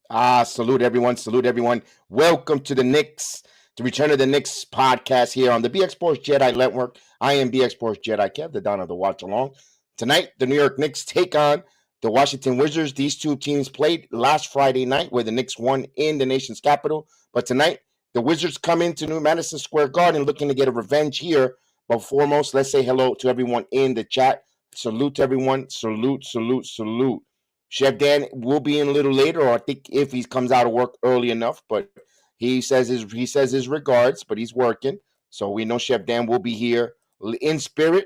Salute everyone. Salute everyone. Welcome to the Knicks, the Return of the Knicks podcast here on the BX Sports Jedi Network. I am BX Sports Jedi Kev, the Don of the Watch Along. Tonight, the New York Knicks take on the Washington Wizards. These two teams played last Friday night where the Knicks won in the nation's capital. But tonight, the Wizards come into New Madison Square Garden looking to get a revenge here. But foremost, let's say hello to everyone in the chat. Salute to everyone. Salute, salute, salute. Chef Dan will be in a little later, or I think if he comes out of work early enough. But he says his regards, but he's working. So we know Chef Dan will be here in spirit.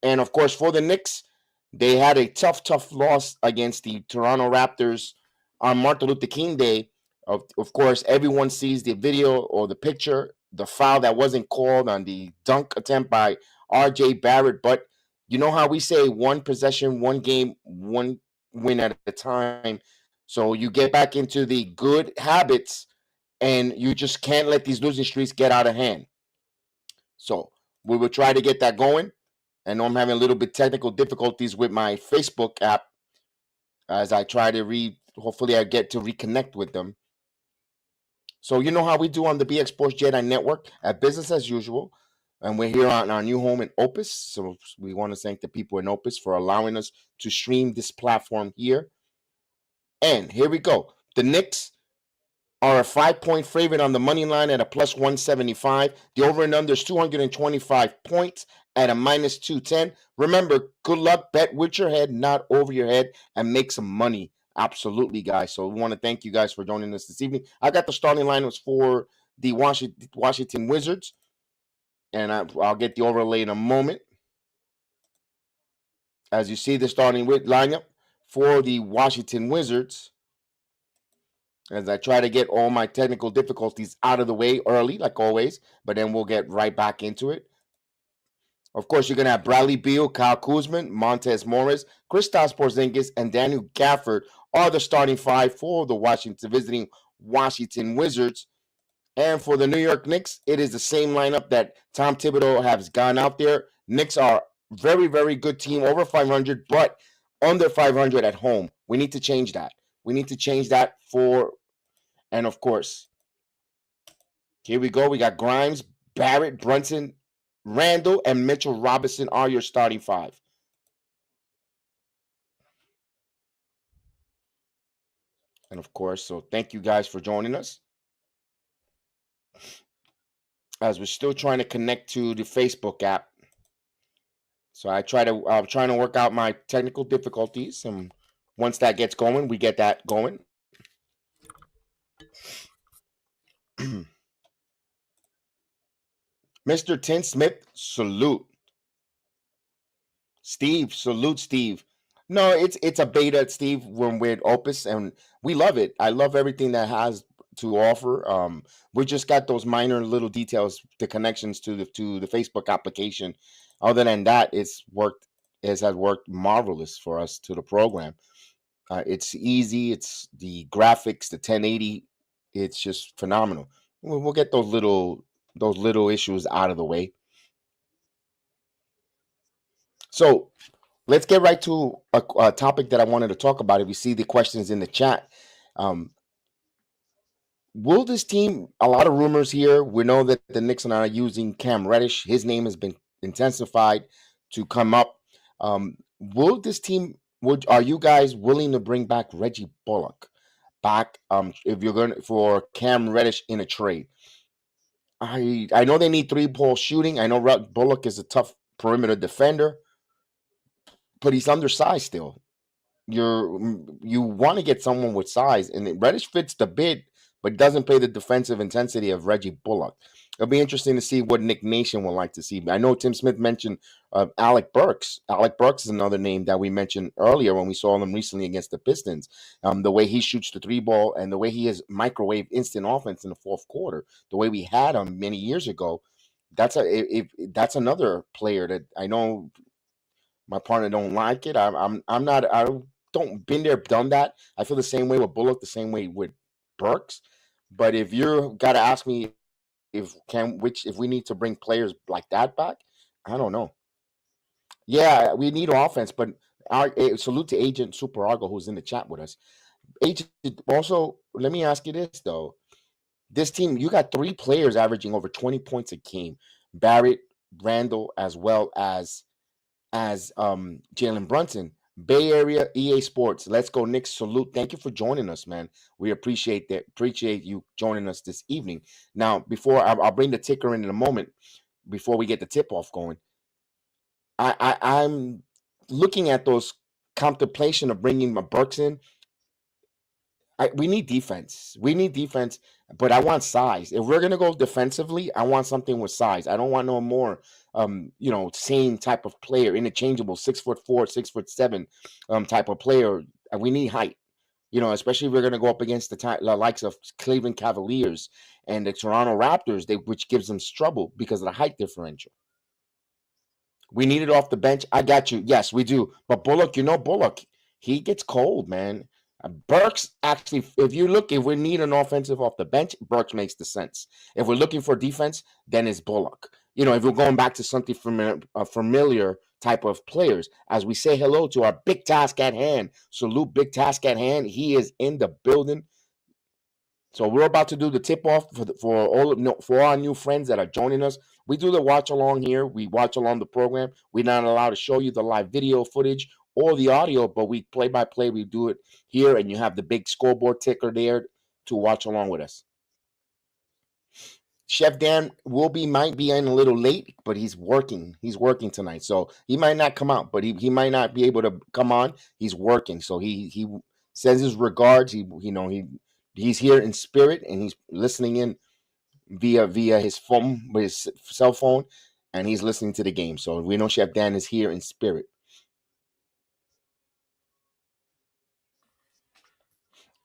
And of course, for the Knicks, they had a tough loss against the Toronto Raptors on Martin Luther King Day. Of course, everyone sees the video or the picture, the foul that wasn't called on the dunk attempt by R.J. Barrett. But you know how we say one possession, one game, one win at a time. So you get back into the good habits and you just can't let these losing streaks get out of hand. So we will try to get that going. I know I'm having a little bit technical difficulties with my Facebook app as I try to hopefully I get to reconnect with them. So you know how we do on the BX Sports Jedi Network at business as usual. And we're here on our new home in Opus. So we want to thank the people in Opus for allowing us to stream this platform here. And here we go. The Knicks are a 5-point favorite on the money line at a plus 175. The over and under is 225 points at a minus 210. Remember, good luck, bet with your head, not over your head, and make some money. Absolutely, guys. So we want to thank you guys for joining us this evening. I got the starting lineups for the Washington Wizards, and I'll get the overlay in a moment. As you see, the starting lineup for the Washington Wizards, as I try to get all my technical difficulties out of the way early, like always, but then we'll get right back into it. Of course, you're going to have Bradley Beal, Kyle Kuzma, Montez Morris, Kristaps Porzingis, and Daniel Gafford are the starting five for the visiting Washington Wizards. And for the New York Knicks, it is the same lineup that Tom Thibodeau has gone out there. Knicks are very, very good team, over 500, but under 500 at home. We need to change that. We need to change that and of course, here we go. We got Grimes, Barrett, Brunson, Randle, and Mitchell Robinson are your starting five. And of course, so thank you guys for joining us. As we're still trying to connect to the Facebook app. So I'm trying to work out my technical difficulties. And once that gets going, we get that going. Mr. Tin Smith, salute. Steve, salute, Steve. No, it's a beta, Steve, when we're at Opus, and we love it. I love everything that has to offer. We just got those minor little details, the connections to the Facebook application. Other than that, it has worked marvelous for us to the program. It's easy. It's the graphics, the 1080. It's just phenomenal. We'll get those little issues out of the way. So let's get right to a topic that I wanted to talk about. If you see the questions in the chat, will this team? A lot of rumors here. We know that the Knicks are using Cam Reddish. His name has been intensified to come up. Will this team? Are you guys willing to bring back Reggie Bullock back? If you're going for Cam Reddish in a trade, I know they need three-ball shooting. I know Bullock is a tough perimeter defender, but he's undersized still. You want to get someone with size, and Reddish fits the bid, but doesn't pay the defensive intensity of Reggie Bullock. It'll be interesting to see what Nick Nation would like to see. I know Tim Smith mentioned Alec Burks. Alec Burks is another name that we mentioned earlier when we saw him recently against the Pistons. The way he shoots the three ball and the way he has microwave instant offense in the fourth quarter, the way we had him many years ago, that's another player that I know my partner don't like it. I'm not. I don't been there, done that. I feel the same way with Bullock, the same way with Burks. But if you're got to ask me if we need to bring players like that back, I don't know. Yeah, we need offense, but salute to Agent Super Argo who's in the chat with us. Also, let me ask you this though. This team, you got 3 players averaging over 20 points a game. Barrett, Randle, as well as Jalen Brunson. Bay Area EA Sports. Let's go, Knicks. Salute. Thank you for joining us, man. We appreciate that. Appreciate you joining us this evening. Now, before I'll bring the ticker in a moment. Before we get the tip off going, I'm looking at those contemplation of bringing my Burks in. We need defense. We need defense, but I want size. If we're gonna go defensively, I want something with size. I don't want no more, same type of player, interchangeable, 6'4", 6'7", type of player. We need height. Especially if we're gonna go up against the likes of Cleveland Cavaliers and the Toronto Raptors, which gives them trouble because of the height differential. We need it off the bench. I got you. Yes, we do. But Bullock, he gets cold, man. Burks actually, if we need an offensive off the bench, Burks makes the sense. If we're looking for defense, then it's Bullock. If we're going back to something familiar type of players, as we say hello to our big task at hand. Salute, big task at hand. He is in the building. So we're about to do the tip off for our new friends that are joining us. We do the watch along here. We watch along the program. We're not allowed to show you the live video footage or the audio, but we play by play. We do it here, and you have the big scoreboard ticker there to watch along with us. Chef Dan might be in a little late, but he's working. He's working tonight, so he might not come out, but he might not be able to come on. He's working, so he says his regards. He's here in spirit, and he's listening in via his phone, with his cell phone, and he's listening to the game. So we know Chef Dan is here in spirit.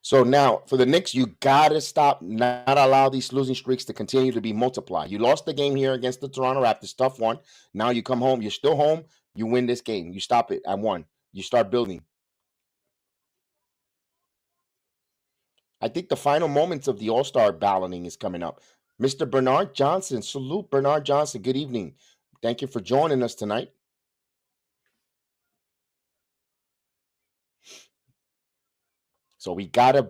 So now for the Knicks, you gotta not allow these losing streaks to continue to be multiplied. You lost the game here against the Toronto Raptors, tough one. Now you come home, you're still home, you win this game. You stop it at 1. You start building. I think the final moments of the All-Star balloting is coming up. Mr. Bernard Johnson, salute Bernard Johnson. Good evening. Thank you for joining us tonight. So we gotta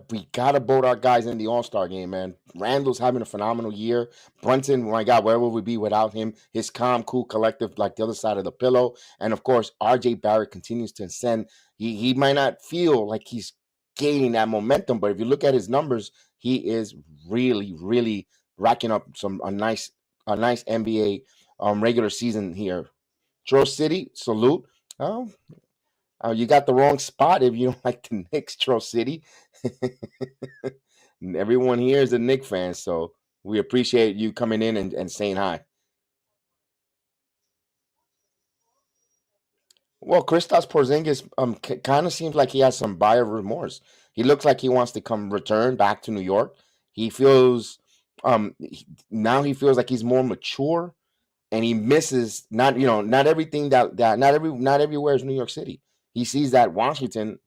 vote our guys in the All-Star game, man. Randle's having a phenomenal year. Brunson, my God, where would we be without him? His calm, cool, collective, like the other side of the pillow. And of course, RJ Barrett continues to ascend. He might not feel like he's gaining that momentum, but if you look at his numbers, he is really, really racking up a nice NBA regular season here. Troll City, salute. Oh, you got the wrong spot if you don't like the Knicks, Troll City. Everyone here is a Knicks fan, so we appreciate you coming in and saying hi. Well, Kristaps Porzingis kind of seems like he has some buyer remorse. He looks like he wants to return back to New York. He feels now he feels like he's more mature, and he misses not everything that not everywhere is New York City. He sees that Washington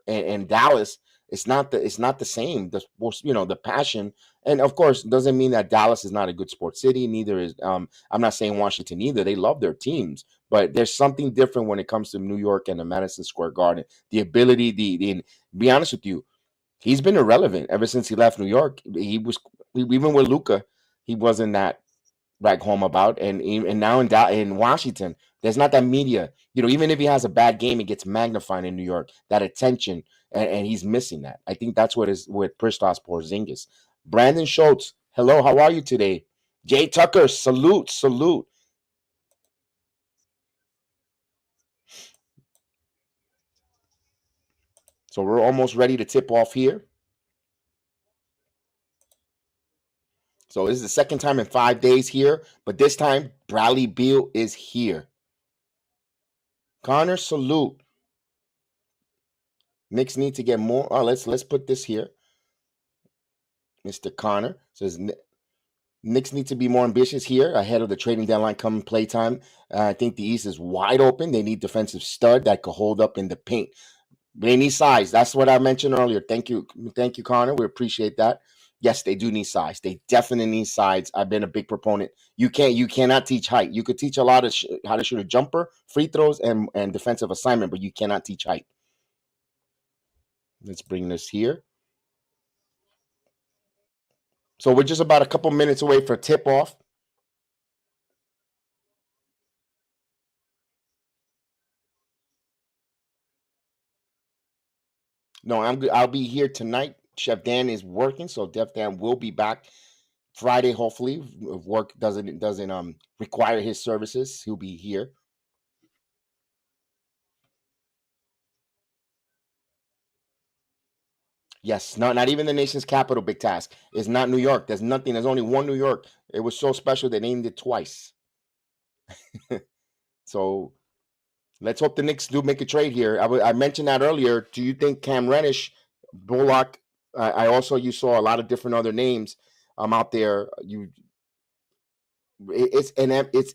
and Dallas, it's not the same. The passion, and of course, doesn't mean that Dallas is not a good sports city. Neither is I'm not saying Washington either. They love their teams, but there's something different when it comes to New York and the Madison Square Garden. The ability, be honest with you, he's been irrelevant ever since he left New York. He was even with Luka, he wasn't that back home about, and now in Washington, there's not that media. Even if he has a bad game, it gets magnified in New York. That attention, and he's missing that. I think that's what is with Kristaps Porzingis. Brandon Schultz, hello, how are you today? Jay Tucker, salute. So we're almost ready to tip off here. So this is the second time in 5 days here, but this time Bradley Beal is here. Connor, salute. Knicks need to get more. Oh, let's put this here. Mr. Connor says Knicks need to be more ambitious here ahead of the trading deadline come playtime. I think the East is wide open. They need defensive stud that could hold up in the paint. They need size. That's what I mentioned earlier. Thank you, Connor. We appreciate that. Yes, they do need size. They definitely need size. I've been a big proponent. You cannot teach height. You could teach a lot of how to shoot a jumper, free throws, and defensive assignment, but you cannot teach height. Let's bring this here. So we're just about a couple minutes away for tip-off. No, I'll be here tonight. Chef Dan is working, so Chef Dan will be back Friday, hopefully. If work doesn't require his services, he'll be here. Yes, not even the nation's capital, Big Task. It's not New York. There's nothing. There's only one New York. It was so special they named it twice. So let's hope the Knicks do make a trade here. I mentioned that earlier. Do you think Cam Reddish, Bullock? You saw a lot of different other names out there. It's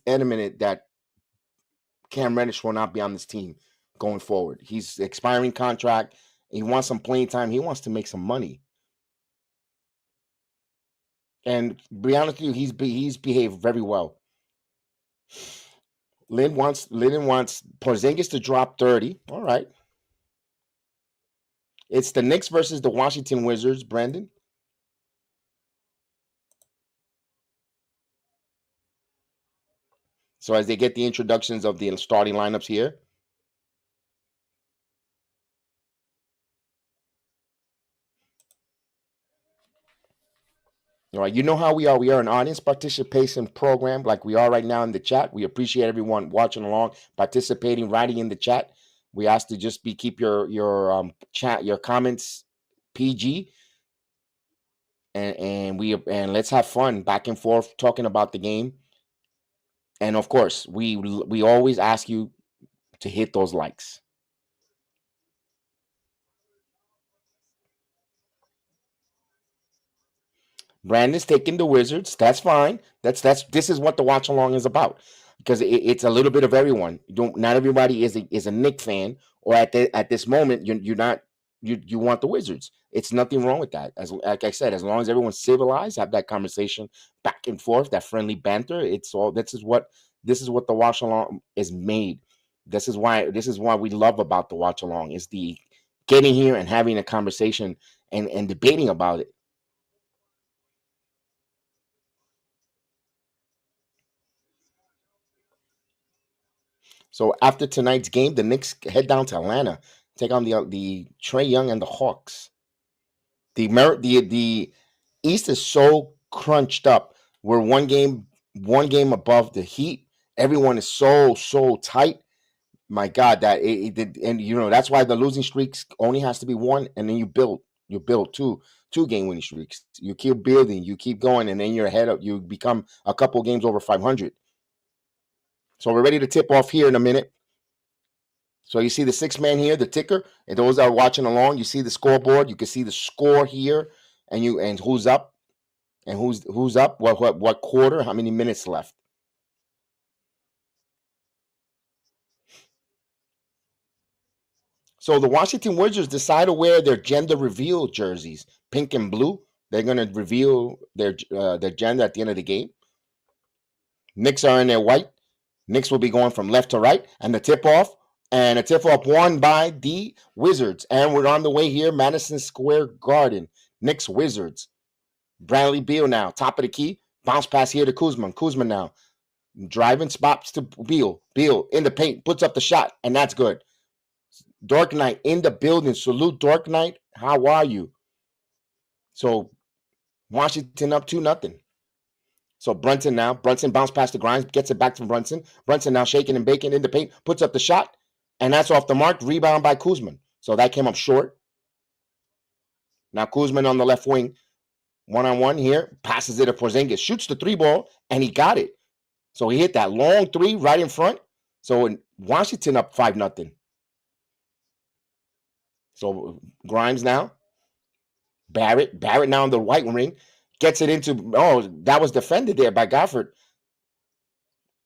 imminent that Cam Reddish will not be on this team going forward. He's expiring contract. He wants some playing time. He wants to make some money. And to be honest with you, he's behaved very well. Lynn wants Porzingis to drop 30. All right. It's the Knicks versus the Washington Wizards, Brandon. So as they get the introductions of the starting lineups here. All right, you know how we are. We are an audience participation program like we are right now in the chat. We appreciate everyone watching along, participating, writing in the chat. We ask to just keep your chat, your comments PG. And let's have fun back and forth talking about the game. And of course, we always ask you to hit those likes. Brandon's taking the Wizards. That's fine. This is what the watch along is about, because it's a little bit of everyone. Not everybody is a Knicks fan, or at this moment you want the Wizards. It's nothing wrong with that. Like I said, as long as everyone's civilized, have that conversation back and forth, that friendly banter. This is what the watch along is made. This is why we love about the watch along is the getting here and having a conversation and debating about it. So after tonight's game, the Knicks head down to Atlanta, take on the Trae Young and the Hawks. The East is so crunched up. We're one game above the Heat. Everyone is so tight. My God, that's why the losing streaks only has to be one, and then you build two game winning streaks. You keep building, you keep going, and then you're ahead of. You become a couple games over 500. So we're ready to tip off here in a minute. So you see the 6-man here, the ticker, and those that are watching along, you see the scoreboard. You can see the score here, and who's up, and who's up, what quarter, how many minutes left. So the Washington Wizards decide to wear their gender reveal jerseys, pink and blue. They're going to reveal their gender at the end of the game. Knicks are in their white. Knicks will be going from left to right, and the tip-off won by the Wizards. And we're on the way here, Madison Square Garden. Knicks Wizards. Bradley Beal now, top of the key. Bounce pass here to Kuzma. Kuzma now. Driving spots to Beal. Beal in the paint, puts up the shot, and that's good. Dark Knight in the building. Salute Dark Knight. How are you? So Washington up 2-0. So Brunson bounced past the Grimes, gets it back to Brunson. Brunson now shaking and baking in the paint, puts up the shot, and that's off the mark. Rebound by Kuzma. So that came up short. Now Kuzma on the left wing, one-on-one here, passes it to Porzingis, shoots the 3-ball, and he got it. So he hit that long 3 right in front. So Washington up 5-0. So Grimes now. Barrett now on the white ring. Gets it into, that was defended there by Gofford.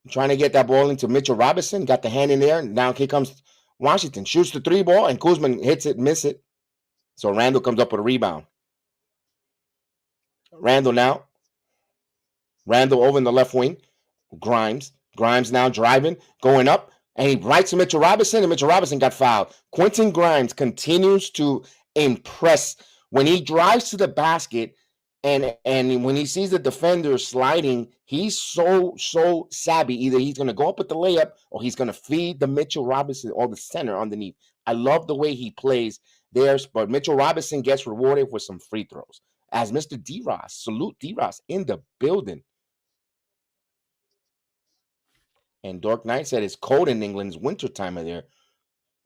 Trying to get that ball into Mitchell Robinson. Got the hand in there. Now here comes Washington. Shoots the 3-ball, and Kuzma hits it, miss it. So Randle comes up with a rebound. Randle now. Randle over in the left wing. Grimes now driving, going up, and he writes to Mitchell Robinson, and Mitchell Robinson got fouled. Quentin Grimes continues to impressed when he drives to the basket and when he sees the defender sliding. He's so savvy. Either he's going to go up with the layup or he's going to feed the Mitchell Robinson or the center underneath. I love the way he plays there, but Mitchell Robinson gets rewarded with some free throws. As Mr. D-Ross, salute D-Ross in the building. And Dark Knight said it's cold in England's wintertime of there.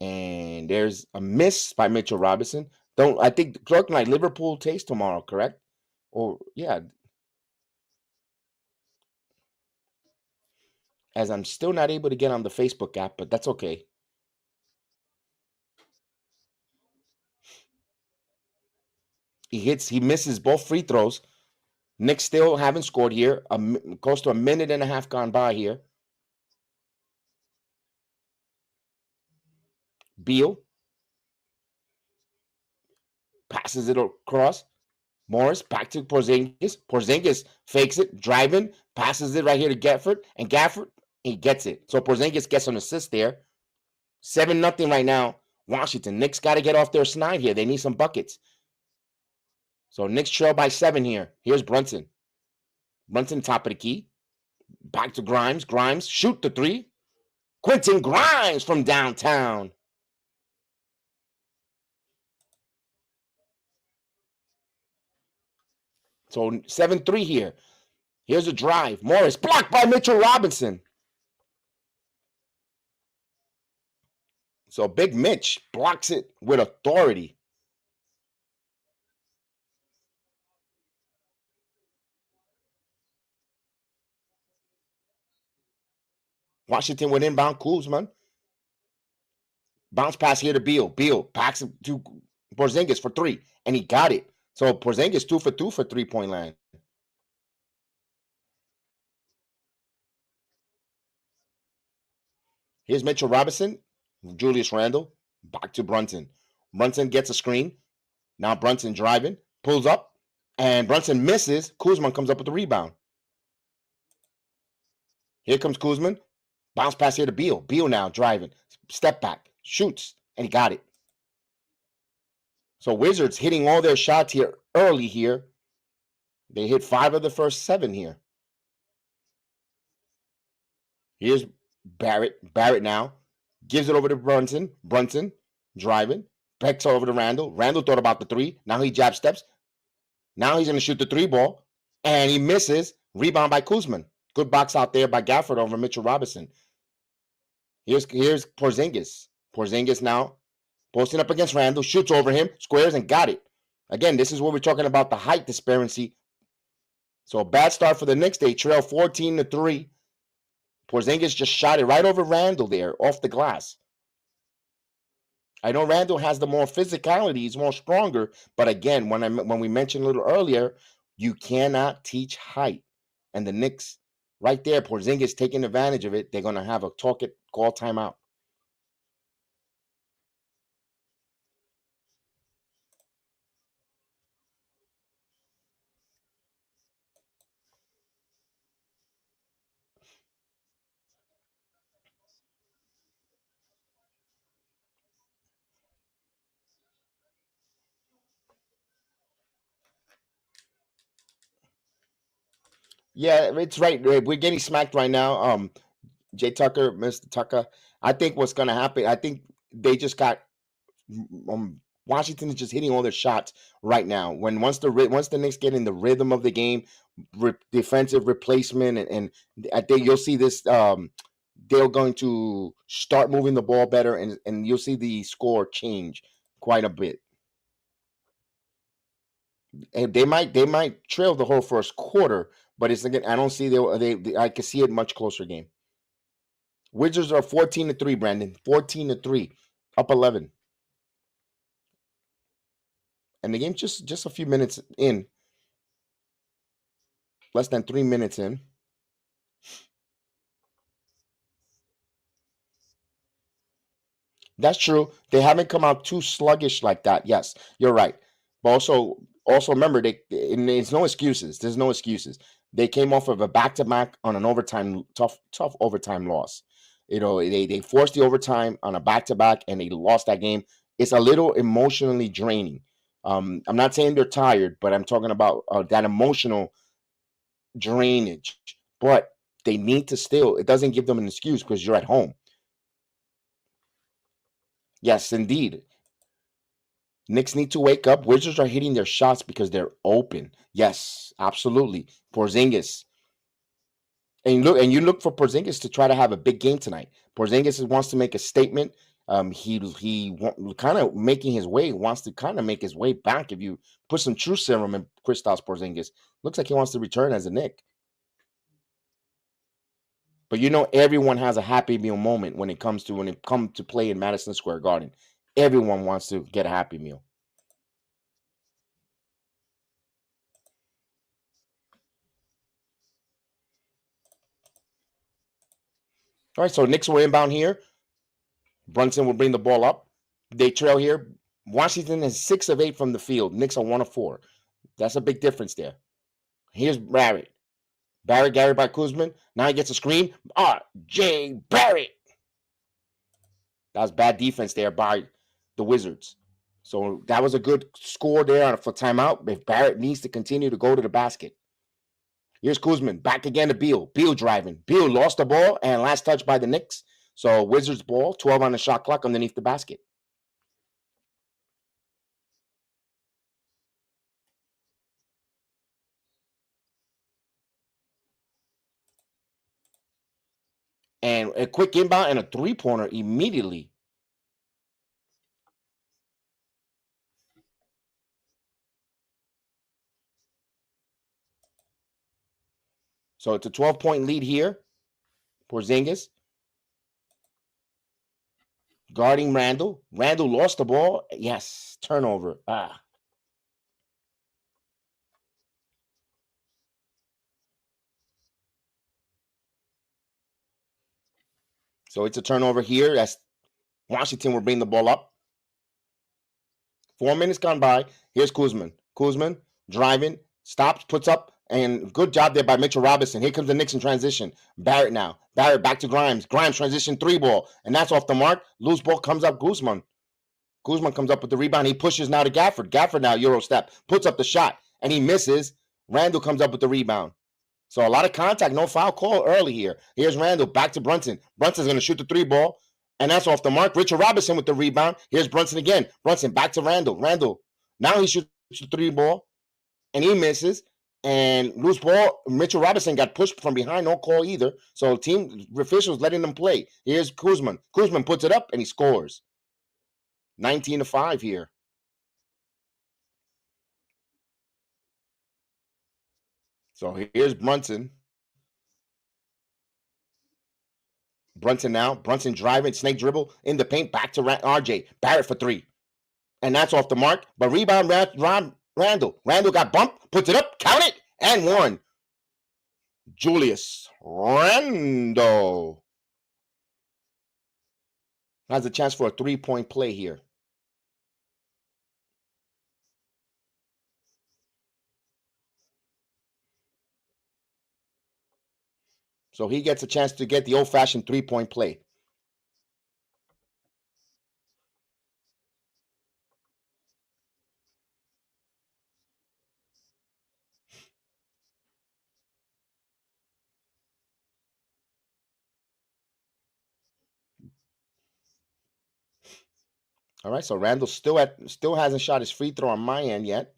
And there's a miss by Mitchell Robinson. I think Dark Knight, Liverpool takes tomorrow, correct? Or yeah. As I'm still not able to get on the Facebook app, but that's okay. He misses both free throws. Knicks still haven't scored here. Close to a minute and a half gone by here. Beal passes it across. Morris back to Porzingis. Porzingis fakes it, driving, passes it right here to Gafford, and Gafford, he gets it. So Porzingis gets an assist there. 7-0 right now. Washington. Knicks got to get off their snide here. They need some buckets. So Knicks trail by 7 here. Here's Brunson. Brunson, top of the key. Back to Grimes. Grimes, shoot the three. Quentin Grimes from downtown. So 7-3 here. Here's a drive. Morris blocked by Mitchell Robinson. So Big Mitch blocks it with authority. Washington with inbound. Kuzma. Bounce pass here to Beal. Beal packs it to Porzingis for 3, and he got it. So Porzingis 2 for 2 for 3-point line. Here's Mitchell Robinson. Julius Randle. Back to Brunson. Brunson gets a screen. Now Brunson driving. Pulls up. And Brunson misses. Kuzma comes up with the rebound. Here comes Kuzma. Bounce pass here to Beal. Beal now driving. Step back. Shoots. And he got it. So Wizards hitting all their shots here early here. They hit 5 of the first 7 here. Here's Barrett. Barrett now gives it over to Brunson. Brunson driving. Backs over to Randle. Randle thought about the 3. Now he jab steps. Now he's going to shoot the 3 ball. And he misses. Rebound by Kuzma. Good box out there by Gafford over Mitchell Robinson. Here's Porzingis. Porzingis now posting up against Randle. Shoots over him. Squares and got it. Again, this is what we're talking about, the height disparity. So a bad start for the Knicks. They trail 14-3. Porzingis just shot it right over Randle there, off the glass. I know Randle has the more physicality. He's more stronger. But again, when we mentioned a little earlier, you cannot teach height. And the Knicks, right there, Porzingis taking advantage of it. They're going to have a call timeout. Yeah, it's right. We're getting smacked right now. Jay Tucker, Mr. Tucker. I think what's going to happen, I think they just got Washington is just hitting all their shots right now. Once the Knicks get in the rhythm of the game, defensive replacement, and I think you'll see this. They're going to start moving the ball better, and you'll see the score change quite a bit. And they might trail the whole first quarter, but it's again, I don't see I can see it much closer game. Wizards are 14-3, Brandon. 14-3, up 11. And the game just a few minutes in. Less than 3 minutes in. That's true. They haven't come out too sluggish like that. Yes, you're right. But also remember, there's no excuses. There's no excuses. They came off of a back-to-back on an overtime, tough overtime loss. You know, they forced the overtime on a back-to-back, and they lost that game. it's a little emotionally draining. I'm not saying they're tired, but I'm talking about that emotional drainage. But they need to still, it doesn't give them an excuse because you're at home. Yes, indeed. Knicks need to wake up. Wizards are hitting their shots because they're open. Yes, absolutely. Porzingis. And you look for Porzingis to try to have a big game tonight. Porzingis wants to make a statement. He kind of making his way, wants to kind of make his way back. If you put some true serum in Kristaps Porzingis, looks like he wants to return as a Knick. But everyone has a happy meal moment when it comes to play in Madison Square Garden. Everyone wants to get a happy meal. All right, so Knicks were inbound here. Brunson will bring the ball up. They trail here. Washington is 6 of 8 from the field. Knicks are 1 of 4. That's a big difference there. Here's Barrett. Barrett by Kuzma. Now he gets a screen. R.J. Barrett. That was bad defense there by the Wizards. So that was a good score there for timeout. If Barrett needs to continue to go to the basket. Here's Kuzma. Back again to Beal. Beal driving. Beal lost the ball and last touch by the Knicks. So Wizards ball, 12 on the shot clock underneath the basket. And a quick inbound and a three-pointer immediately. So it's a 12-point lead here. Porzingis guarding Randle. Randle lost the ball. Yes, turnover. So it's a turnover here. That's Washington will bring the ball up. 4 minutes gone by. Here's Kuzma. Kuzma driving, stops, puts up, and good job there by Mitchell Robinson. Here comes the Knicks in transition. Barrett now. Barrett back to Grimes. Grimes transition 3-ball, and that's off the mark. Loose ball comes up. Kuzma. Kuzma comes up with the rebound. He pushes now to Gafford. Gafford now, Euro step, puts up the shot, and he misses. Randle comes up with the rebound. So a lot of contact, no foul call early here. Here's Randle, back to Brunson. Brunson's going to shoot the 3-ball, and that's off the mark. Richard Robinson with the rebound. Here's Brunson again. Brunson back to Randle. Randle, now he shoots the 3-ball, and he misses. And loose ball, Mitchell Robinson got pushed from behind, no call either. So team officials letting them play. Here's Kuzma. Kuzma puts it up, and he scores. 19-5 here. So here's Brunson. Brunson now. Brunson driving, snake dribble in the paint, back to RJ. Barrett for 3. And that's off the mark. But rebound, Randle. Randle got bumped, puts it up, count it, and 1. Julius Randle has a chance for a 3-point play here. So he gets a chance to get the old-fashioned 3-point play. All right, so Randle still hasn't shot his free throw on my end yet.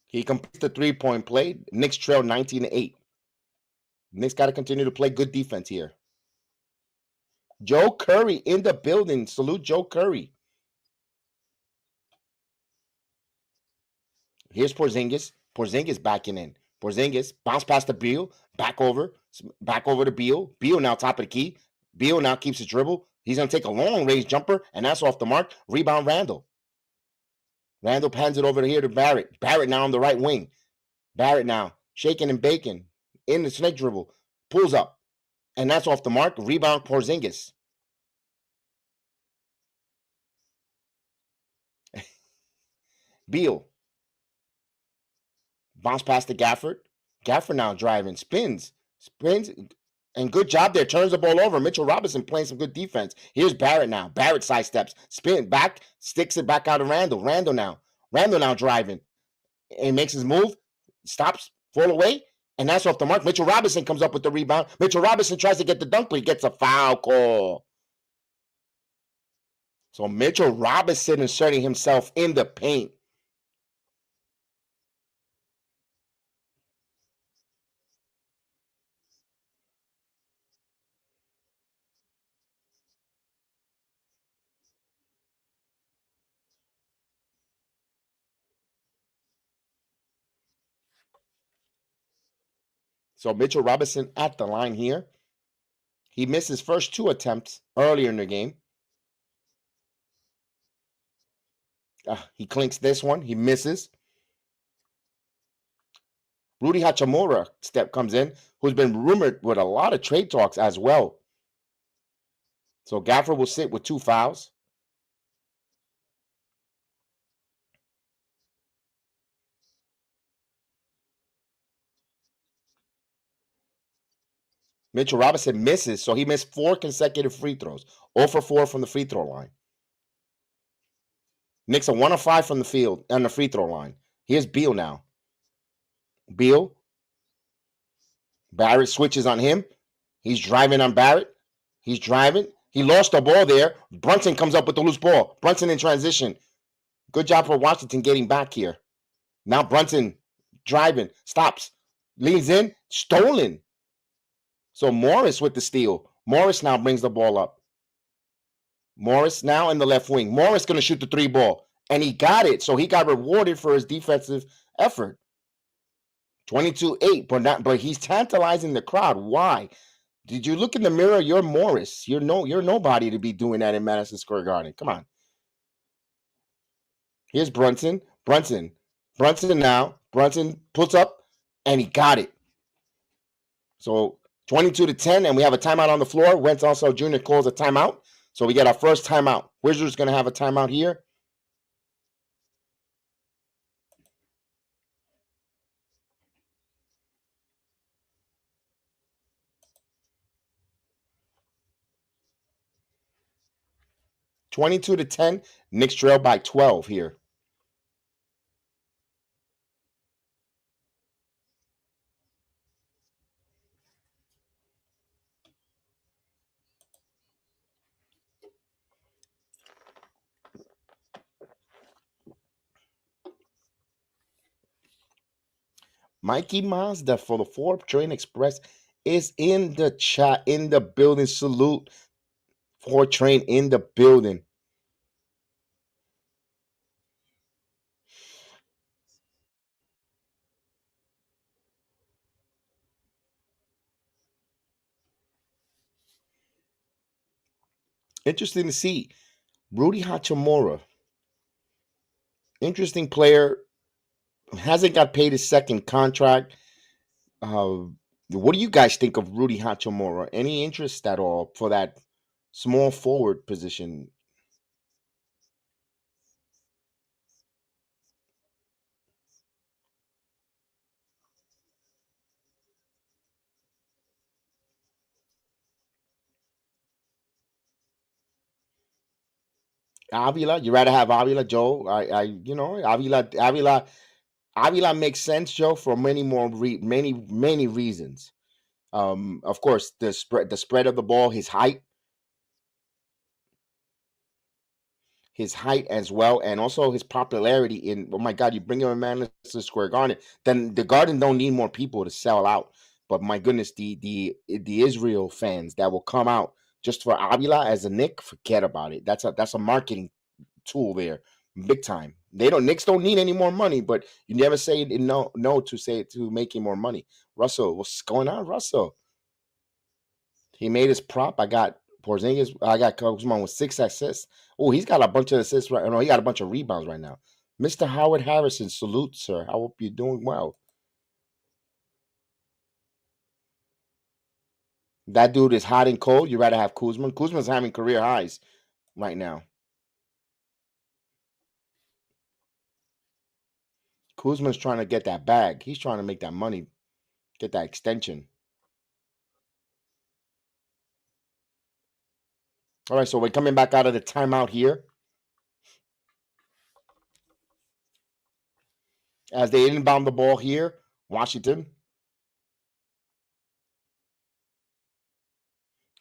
He completes the 3-point play. Knicks trail 19-8. Knicks got to continue to play good defense here. Joe Curry in the building. Salute Joe Curry. Here's Porzingis. Porzingis backing in. Porzingis bounce past the Beal. Back over to Beal. Beal now top of the key. Beal now keeps his dribble. He's going to take a long range jumper, and that's off the mark. Rebound Randle. Randle pans it over here to Barrett. Barrett now on the right wing. Barrett now shaking and baking in the snake dribble. Pulls up, and that's off the mark. Rebound Porzingis. Beal. Bounce past to Gafford. Gafford now driving. Spins. And good job there. Turns the ball over. Mitchell Robinson playing some good defense. Here's Barrett now. Barrett sidesteps, spin back, sticks it back out of Randle. Randle now driving and makes his move, stops, fall away, and that's off the mark. Mitchell Robinson comes up with the rebound. Mitchell Robinson tries to get the dunk, but he gets a foul call. So Mitchell Robinson inserting himself in the paint. So Mitchell Robinson at the line here. He missed his first 2 attempts earlier in the game. He clinks this one. He misses. Rudy Hachimura comes in, who's been rumored with a lot of trade talks as well. So Gafford will sit with 2 fouls. Mitchell Robinson misses, so he missed 4 consecutive free throws. 0 for 4 from the free throw line. Knicks are 1 of 5 from the field on the free throw line. Here's Beal now. Beal. Barrett switches on him. He's driving on Barrett. He's driving. He lost the ball there. Brunson comes up with the loose ball. Brunson in transition. Good job for Washington getting back here. Now Brunson driving. Stops. Leans in. Stolen. So Morris with the steal. Morris now brings the ball up. Morris now in the left wing. Morris going to shoot the 3 ball. And he got it. So he got rewarded for his defensive effort. 22-8. But he's tantalizing the crowd. Why? Did you look in the mirror? You're Morris. You're nobody to be doing that in Madison Square Garden. Come on. Here's Brunson. Brunson now. Brunson puts up, and he got it. So 22-10, and we have a timeout on the floor. Wentz also Jr. calls a timeout. So we get our first timeout. Wizards going to have a timeout here. (22-10). Knicks trail by 12 here. Mikey Mazda for the 4 Train Express is in the chat, in the building. Salute 4 Train in the building. Interesting to see. Rudy Hachimura. Interesting player. Hasn't got paid his second contract. What do you guys think of Rudy Hachimura? Any interest at all for that small forward position? Avila, you rather have Avila, Joe? Avila makes sense, Joe, for many reasons. Of course, the spread of the ball, his height as well, and also his popularity in. Oh my God, you bring him a Madison Square Garden, then the Garden don't need more people to sell out. But my goodness, the Israel fans that will come out just for Avila as a Knick, forget about it. That's a marketing tool there, big time. Knicks don't need any more money, but you never say no to making more money. Russell, what's going on, Russell? He made his prop. I got Porzingis. I got Kuzma with 6 assists. Oh, he's got a bunch of assists right now. He got a bunch of rebounds right now. Mr. Howard Harrison, salute, sir. I hope you're doing well. That dude is hot and cold. You rather have Kuzma. Kuzma's having career highs right now. Kuzma's trying to get that bag. He's trying to make that money, get that extension. All right, so we're coming back out of the timeout here. As they inbound the ball here, Washington.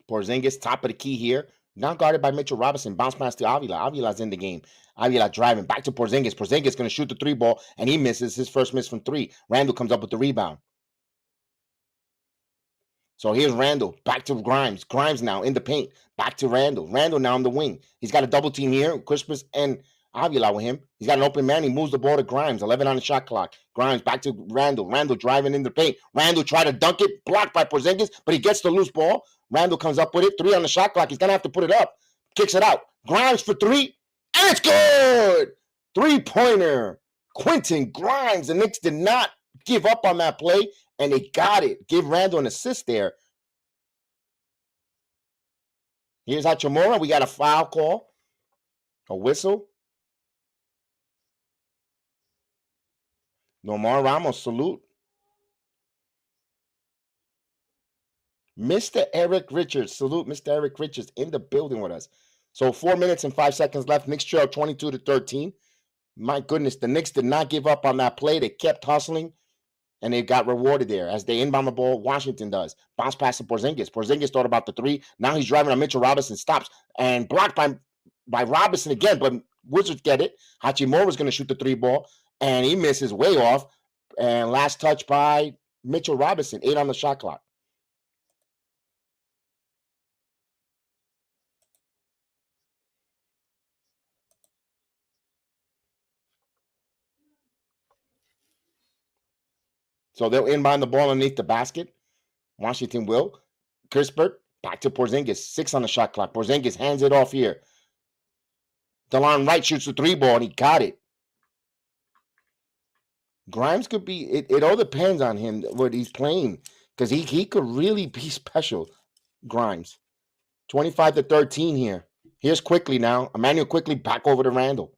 Porzingis, top of the key here. Now guarded by Mitchell Robinson. Bounce pass to Avila. Avila's in the game. Avila driving back to Porzingis. Porzingis going to shoot the three ball, and he misses his first miss from three. Randle comes up with the rebound. So here's Randle. Back to Grimes. Grimes now in the paint. Back to Randle. Randle now on the wing. He's got a double team here. Christmas and Avila with him. He's got an open man. He moves the ball to Grimes. 11 on the shot clock. Grimes back to Randle. Randle driving in the paint. Randle try to dunk it. Blocked by Porzingis, but he gets the loose ball. Randle comes up with it. 3 on the shot clock. He's going to have to put it up. Kicks it out. Grimes for 3. And it's good. 3-pointer. Quentin Grimes. The Knicks did not give up on that play, and they got it. Give Randle an assist there. Here's Hachimura. We got a foul call. A whistle. Nomar Ramos, salute. Mr. Eric Richards, salute Mr. Eric Richards in the building with us. So 4 minutes and 5 seconds left. Knicks trail 22-13. My goodness, the Knicks did not give up on that play. They kept hustling, and they got rewarded there as they inbound the ball. Washington does. Bounce pass to Porzingis. Porzingis thought about the 3. Now he's driving on Mitchell Robinson. Stops and blocked by Robinson again, but Wizards get it. Hachimura's going to shoot the 3 ball, and he misses way off. And last touch by Mitchell Robinson. 8 on the shot clock. So they'll inbound the ball underneath the basket. Washington will. Kispert, back to Porzingis. 6 on the shot clock. Porzingis hands it off here. DeLon Wright shoots the 3 ball, and he got it. Grimes could be, it all depends on him, what he's playing, because he could really be special, Grimes. 25-13 here. Here's Quickly now. Emmanuel Quickly back over to Randle.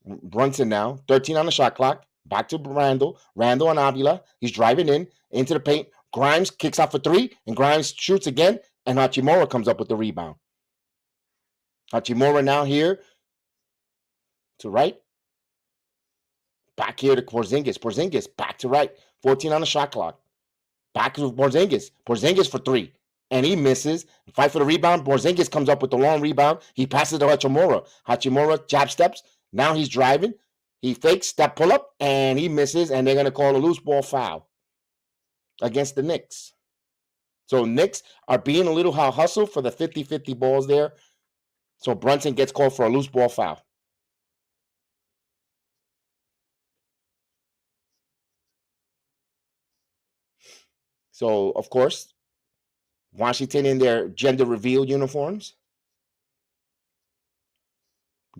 Brunson now. 13 on the shot clock. Back to Randle. Randle on Avila. He's driving in into the paint. Grimes kicks out for 3, and Grimes shoots again, and Hachimura comes up with the rebound. Hachimura now here to right. Back here to Porzingis. Porzingis back to right. 14 on the shot clock. Back to Porzingis. Porzingis for 3. And he misses. Fight for the rebound. Porzingis comes up with the long rebound. He passes to Hachimura. Hachimura jab steps. Now he's driving. He fakes, step pull up, and he misses. And they're going to call a loose ball foul against the Knicks. So Knicks are being a little hustle for the 50-50 balls there. So Brunson gets called for a loose ball foul. So, of course, Washington in their gender reveal uniforms.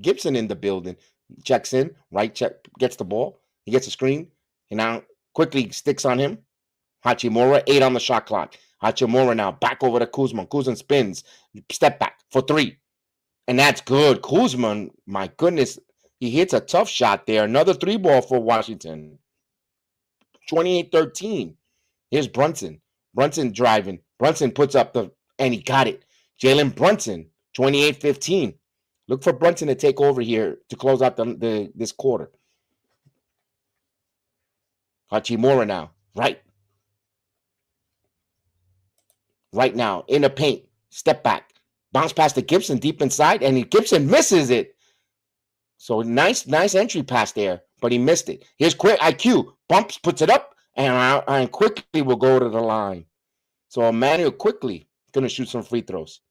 Gibson in the building. Checks in. Right check. Gets the ball. He gets a screen. And now Quickly sticks on him. Hachimura, 8 on the shot clock. Hachimura now back over to Kuzma. Kuzma spins. Step back for 3. And that's good. Kuzma, my goodness. He hits a tough shot there. Another 3 ball for Washington. 28-13. Here's Brunson. Brunson driving. Brunson puts up and he got it. Jalen Brunson, 28-15. Look for Brunson to take over here to close out this quarter. Hachimura now. Right. Right now. In the paint. Step back. Bounce past to Gibson deep inside. And Gibson misses it. So nice entry pass there. But he missed it. Here's quick IQ. Bumps, puts it up. And Quickly will go to the line. So Emmanuel Quickly going to shoot some free throws.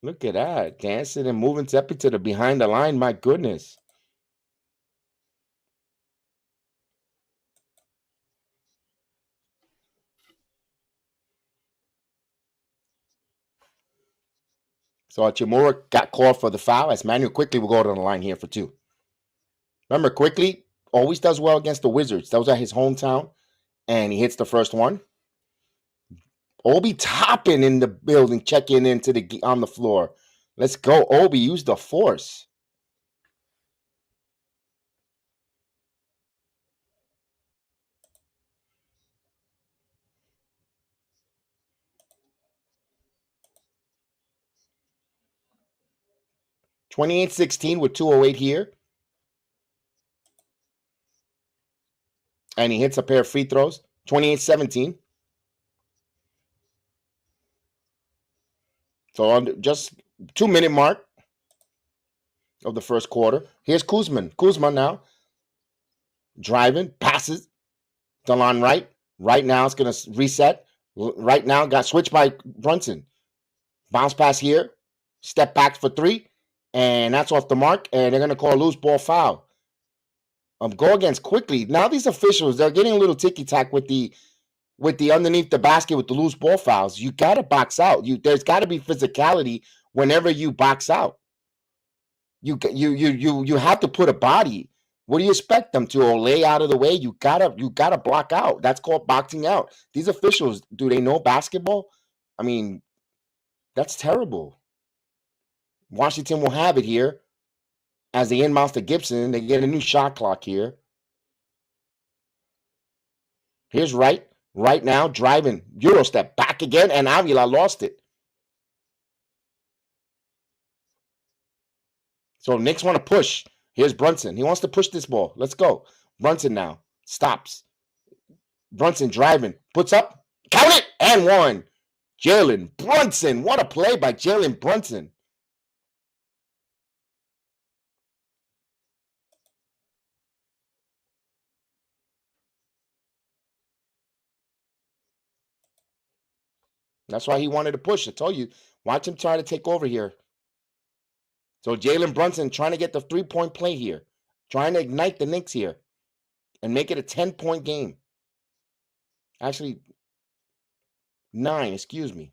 Look at that. Dancing and moving Tepe to the behind the line. My goodness. So Hachimura got called for the foul as Emmanuel Quickly will go to the line here for 2. Remember, Quickly always does well against the Wizards. That was at his hometown, and he hits the first one. Obi Toppin in the building, checking into on the floor. Let's go, Obi. Use the force. 28-16 with 2:08 here. And he hits a pair of free throws. 28-17. So on just 2-minute mark of the first quarter. Here's Kuzma. Kuzma now driving, passes. Delon Wright. Right now it's going to reset. Right now got switched by Brunson. Bounce pass here. Step back for three. And that's off the mark. And they're going to call a loose ball foul. Go against quickly. Now these officials, they're getting a little ticky-tack with the underneath the basket with the loose ball fouls. You got to box out. There's got to be physicality whenever you box out. You have to put a body. What do you expect them to? Lay out of the way? You gotta block out. That's called boxing out. These officials, do they know basketball? I mean, that's terrible. Washington will have it here as they inbounds to Gibson. They get a new shot clock here. Here's Wright. Right now, driving. Euro step back again, and Avila lost it. So Knicks want to push. Here's Brunson. He wants to push this ball. Let's go. Brunson now stops. Brunson driving. Puts up. Count it. And one. Jalen Brunson. What a play by Jalen Brunson. That's why he wanted to push. I told you. Watch him try to take over here. So Jalen Brunson trying to get the three-point play here. Trying to ignite the Knicks here. And make it a 10-point game. Actually, 9, excuse me.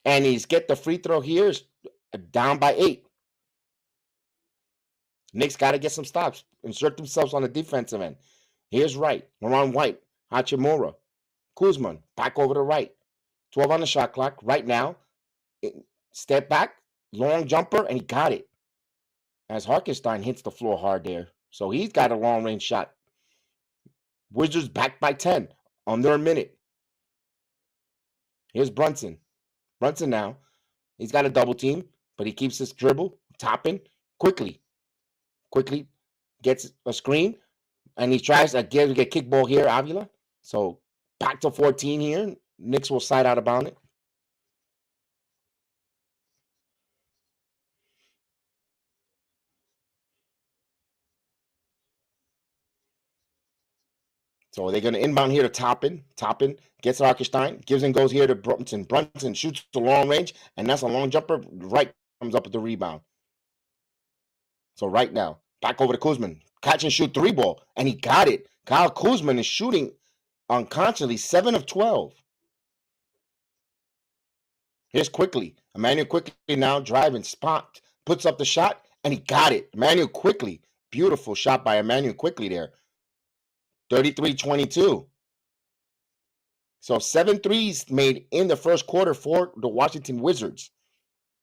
And he's get the free throw here. Down by 8. Knicks got to get some stops. Insert themselves on the defensive end. Here's Wright. Around White. Hachimura. Kuzma. Back over to Wright. 12 on the shot clock. Right now. Step back. Long jumper. And he got it. As Hartenstein hits the floor hard there. So he's got a long range shot. Wizards back by 10. Under a minute. Here's Brunson. Brunson now. He's got a double team. But he keeps his dribble. Topping. Quickly gets a screen, and he tries again to get kickball here, Avila. So back to 14 here. Knicks will side out about it. So they're going to inbound here to Toppin. Toppin gets Hartenstein. Gives and goes here to Brunson. Brunson shoots the long range, and that's a long jumper. Right comes up with the rebound. So right now, back over to Kuzma. Catch and shoot 3 ball, and he got it. Kyle Kuzma is shooting unconsciously 7 of 12. Here's Quickly. Emmanuel Quickly now driving spot. Puts up the shot, and he got it. Emmanuel Quickly. Beautiful shot by Emmanuel Quickly there. 33-22. So 7 threes made in the first quarter for the Washington Wizards.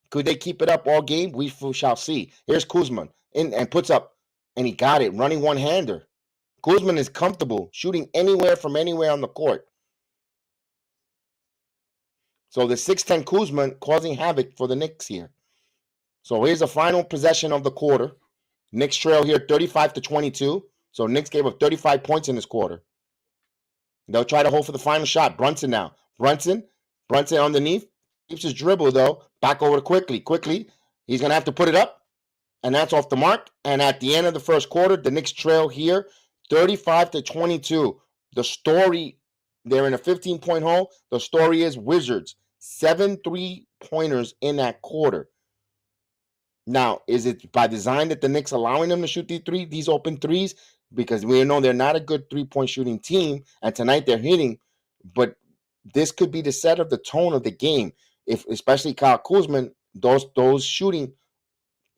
Could they keep it up all game? We shall see. Here's Kuzma and puts up, and he got it. Running one-hander. Kuzma is comfortable shooting anywhere from anywhere on the court. So the 6'10 Kuzma causing havoc for the Knicks here. So here's the final possession of the quarter. Knicks trail here 35-22. So Knicks gave up 35 points in this quarter. They'll try to hold for the final shot. Brunson now. Brunson underneath. Keeps his dribble, though. Back over to Quickly. He's going to have to put it up. And that's off the mark. And at the end of the first quarter, the Knicks trail here 35-22. The story, they're in a 15-point hole. The story is Wizards. 7 3-pointers in that quarter. Now, is it by design that the Knicks allowing them to shoot these open threes? Because we know they're not a good 3-point shooting team. And tonight they're hitting. But this could be the set of the tone of the game. If especially Kyle Kuzma, those shooting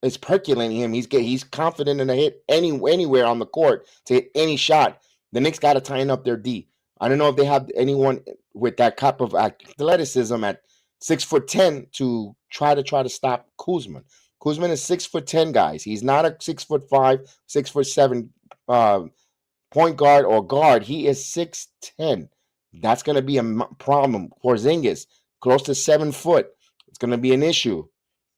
is percolating him. He's confident in a hit anywhere on the court to hit any shot. The Knicks got to tighten up their D. I don't know if they have anyone with that type of athleticism at 6'10" to try to stop Kuzma. Kuzma is 6'10", guys. He's not a 6'5", 6'7" point guard or guard. He is 6'10". That's going to be a problem. Porzingis, close to 7 foot. It's going to be an issue.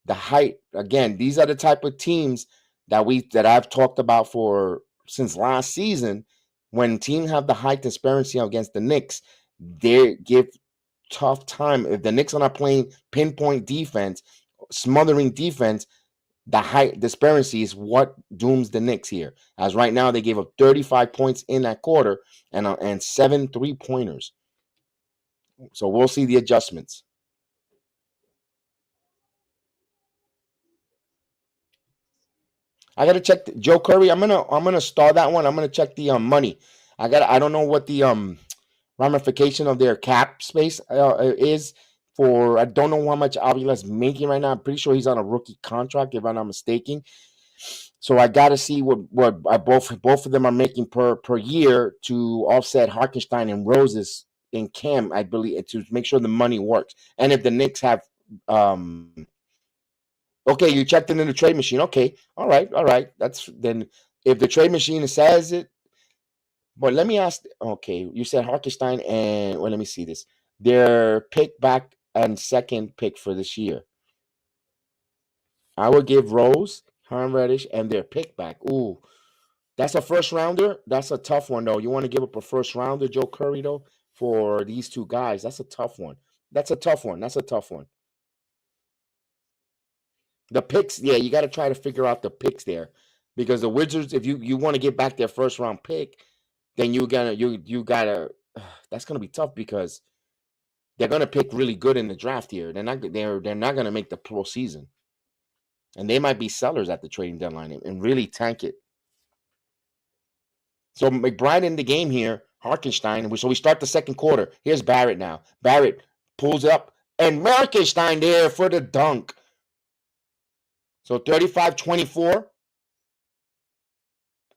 The height, again, these are the type of teams that I've talked about since last season. When teams have the height disparity against the Knicks, they give tough time. If the Knicks are not playing pinpoint defense, smothering defense, the height disparity is what dooms the Knicks here. As right now, they gave up 35 points in that quarter and 7 3-pointers. So we'll see the adjustments. I gotta check Joe Curry. I'm gonna start that one. I'm gonna check the money. I don't know what the ramification of their cap space is for. I don't know how much Avila's making right now. I'm pretty sure he's on a rookie contract, if I'm not mistaken. So I got to see what both of them are making per year to offset Hartenstein and Rose's in Cam, I believe, to make sure the money works. And if the Knicks have, okay, you checked it in the trade machine. Okay, all right. That's then if the trade machine says it. But let me ask. Okay, you said Hartenstein and let me see this. Their pick back and second pick for this year. I would give Rose, Harm Reddish, and their pick back. Ooh. That's a first rounder. That's a tough one, though. You want to give up a first rounder, Joe Curry, though, for these two guys. That's a tough one. That's a tough one. The picks, yeah, you got to try to figure out the picks there, because the Wizards, if you want to get back their first round pick, then you gotta. That's gonna be tough because they're gonna pick really good in the draft here. They're not gonna make the postseason, and they might be sellers at the trading deadline and really tank it. So McBride in the game here, Hartenstein. So we start the second quarter. Here's Barrett now. Barrett pulls up, and Hartenstein there for the dunk. So 35-24.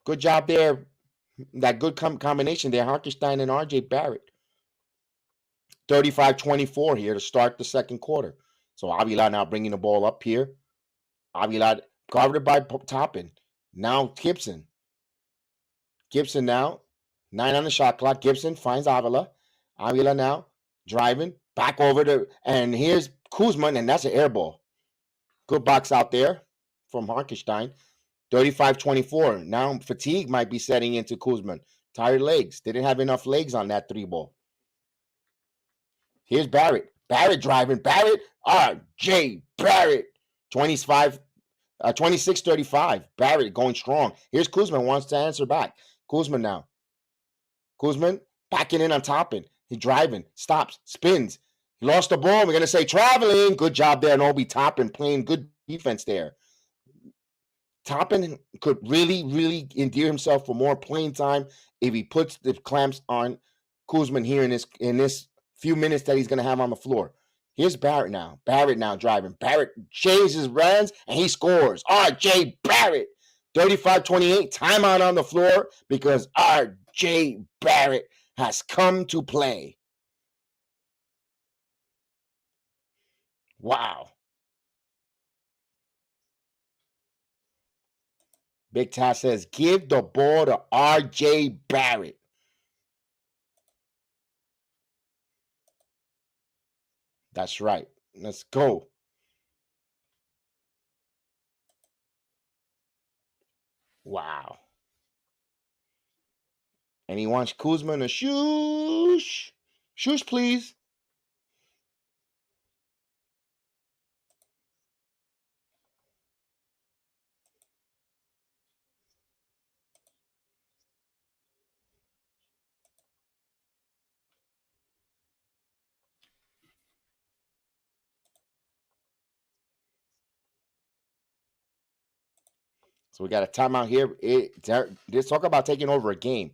Good job there. That good combination there, Hartenstein and RJ Barrett. 35-24 here to start the second quarter. So Avila now bringing the ball up here. Avila covered by Toppin. Now Gibson. Gibson now, 9 on the shot clock. Gibson finds Avila. Avila now driving back over and here's Kuzma, and that's an air ball. Good box out there from Hartenstein. 35-24. Now fatigue might be setting into Kuzma. Tired legs. They didn't have enough legs on that 3-ball. Here's Barrett. Barrett driving. Barrett. R.J. Barrett. 26-35. Barrett going strong. Here's Kuzma, wants to answer back. Kuzma now. Kuzma backing in on Toppin. He's driving. Stops. Spins. He lost the ball. We're going to say traveling. Good job there, Obi Toppin, playing good defense there. Toppin could really, really endear himself for more playing time if he puts the clamps on Kuzma here in this few minutes that he's going to have on the floor. Here's Barrett now. Barrett now driving. Barrett changes his runs, and he scores. R.J. Barrett. 35-28. Timeout on the floor because R.J. Barrett has come to play. Wow. Big Taz says, give the ball to R.J. Barrett. That's right. Let's go. Wow. And he wants Kuzma to shoosh. Shoosh, please. So we got a timeout here. Let's talk about taking over a game.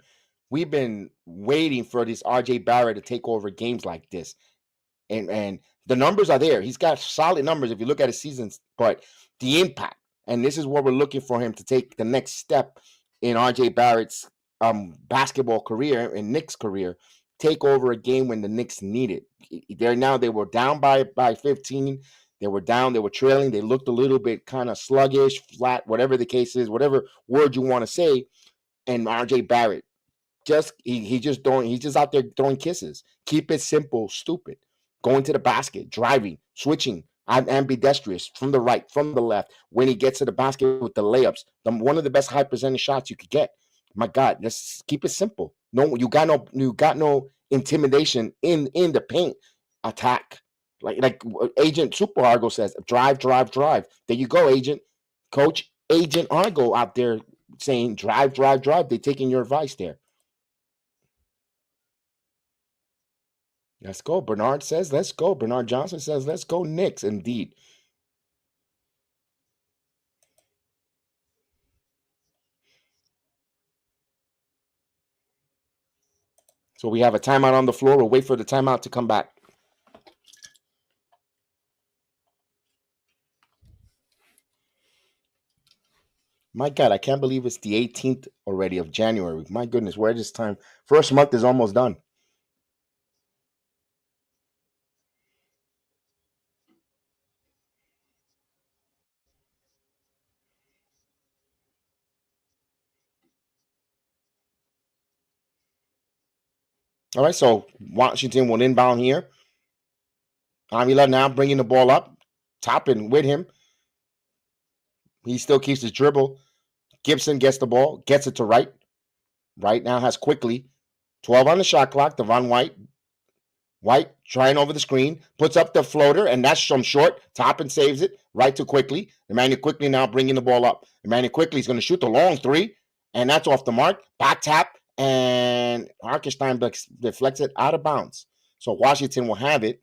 We've been waiting for this R.J. Barrett to take over games like this. And the numbers are there. He's got solid numbers if you look at his seasons, but the impact, and this is what we're looking for him to take the next step in R.J. Barrett's basketball career and Knicks career, take over a game when the Knicks need it. They were down by 15. They were down. They were trailing. They looked a little bit kind of sluggish, flat, whatever the case is, whatever word you want to say. And R.J. Barrett he's just out there throwing kisses. Keep it simple, stupid. Going to the basket, driving, switching, ambidextrous from the right, from the left. When he gets to the basket with the layups, one of the best high percentage shots you could get. My God, let's keep it simple. No, you got no intimidation in the paint. Attack, like Agent Super Argo says, drive, drive, drive. There you go, Agent Coach Agent Argo out there saying drive, drive, drive. They're taking your advice there. Let's go. Bernard says, let's go. Bernard Johnson says, let's go, Knicks. Indeed. So we have a timeout on the floor. We'll wait for the timeout to come back. My God, I can't believe it's the 18th already of January. My goodness, where this time? First month is almost done. All right, so Washington will inbound here. Avila now bringing the ball up, Toppin with him. He still keeps his dribble. Gibson gets the ball, gets it to Wright. Wright now has quickly 12 on the shot clock. Devon White. White trying over the screen, puts up the floater, and that's from short. Toppin saves it right to Quickly. Emmanuel Quickly now bringing the ball up. Emmanuel Quickly is going to shoot the long three, and that's off the mark. Back tap, and Hartenstein deflects it out of bounds. So Washington will have it.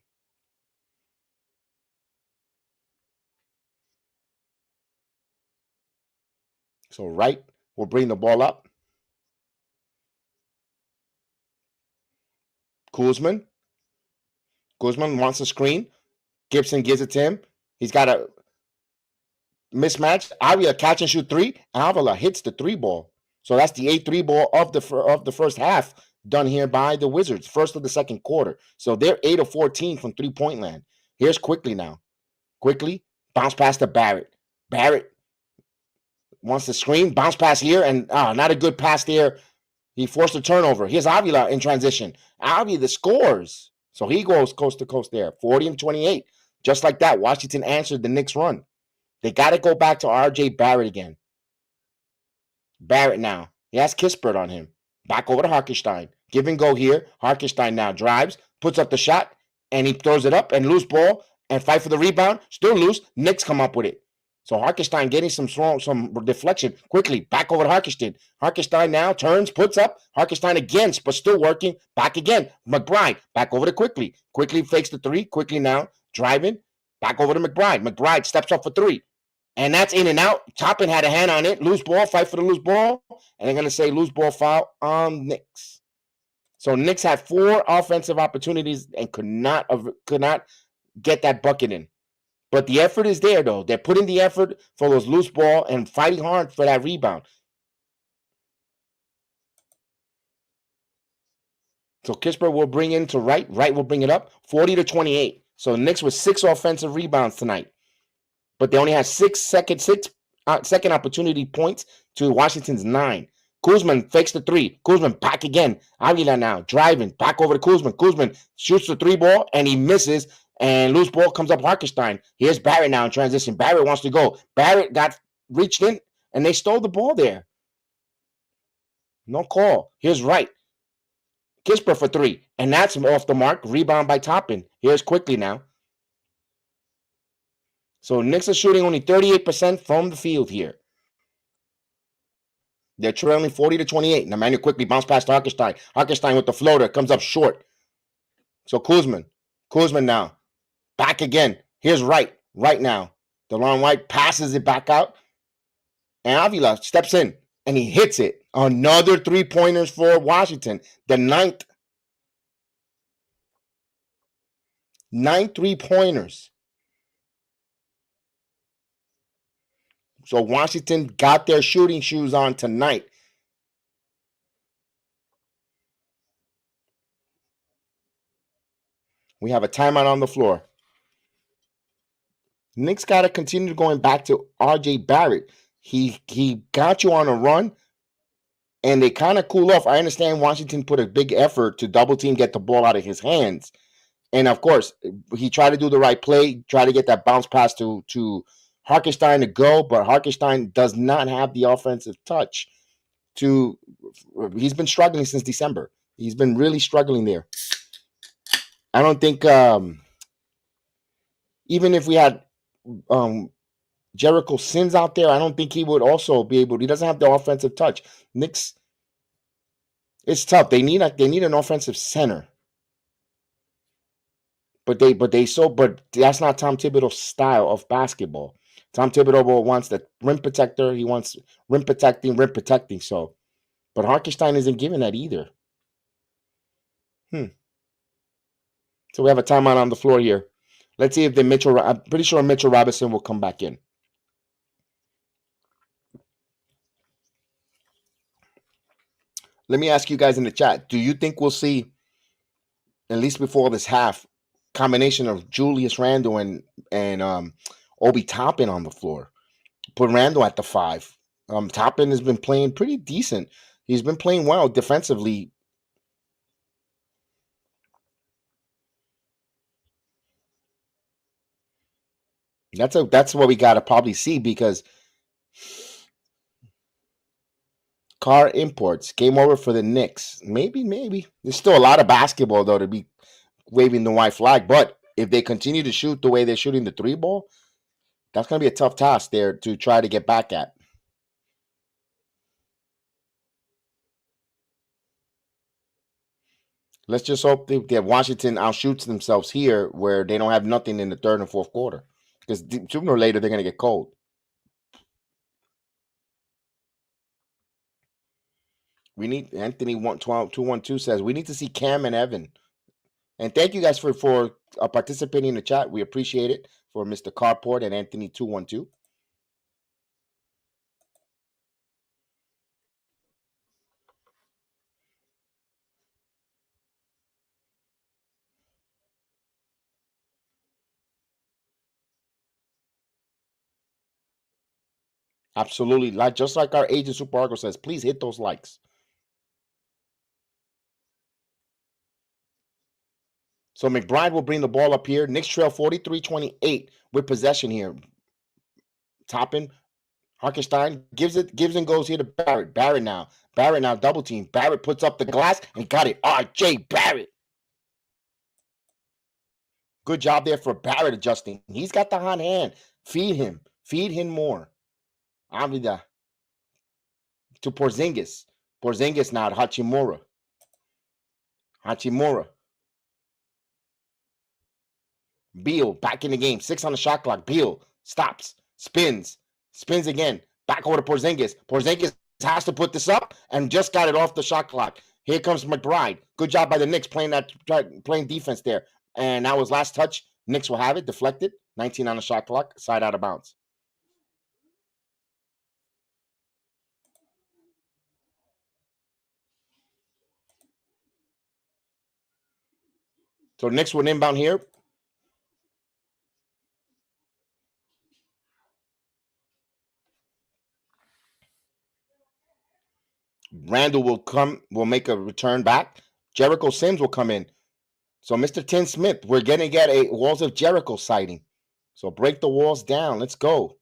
So Wright will bring the ball up. Kuzma wants a screen. Gibson gives it to him. He's got a mismatch. Avila catch and shoot three. Avila hits the three ball. So that's the 8-3 ball of the first half done here by the Wizards, first of the second quarter. So they're 8 of 14 from three-point land. Here's Quickly now. Quickly, bounce pass to Barrett. Barrett wants to screen, bounce pass here, and not a good pass there. He forced a turnover. Here's Avila in transition. Avila scores. So he goes coast to coast there, 40 and 28. Just like that, Washington answered the Knicks' run. They got to go back to R.J. Barrett again. Barrett now. He has Kispert on him. Back over to Hartenstein. Give and go here. Hartenstein now drives, puts up the shot, and he throws it up and loose ball and fight for the rebound. Still loose. Knicks come up with it. So Hartenstein getting some deflection. Quickly, back over to Hartenstein. Hartenstein now turns, puts up. Hartenstein again, but still working. Back again. McBride, back over to Quickly. Quickly fakes the three. Quickly now driving. Back over to McBride. McBride steps up for three. And that's in and out. Toppin had a hand on it. Loose ball, fight for the loose ball. And they're going to say loose ball foul on Knicks. So Knicks had 4 offensive opportunities and could not get that bucket in. But the effort is there, though. They're putting the effort for those loose ball and fighting hard for that rebound. So Kispert will bring in to Wright. Wright will bring it up, 40 to 28. So the Knicks with 6 offensive rebounds tonight. But they only had 6 second opportunity points to Washington's 9. Kuzma fakes the three. Kuzma back again. Avila now driving. Back over to Kuzma. Kuzma shoots the 3 ball, and he misses. And loose ball comes up Hartenstein. Here's Barrett now in transition. Barrett wants to go. Barrett got reached in, and they stole the ball there. No call. Here's Wright. Kispert for 3. And that's off the mark. Rebound by Toppin. Here's Quickly now. So Knicks are shooting only 38% from the field here. They're trailing 40 to 28. Now Emmanuel Quickly bounce past Hartenstein. Hartenstein with the floater comes up short. So Kuzma now. Back again. Here's Wright. Right now. DeLon White passes it back out. And Avila steps in. And he hits it. Another 3-pointers for Washington. The 9th 3-pointers. So Washington got their shooting shoes on tonight. We have a timeout on the floor. Knicks got to continue going back to R.J. Barrett. He got you on a run. and they kind of cool off. I understand Washington put a big effort to double team, get the ball out of his hands. And of course, he tried to do the right play, try to get that bounce pass to Hartenstein to go, but Hartenstein does not have the offensive touch. He's been struggling since December. He's been really struggling there. I don't think even if we had Jericho Sims out there, I don't think he would also be able. He doesn't have the offensive touch. Knicks, it's tough. They need an offensive center. But that's not Tom Thibodeau's style of basketball. Tom Thibodeau wants the rim protector. He wants rim protecting. So, but Hartenstein isn't giving that either. So we have a timeout on the floor here. Let's see if I'm pretty sure Mitchell Robinson will come back in. Let me ask you guys in the chat. Do you think we'll see, at least before this half, combination of Julius Randle and Obi Toppin on the floor? Put Randle at the 5. Toppin has been playing pretty decent. He's been playing well defensively. That's what we got to probably see, because car imports game over for the Knicks. Maybe there's still a lot of basketball though to be waving the white flag. But if they continue to shoot the way they're shooting the 3 ball, that's going to be a tough task there to try to get back at. Let's just hope that Washington outshoots themselves here, where they don't have nothing in the third and fourth quarter, because sooner or later they're going to get cold. We need Anthony 212 says we need to see Cam and Evan. And thank you guys for participating in the chat. We appreciate it, for Mr. Carport and Anthony 212. Absolutely. Just like our agent Super Argo says, please hit those likes. So McBride will bring the ball up here. Knicks trail 43-28 with possession here. Toppin, Hartenstein gives and goes here to Barrett. Barrett now double team. Barrett puts up the glass and got it. R.J. Barrett. Good job there for Barrett adjusting. He's got the hot hand. Feed him more. Avida to Porzingis. Porzingis now to Hachimura. Beal back in the game. 6 on the shot clock. Beal stops. Spins again. Back over to Porzingis. Porzingis has to put this up and just got it off the shot clock. Here comes McBride. Good job by the Knicks playing defense there. And that was last touch. Knicks will have it. Deflected. 19 on the shot clock. Side out of bounds. So Knicks will inbound here. Randle will make a return back. Jericho Sims will come in. So Mr. Tin Smith, we're going to get a Walls of Jericho sighting. So break the walls down. Let's go.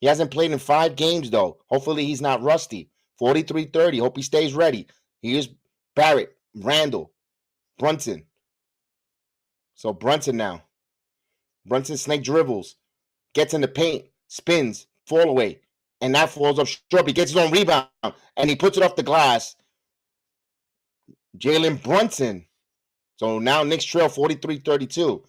He hasn't played in 5 games, though. Hopefully he's not rusty. 43-30. Hope he stays ready. Here's Barrett, Randle, Brunson. So Brunson now. Brunson snake dribbles. Gets in the paint. Spins. Fall away. And that falls up short. He gets his own rebound. And he puts it off the glass. Jalen Brunson. So now Knicks trail 43-32.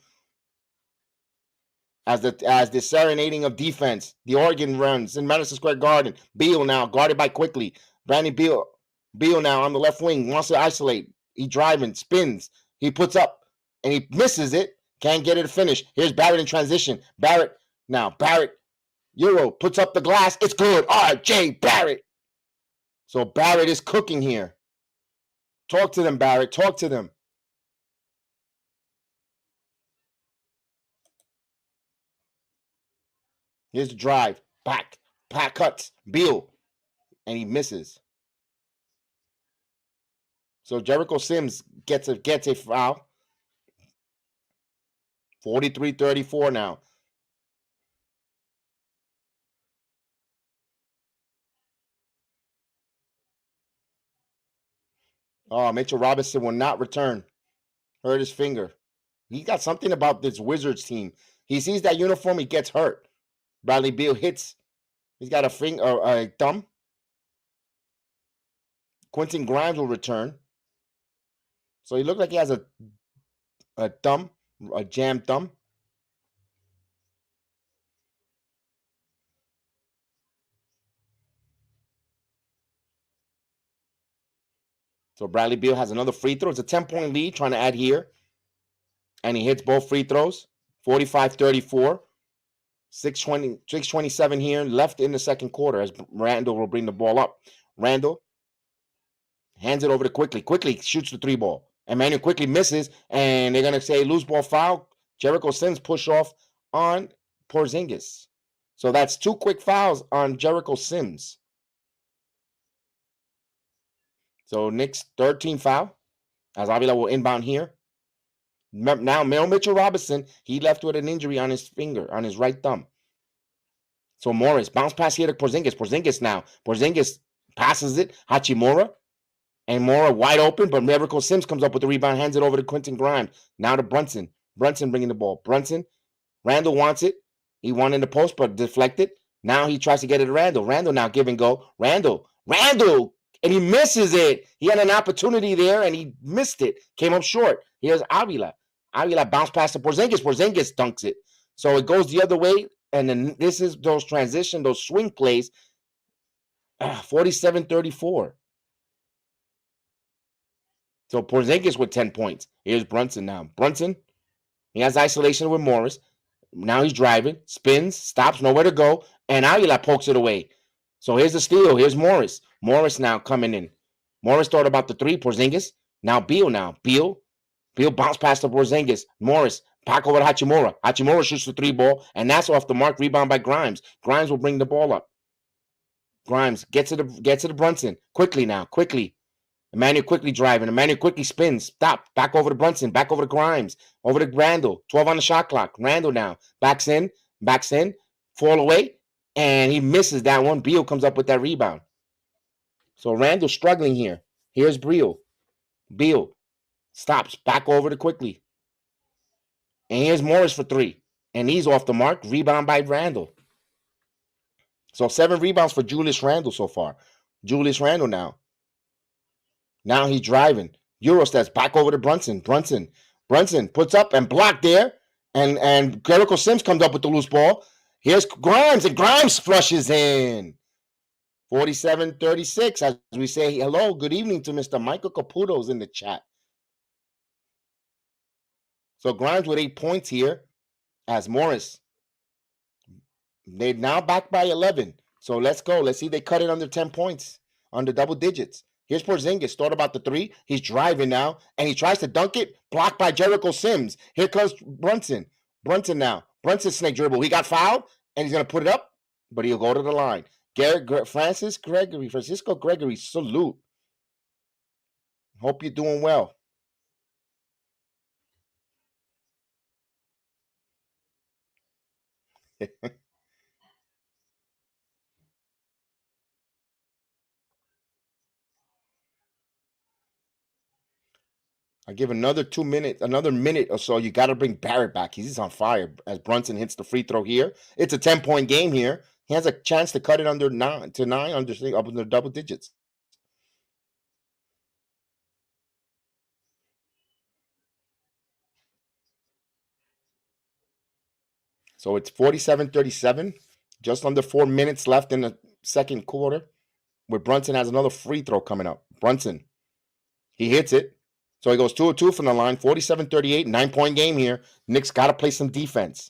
As the serenading of defense, the Oregon runs in Madison Square Garden. Beal now guarded by quickly. Brandon Beal now on the left wing wants to isolate. He driving, spins. He puts up and he misses it. Can't get it to finish. Here's Barrett in transition. Barrett Euro puts up the glass. It's good. R.J. Barrett. So Barrett is cooking here. Talk to them, Barrett. Talk to them. Here's the drive. Back cuts. Beal. And he misses. So Jericho Sims gets a foul. 43-34 now. Oh, Mitchell Robinson will not return. Hurt his finger. He got something about this Wizards team. He sees that uniform, he gets hurt. Bradley Beal hits. He's got a thumb. Quentin Grimes will return. So he looked like he has a thumb, a jammed thumb. So Bradley Beal has another free throw. It's a 10-point lead, trying to add here. And he hits both free throws. 45-34. 6:27 here, left in the second quarter as Randle will bring the ball up. Randle hands it over to Quickly. Quickly shoots the three ball. Emmanuel Quickly misses, and they're going to say loose ball foul. Jericho Sims push off on Porzingis. So that's 2 quick fouls on Jericho Sims. So Knicks 13 foul as Avila will inbound here. Now Mitchell Robinson, he left with an injury on his finger, on his right thumb. So Morris, bounce pass here to Porzingis. Porzingis passes it. Hachimura. And Mora wide open, but Jericho Sims comes up with the rebound, hands it over to Quentin Grimes. Now to Brunson. Brunson bringing the ball. Randle wants it. He won in the post, but deflected. Now he tries to get it to Randle. Randle now give and go. Randle, and he misses it. He had an opportunity there, and he missed it. Came up short. Here's Avila. Avila bounced past to Porzingis. Porzingis dunks it. So it goes the other way, and then this is those transition, those swing plays. 47-34. So Porzingis with 10 points. Here's Brunson now. Brunson, he has isolation with Morris. Now he's driving, spins, stops, nowhere to go, and Avila pokes it away. So here's the steal. Here's Morris. Morris now coming in. Morris thought about the three. Porzingis. Now Beal now. Beal bounced past the Porzingis. Morris back over to Hachimura. Hachimura shoots the three ball, and that's off the mark. Rebound by Grimes. Grimes will bring the ball up. Grimes gets to the Brunson. Quickly. Emmanuel Quickly driving. Emmanuel Quickly spins. Stop. Back over to Brunson. Back over to Grimes. Over to Randle. 12 on the shot clock. Randle now. Backs in. Fall away. And he misses that one. Beal comes up with that rebound. So Randle struggling here. Here's Beal. Beal stops. Back over to Quickly. And here's Morris for 3. And he's off the mark. Rebound by Randle. So 7 rebounds for Julius Randle so far. Julius Randle now. Now he's driving. Eurostats back over to Brunson. Brunson puts up and blocked there. And Jericho Sims comes up with the loose ball. Here's Grimes, and Grimes flushes in. 47-36 as we say hello, good evening to Mr. Michael Caputo's in the chat. So Grimes with 8 points here as Morris. They're now back by 11. So let's go. Let's see if they cut it under 10 points, under double digits. Here's Porzingis. Thought about the 3. He's driving now, and he tries to dunk it. Blocked by Jericho Sims. Here comes Brunson. Brunson now. Brunson snake dribble. He got fouled, and he's going to put it up, but he'll go to the line. Francisco Gregory, salute. Hope you're doing well. I give another 2 minutes, another minute or so. You got to bring Barrett back. He's on fire as Brunson hits the free throw here. It's a 10-point game here. He has a chance to cut it under 9 to 9, up under double digits. So it's 47-37, just under 4 minutes left in the second quarter, where Brunson has another free throw coming up. Brunson, he hits it. So he goes 2 of 2 from the line, 47-38, 9-point game here. Knicks got to play some defense.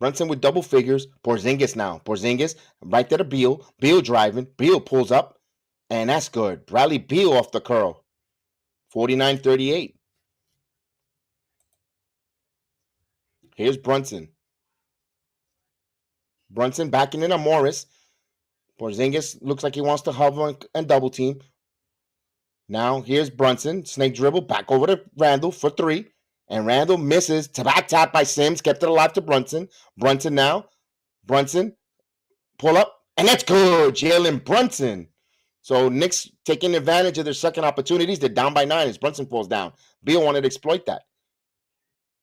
Brunson with double figures. Porzingis now. Porzingis right there to Beal. Beal driving. Beal pulls up, and that's good. Bradley Beal off the curl. 49-38. Here's Brunson. Brunson backing in on Morris. Porzingis looks like he wants to hover and double team. Now here's Brunson. Snake dribble back over to Randle for three. And Randle misses. Back tap by Sims. Kept it alive to Brunson. Brunson now. Brunson. Pull up. And that's good. Jalen Brunson. So Knicks taking advantage of their second opportunities. They're down by 9 as Brunson falls down. Beal wanted to exploit that.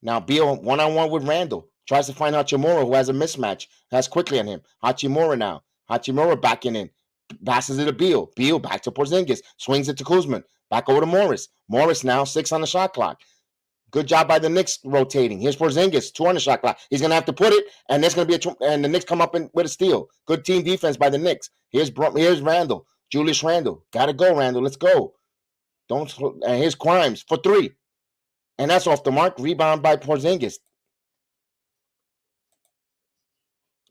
Now Beal one-on-one with Randle. Tries to find Hachimura, who has a mismatch. Has quickly on him. Hachimura now. Hachimura backing in. Passes it to Beal. Beal back to Porzingis. Swings it to Kuzma. Back over to Morris. Morris now 6 on the shot clock. Good job by the Knicks rotating. Here's Porzingis, 2 on the shot clock. He's going to have to put it, and there's going to be and the Knicks come up with a steal. Good team defense by the Knicks. Here's Randle. Julius Randle. Got to go, Randle. Let's go. And here's Grimes for 3. And that's off the mark. Rebound by Porzingis.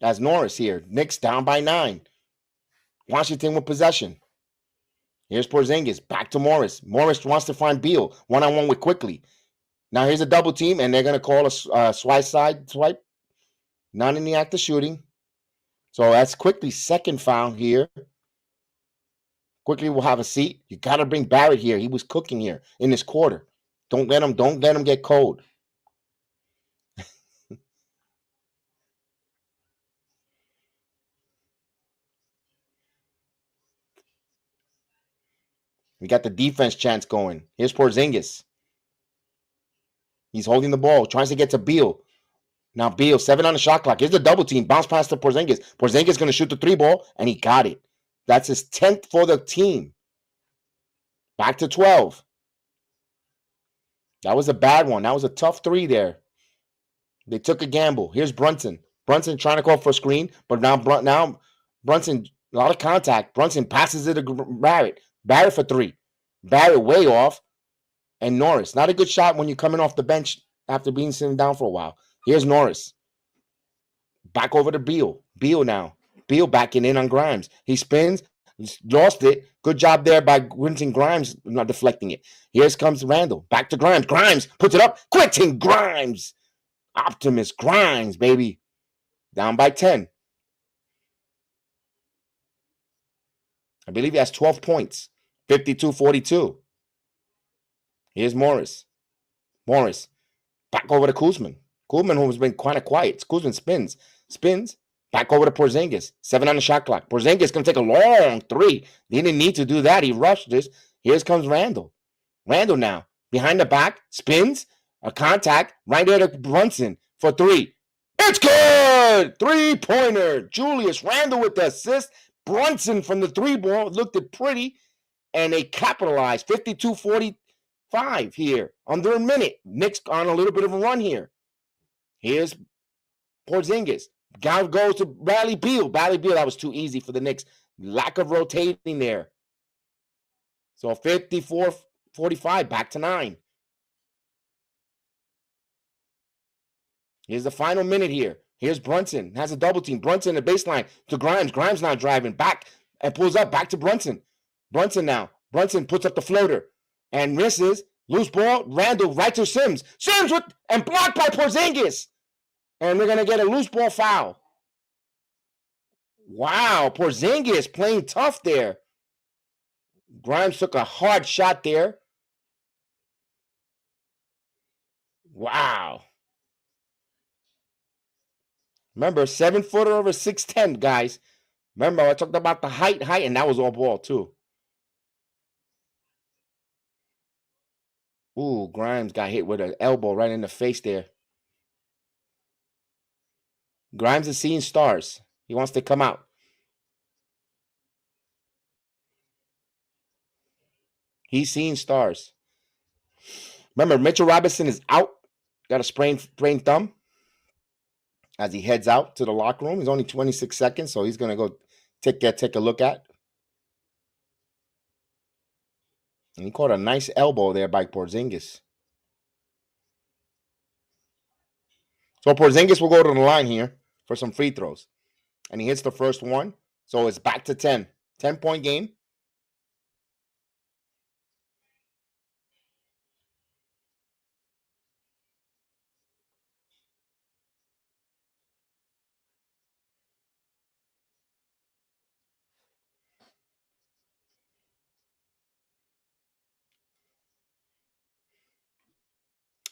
As Norris here. Knicks down by 9. Washington with possession. Here's Porzingis. Back to Morris. Morris wants to find Beal. One-on-one with Quickly. Now here's a double team, and they're going to call a swipe. Not in the act of shooting. So that's Quickly's second foul here. Quickly will have a seat. You got to bring Barrett here. He was cooking here in this quarter. Don't let him get cold. We got the defense chance going. Here's Porzingis. He's holding the ball, tries to get to Beal. Now Beal, 7 on the shot clock. Here's the double team. Bounce pass to Porzingis. Porzingis going to shoot the 3 ball, and he got it. That's his 10th for the team. Back to 12. That was a bad one. That was a tough 3 there. They took a gamble. Here's Brunson. Brunson trying to call for a screen, but now Brunson, a lot of contact. Brunson passes it to Barrett. Barrett for 3. Barrett way off. And Norris. Not a good shot when you're coming off the bench after being sitting down for a while. Here's Norris. Back over to Beal. Beal now. Beal backing in on Grimes. He spins. Lost it. Good job there by Quentin Grimes not deflecting it. Here comes Randle. Back to Grimes. Grimes puts it up. Quentin Grimes. Optimus Grimes, baby. Down by 10. I believe he has 12 points. 52-42. Here's Morris. Morris. Back over to Kuzma. Kuzma, who has been kind of quiet. Kuzma spins. Back over to Porzingis. 7 on the shot clock. Porzingis going to take a long 3. He didn't need to do that. He rushed this. Here comes Randle. Randle now. Behind the back. Spins. A contact. Right there to Brunson for 3. It's good! 3-pointer. Julius Randle with the assist. Brunson from the 3 ball. Looked it pretty. And they capitalized. 52-45 here. Under a minute. Knicks on a little bit of a run here. Here's Porzingis. Guy goes to Bradley Beal. Bradley Beal, that was too easy for the Knicks. Lack of rotating there. So 54-45, back to 9. Here's the final minute here. Here's Brunson. Has a double team. Brunson at baseline to Grimes. Grimes now driving back and pulls up back to Brunson. Brunson now. Brunson puts up the floater and misses. Loose ball. Randle right to Sims. Sims and blocked by Porzingis. And we're going to get a loose ball foul. Wow. Porzingis playing tough there. Grimes took a hard shot there. Wow. Remember, 7-footer over 6'10", guys. Remember, I talked about the height, and that was all ball, too. Ooh, Grimes got hit with an elbow right in the face there. Grimes is seeing stars. He wants to come out. He's seeing stars. Remember, Mitchell Robinson is out. Got a sprained thumb as he heads out to the locker room. He's only 26 seconds, so he's going to go take a look at. And he caught a nice elbow there by Porzingis. So Porzingis will go to the line here for some free throws. And he hits the first one. So it's back to 10. 10-point game.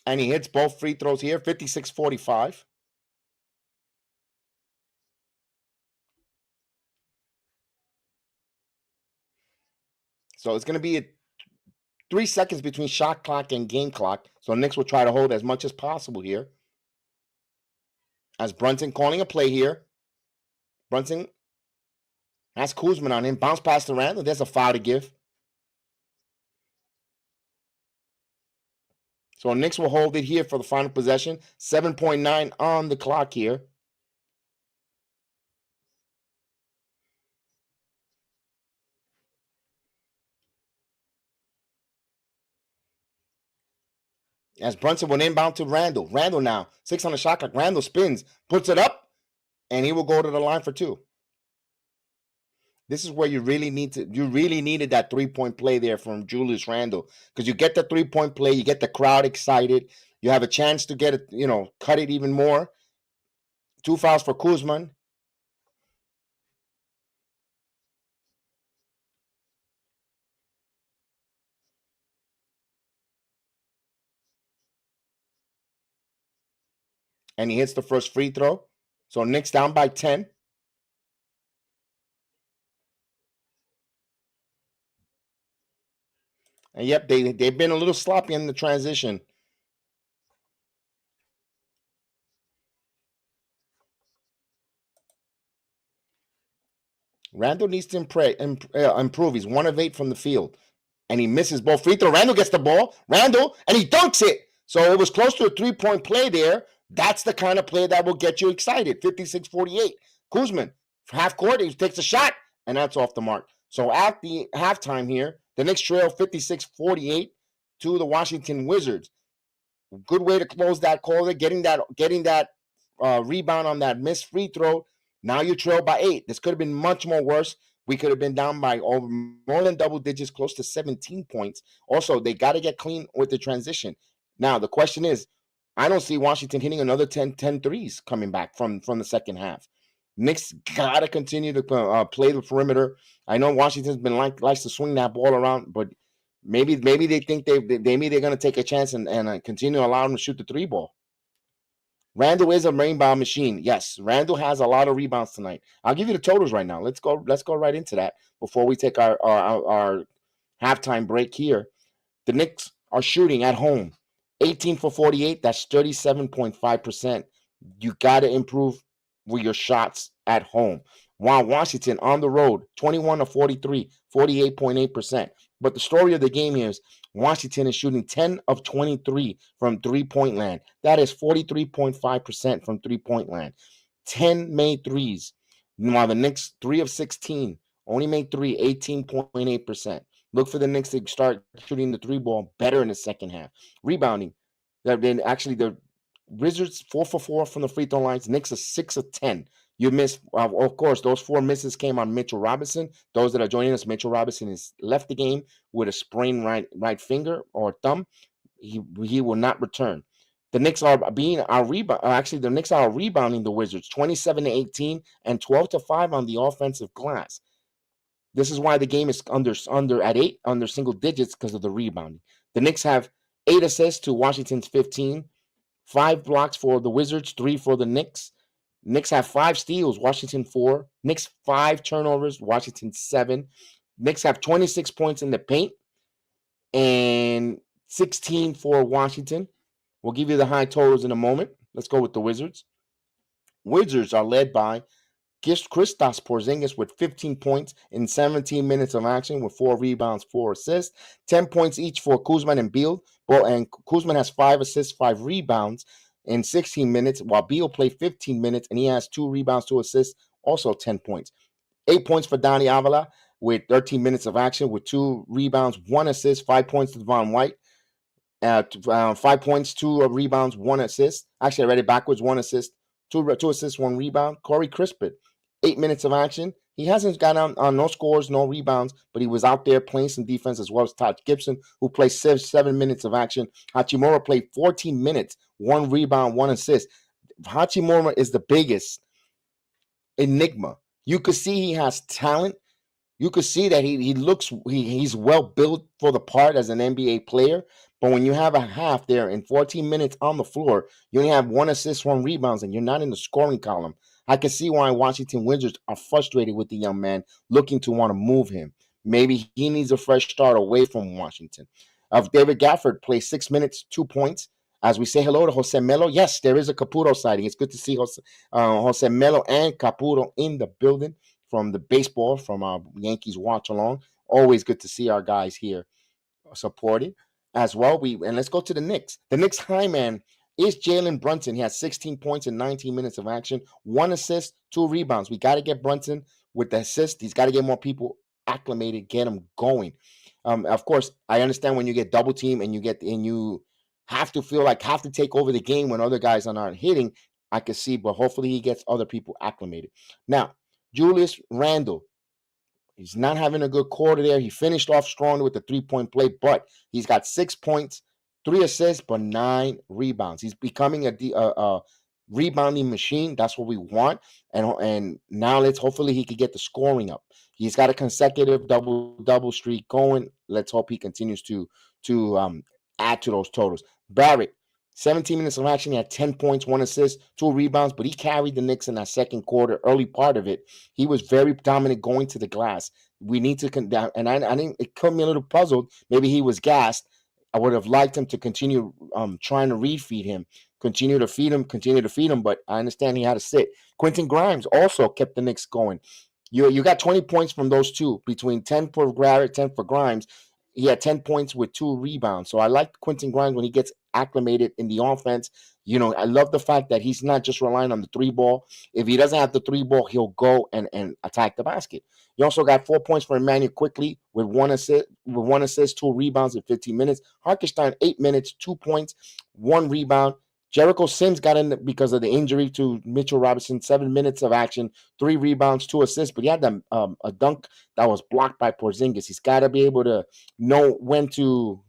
And he hits both free throws here, 56-45. So it's going to be 3 seconds between shot clock and game clock. So Knicks will try to hold as much as possible here. As Brunson calling a play here. Brunson has Kuzma on him. Bounce pass to Randle. There's a foul to give. So Knicks will hold it here for the final possession. 7.9 on the clock here. As Brunson will inbound to Randle. Randle now, 6 on the shot clock. Randle spins, puts it up, and he will go to the line for 2. This is where you really needed that 3-point play there from Julius Randle, because you get the 3-point play, you get the crowd excited, you have a chance to get it, cut it even more. 2 fouls for Kuzma. And he hits the first free throw. So Knicks down by 10. And yep, they've been a little sloppy in the transition. Randle needs to improve. He's 1 of 8 from the field. And he misses both free throw. Randle gets the ball. Randle, and he dunks it. So it was close to a 3-point play there. That's the kind of play that will get you excited. 56-48. Kuzma, half court, he takes a shot, and that's off the mark. So at the halftime here, the Knicks trail 56-48 to the Washington Wizards. Good way to close that quarter, getting that rebound on that missed free throw. Now you trail by 8. This could have been much more worse. We could have been down by more than double digits, close to 17 points. Also, they got to get clean with the transition. Now, the question is, I don't see Washington hitting another 10 threes coming back from the second half. Knicks got to continue to play the perimeter. I know Washington's been likes to swing that ball around, but maybe they think maybe they're going to take a chance and continue to allow them to shoot the 3 ball. Randle is a rebound machine. Yes, Randle has a lot of rebounds tonight. I'll give you the totals right now. Let's go right into that before we take our halftime break here. The Knicks are shooting at home 18 for 48. That's 37.5%. You got to improve with your shots at home. While Washington on the road 21 of 43, 48.8%. But the story of the game here is Washington is shooting 10 of 23 from 3-point land. That is 43.5% from 3-point land. 10 made threes. While the Knicks 3 of 16 only made 3, 18.8%. Look for the Knicks to start shooting the 3 ball better in the second half. Rebounding. Then actually the Wizards 4 for 4 from the free throw lines. Knicks are 6 of 10. You missed, of course, those 4 misses came on Mitchell Robinson. Those that are joining us, Mitchell Robinson has left the game with a sprained right finger or thumb. He will not return. The Knicks are the Knicks are rebounding the Wizards 27-18 and 12-5 on the offensive glass. This is why the game is under single digits because of the rebounding. The Knicks have 8 assists to Washington's 15, 5 blocks for the Wizards, 3 for the Knicks. Knicks have 5 steals, Washington 4. Knicks 5 turnovers, Washington 7. Knicks have 26 points in the paint and 16 for Washington. We'll give you the high totals in a moment. Let's go with the Wizards. Wizards are led by Kristaps Porzingis with 15 points in 17 minutes of action with 4 rebounds, 4 assists, 10 points each for Kuzma and Beal. And Kuzma has 5 assists, 5 rebounds in 16 minutes, while Beal played 15 minutes and he has 2 rebounds, 2 assists, also 10 points. 8 points for Donny Avila with 13 minutes of action with 2 rebounds, 1 assist, 5 points to Devon White. 5 points, 2 rebounds, 1 assist. Actually, I read it backwards. 1 assist, 2 assists, 1 rebound. Corey Crispin, 8 minutes of action. He hasn't got on no scores, no rebounds, but he was out there playing some defense, as well as Todd Gibson, who played 7 minutes of action. Hachimura played 14 minutes, 1 rebound, 1 assist. Hachimura is the biggest enigma. You could see he has talent. You could see that he's well built for the part as an NBA player, But when you have a half there in 14 minutes on the floor, you only have 1 assist, 1 rebounds, and you're not in the scoring column. I can see why Washington Wizards are frustrated with the young man, looking to want to move him. Maybe he needs a fresh start away from Washington. David Gafford plays 6 minutes, 2 points. As we say hello to Jose Melo, yes, there is a Caputo sighting. It's good to see Jose Melo and Caputo in the building from the baseball, from our Yankees watch along. Always good to see our guys here supporting as well. And let's go to the Knicks. The Knicks high man is Jalen Brunson. He has 16 points in 19 minutes of action, 1 assist, 2 rebounds. We got to get Brunson with the assist. He's got to get more people acclimated, get him going. Of course, I understand when you get double team and you have to take over the game when other guys are not hitting. I can see, but hopefully he gets other people acclimated. Now, Julius Randle. He's not having a good quarter there. He finished off strong with the 3-point play, but he's got 6 points, 3 assists, but 9 rebounds. He's becoming a rebounding machine. That's what we want. And now hopefully he can get the scoring up. He's got a consecutive double streak going. Let's hope he continues to add to those totals. Barrett, 17 minutes of action. He had 10 points, 1 assist, 2 rebounds, but he carried the Knicks in that second quarter, early part of it. He was very dominant going to the glass. We need to and I think it cut me a little puzzled. Maybe he was gassed. I would have liked him to continue trying to refeed him, continue to feed him, but I understand he had to sit. Quentin Grimes also kept the Knicks going. You got 20 points from those two, between 10 for Garrett, 10 for Grimes. He had 10 points with 2 rebounds. So I like Quentin Grimes when he gets acclimated in the offense. I love the fact that he's not just relying on the 3-ball. If he doesn't have the 3-ball, he'll go and attack the basket. You also got 4 points for Emmanuel quickly with 1 assist, 2 rebounds in 15 minutes. Hartenstein, 8 minutes, 2 points, 1 rebound. Jericho Sims got in because of the injury to Mitchell Robinson, 7 minutes of action, 3 rebounds, 2 assists, but he had a dunk that was blocked by Porzingis. He's got to be able to know when to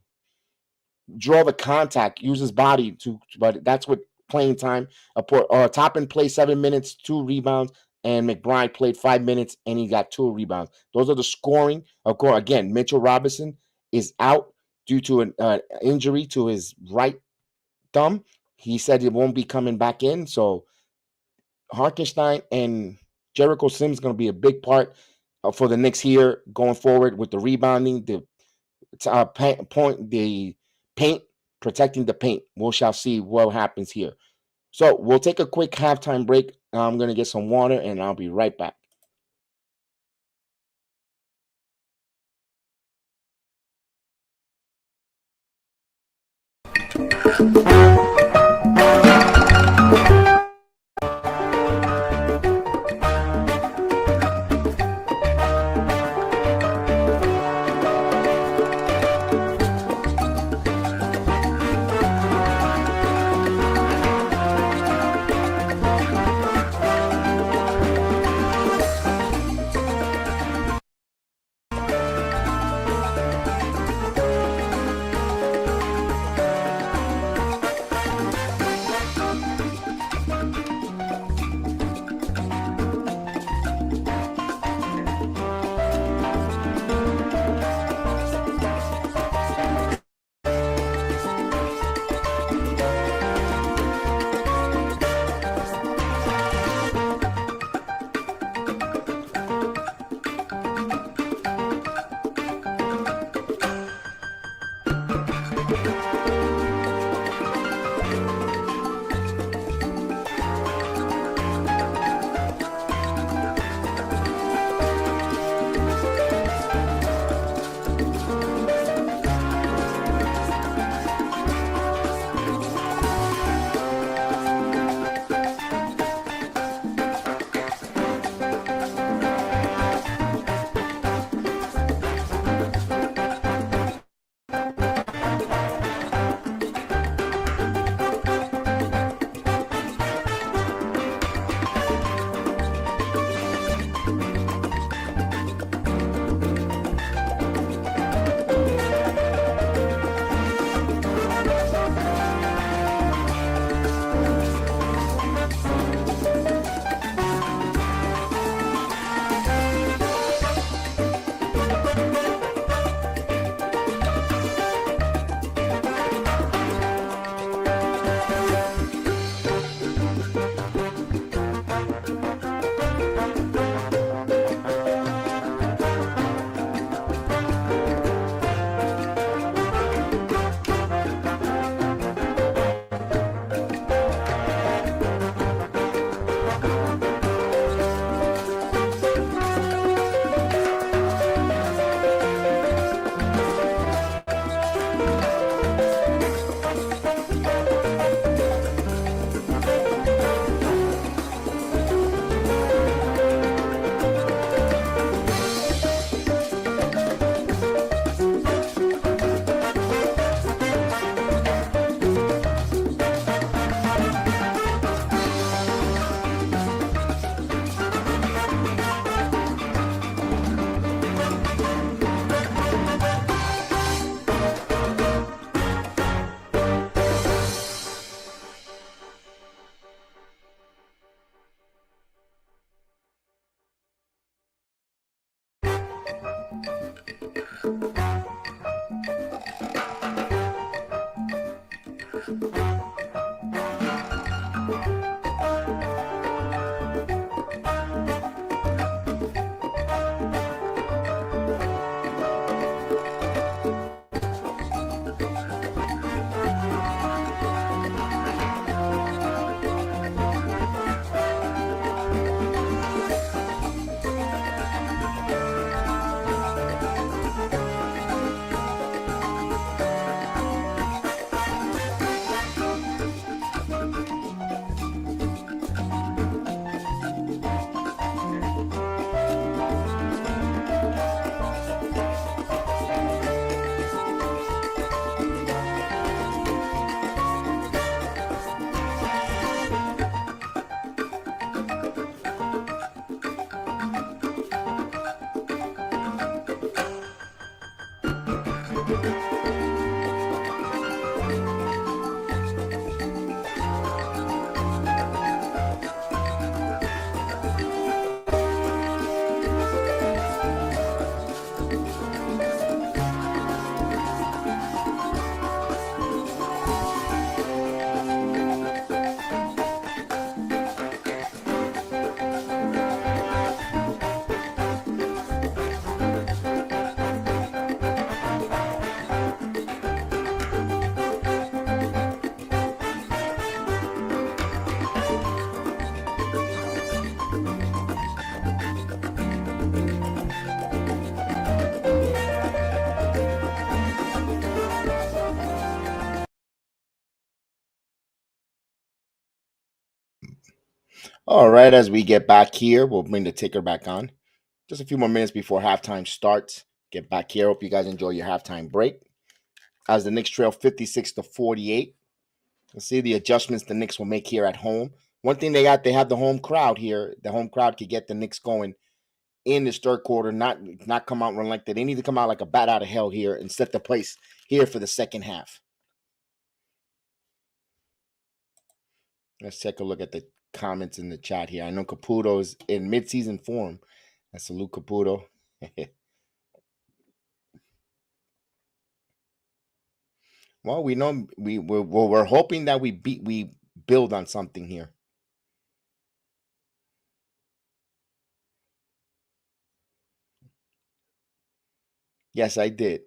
draw the contact, use his body but that's what playing time. Toppin played 7 minutes, 2 rebounds, and McBride played 5 minutes and he got 2 rebounds. Those are the scoring. Of course, again, Mitchell Robinson is out due to an injury to his right thumb. He said he won't be coming back in. So Hartenstein and Jericho Sims going to be a big part for the Knicks here going forward with the rebounding, the paint, protecting the paint. We shall see what happens here. So we'll take a quick halftime break. I'm going to get some water and I'll be right back. All right, as we get back here, we'll bring the ticker back on. Just a few more minutes before halftime starts. Get back here. Hope you guys enjoy your halftime break. As the Knicks trail 56-48. Let's see the adjustments the Knicks will make here at home. One thing they have the home crowd here. The home crowd could get the Knicks going in this third quarter, not come out and run like that. They need to come out like a bat out of hell here and set the place here for the second half. Let's take a look at the comments in the chat here. I know Caputo's in midseason form. I salute Caputo. Well, we know we're hoping that we build on something here. Yes, I did.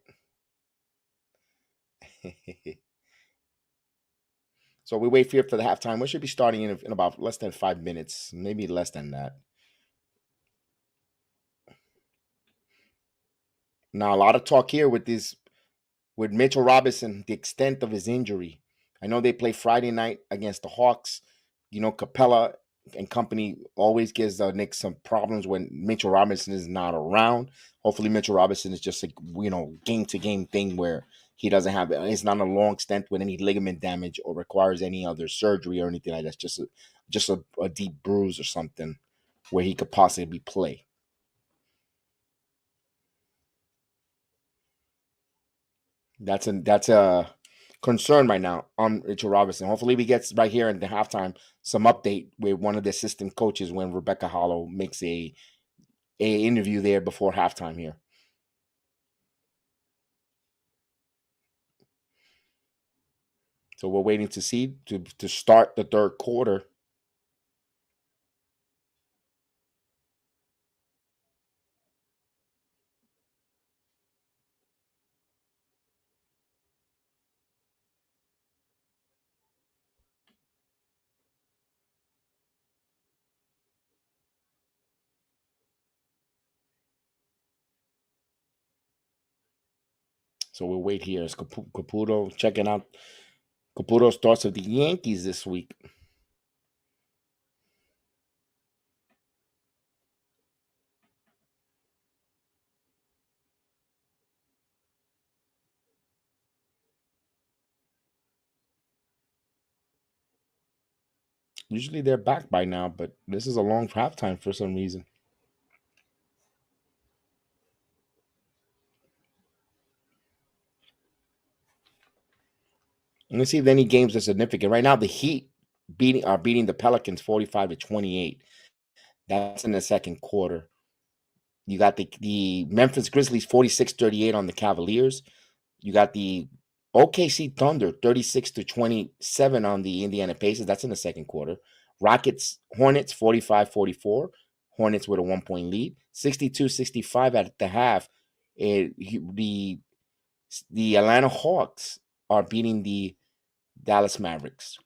So we wait here for the halftime. We should be starting in about less than 5 minutes, maybe less than that. Now, a lot of talk here with Mitchell Robinson, the extent of his injury. I know they play Friday night against the Hawks. You know, Capella and company always gives the Knicks some problems when Mitchell Robinson is not around. Hopefully, Mitchell Robinson is just a game to game thing where he doesn't have it's not a long stint with any ligament damage or requires any other surgery or anything like that. Just a deep bruise or something where he could possibly play. That's a concern right now on Mitchell Robinson. Hopefully, we get right here in the halftime some update with one of the assistant coaches when Rebecca Hollow makes a interview there before halftime here. So we're waiting to see to start the third quarter. So we'll wait here. It's Caputo checking out Caputo's thoughts of the Yankees this week. Usually they're back by now, but this is a long halftime for some reason. Let's see if any games are significant. Right now, the Heat are beating the Pelicans 45-28. That's in the second quarter. You got the Memphis Grizzlies 46-38 on the Cavaliers. You got the OKC Thunder 36-27 on the Indiana Pacers. That's in the second quarter. Rockets Hornets 45-44. Hornets with a 1 point lead. 62-65 at the half. The Atlanta Hawks are beating the Dallas Mavericks.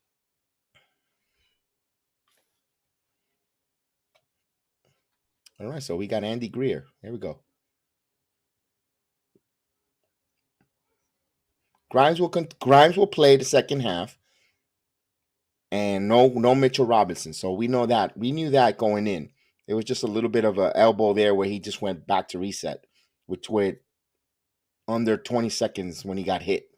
All right, so we got Andy Greer. Here we go. Grimes will play the second half, and no Mitchell Robinson. So we know that. We knew that going in. It was just a little bit of an elbow there where he just went back to reset, which went under 20 seconds when he got hit.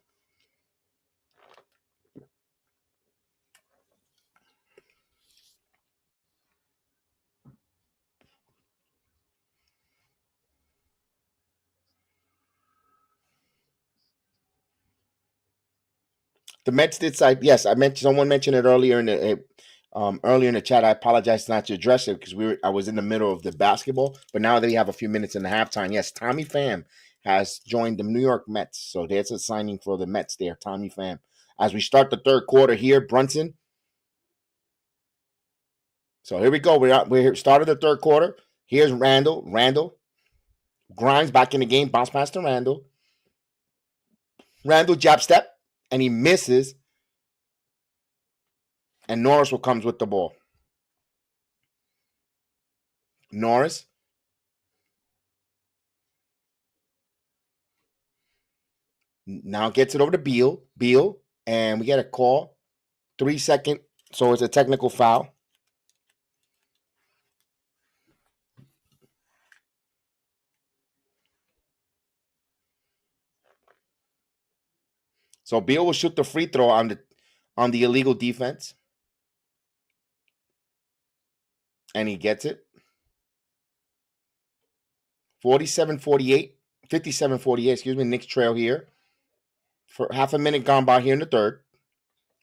The Mets did side. Yes, I mentioned someone mentioned it earlier in the chat. I apologize not to address it because I was in the middle of the basketball. But now that we have a few minutes in the halftime, yes, Tommy Pham has joined the New York Mets. So there's a signing for the Mets there, Tommy Pham. As we start the third quarter here, Brunson. So here we go. We're started the third quarter. Here's Randle. Grimes back in the game. Bounce pass to Randle. Randle jab step, and he misses. And Norris will comes with the ball. Norris now gets it over to Beal. And we get a call. 3 second. So it's a technical foul. So Beal will shoot the free throw on the illegal defense. And he gets it. 47-48. 57-48, excuse me. Knicks trail here. For half a minute gone by here in the third.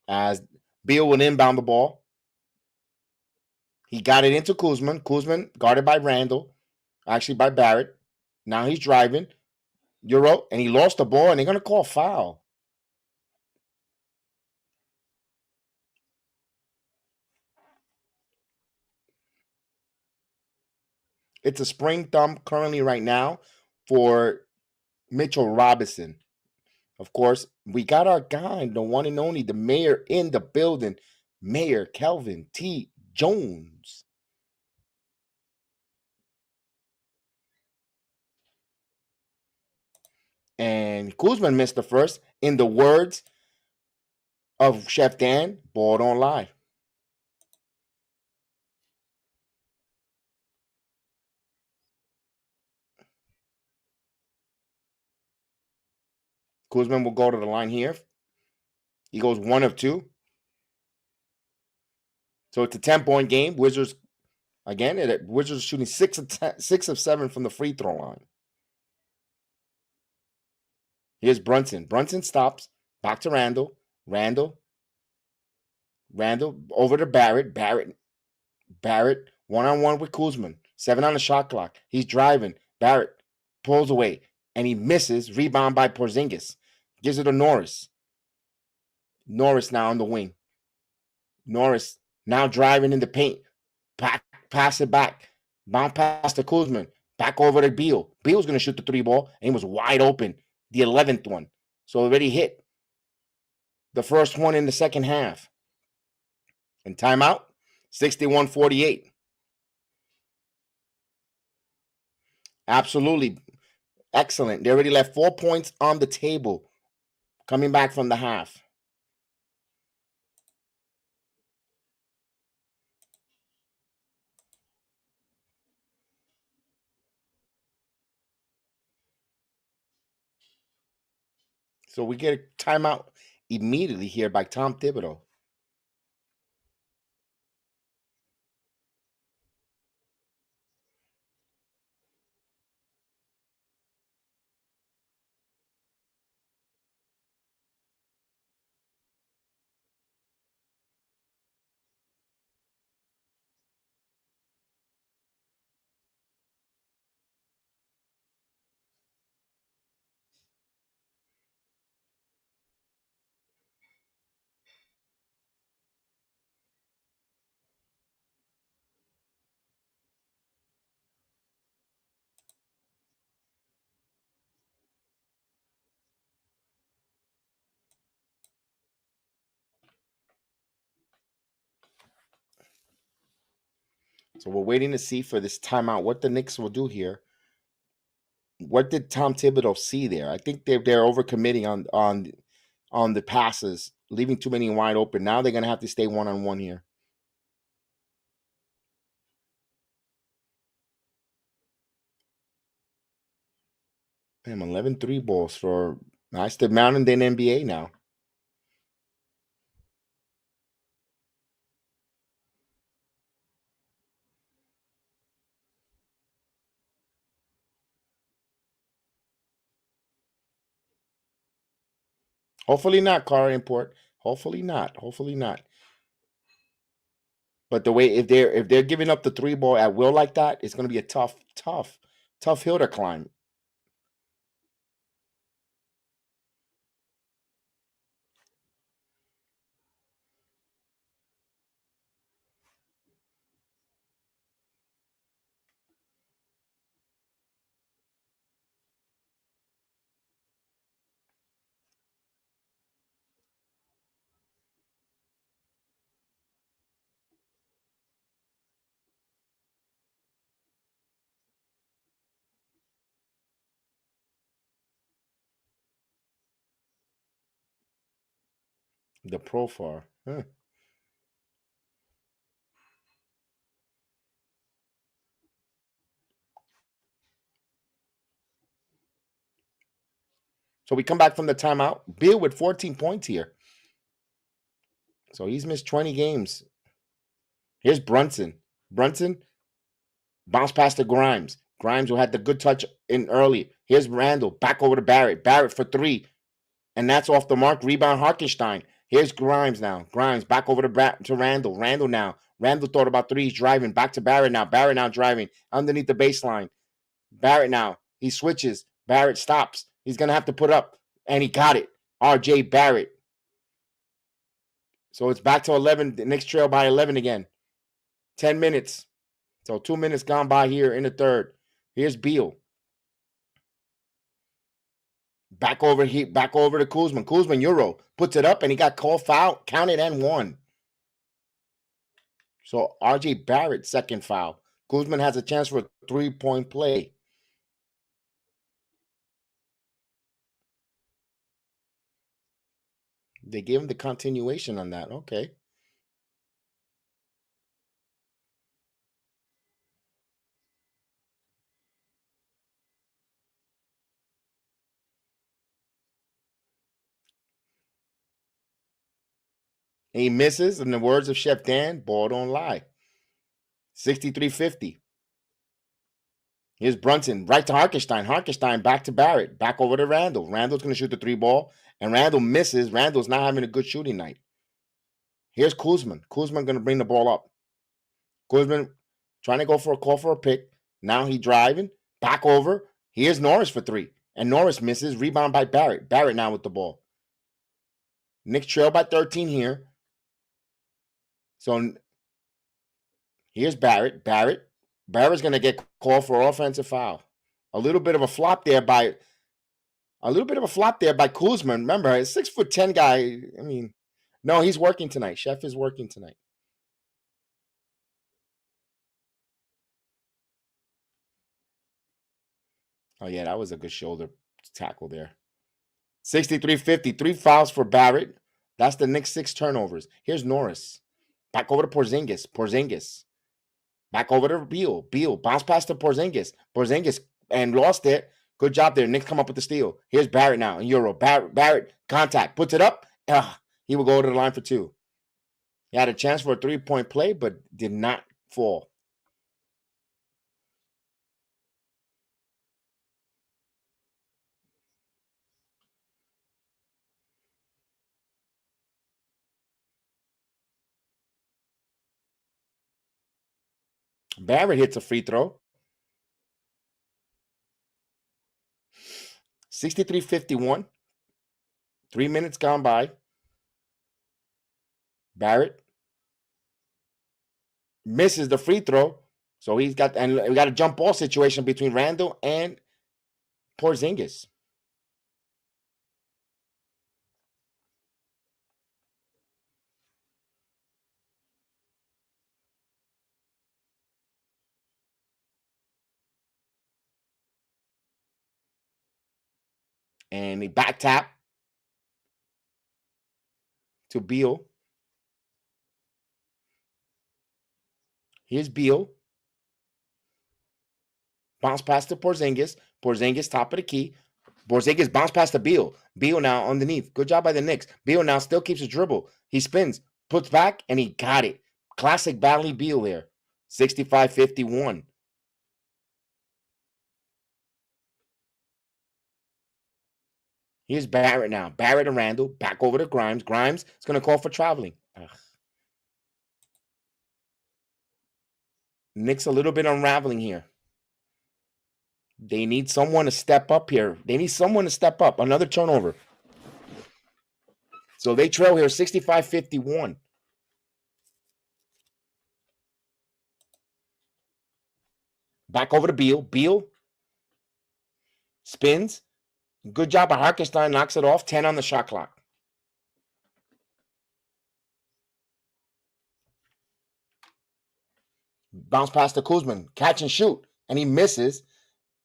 As Beal will inbound the ball. He got it into Kuzma. Kuzma guarded by Randle. Actually by Barrett. Now he's driving. Euro. And he lost the ball. And they're going to call foul. It's a spring thumb currently right now for Mitchell Robinson. Of course, we got our guy, the one and only, the mayor in the building, Mayor Kelvin T. Jones. And Kuzma missed the first. In the words of Chef Dan, ball don't lie. Kuzma will go to the line here. He goes 1 of 2. So it's a 10-point game. Wizards, again, Wizards shooting 6 of 7 from the free throw line. Here's Brunson. Brunson stops. Back to Randle. Randle over to Barrett. Barrett one-on-one with Kuzma. 7 on the shot clock. He's driving. Barrett pulls away. And he misses. Rebound by Porzingis. Gives it to Norris. Norris now on the wing. Norris now driving in the paint. Pass it back. Bounce pass to Kuzma. Back over to Beal. Beal's going to shoot the 3 ball. And he was wide open. The 11th one. So already hit the first one in the second half. And timeout. 61-48. Absolutely excellent. They already left 4 points on the table coming back from the half. So we get a timeout immediately here by Tom Thibodeau. So we're waiting to see for this timeout what the Knicks will do here. What did Tom Thibodeau see there? I think they're overcommitting on the passes, leaving too many wide open. Now they're going to have to stay one-on-one here. Damn, 11 3 balls for that's the mountain in NBA now. Hopefully not, car import. Hopefully not. Hopefully not. But the way if they're giving up the 3 ball at will like that, it's going to be a tough hill to climb. The profile. Huh. So we come back from the timeout. Bill with 14 points here. So he's missed 20 games. Here's Brunson. Brunson bounce past to Grimes. Grimes who had the good touch in early. Here's Randle back over to Barrett. Barrett for 3. And that's off the mark. Rebound Harkenstein. Here's Grimes now. Grimes back over to Randle. Randle now. Randle thought about 3. He's driving. Back to Barrett now. Barrett now driving underneath the baseline. Barrett now. He switches. Barrett stops. He's going to have to put up. And he got it. R.J. Barrett. So it's back to 11. The Knicks trail by 11 again. 10 minutes. So 2 minutes gone by here in the third. Here's Beal. Back over to Kuzma. Kuzma Euro puts it up and he got called foul, counted and won. So R.J. Barrett second foul. Kuzma has a chance for a 3-point play. They gave him the continuation on that. Okay. He misses. In the words of Chef Dan, ball don't lie. 63-50. Here's Brunson, right to Harkenstein. Harkenstein back to Barrett. Back over to Randle. Randle's going to shoot the 3 ball. And Randle misses. Randle's not having a good shooting night. Here's Kuzma. Kuzma going to bring the ball up. Kuzma trying to go for a call for a pick. Now he driving. Back over. Here's Norris for 3. And Norris misses. Rebound by Barrett. Barrett now with the ball. Knicks trail by 13 here. So here's Barrett. Barrett's going to get called for offensive foul. A little bit of a flop there by Kuzma. Remember, a 6'10" guy. I mean, no, he's working tonight. Chef is working tonight. Oh, yeah, that was a good shoulder tackle there. 63-50. 3 fouls for Barrett. That's the Knicks 6 turnovers. Here's Norris. Back over to Porzingis. Back over to Beal. Bounce pass to Porzingis and lost it. Good job there. Knicks come up with the steal. Here's Barrett now in Euro. Barrett contact. Puts it up. He will go to the line for 2. He had a chance for a 3-point play, but did not fall. Barrett hits a free throw. 63-51. 3 minutes gone by. Barrett misses the free throw. So we got a jump ball situation between Randle and Porzingis. And a back tap to Beal. Here's Beal. Bounce pass to Porzingis. Porzingis, top of the key. Porzingis bounce pass to Beal. Beal now underneath. Good job by the Knicks. Beal now still keeps a dribble. He spins, puts back, and he got it. Classic Valley Beal there. 65-51. Here's Barrett now. Barrett and Randle. Back over to Grimes. Grimes is going to call for traveling. Ugh. Knicks a little bit unraveling here. They need someone to step up here. They need someone to step up. Another turnover. So they trail here 65-51. Back over to Beal. Beal spins. Good job by Hartenstein. Knocks it off. 10 on the shot clock. Bounce past to Kuzma. Catch and shoot. And he misses.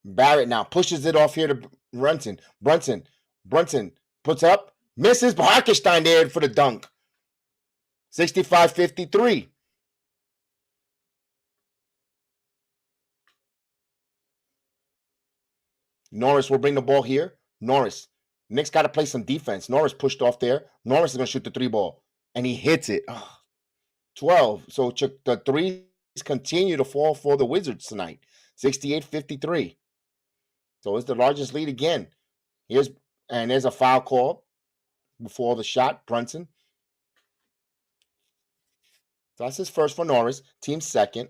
Barrett now pushes it off here to Brunson. Brunson puts up. Misses. But Hartenstein there for the dunk. 65-53. Norris will bring the ball here. Norris. Knicks got to play some defense. Norris pushed off there. Norris is going to shoot the 3-ball. And he hits it. 12. So the threes continue to fall for the Wizards tonight. 68-53. So it's the largest lead again. There's a foul call before the shot. Brunson. So that's his first for Norris. Team second.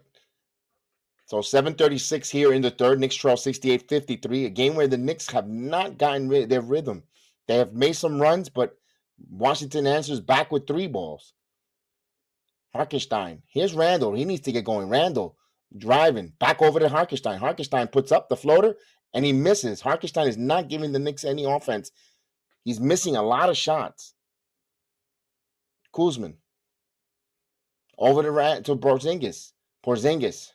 So 7:36 here in the third. Knicks trail 68-53. A game where the Knicks have not gotten their rhythm. They have made some runs, but Washington answers back with 3 balls. Hartenstein. Here's Randle. He needs to get going. Randle driving. Back over to Hartenstein. Hartenstein puts up the floater, and he misses. Hartenstein is not giving the Knicks any offense. He's missing a lot of shots. Kuzma. Over to Porzingis. Porzingis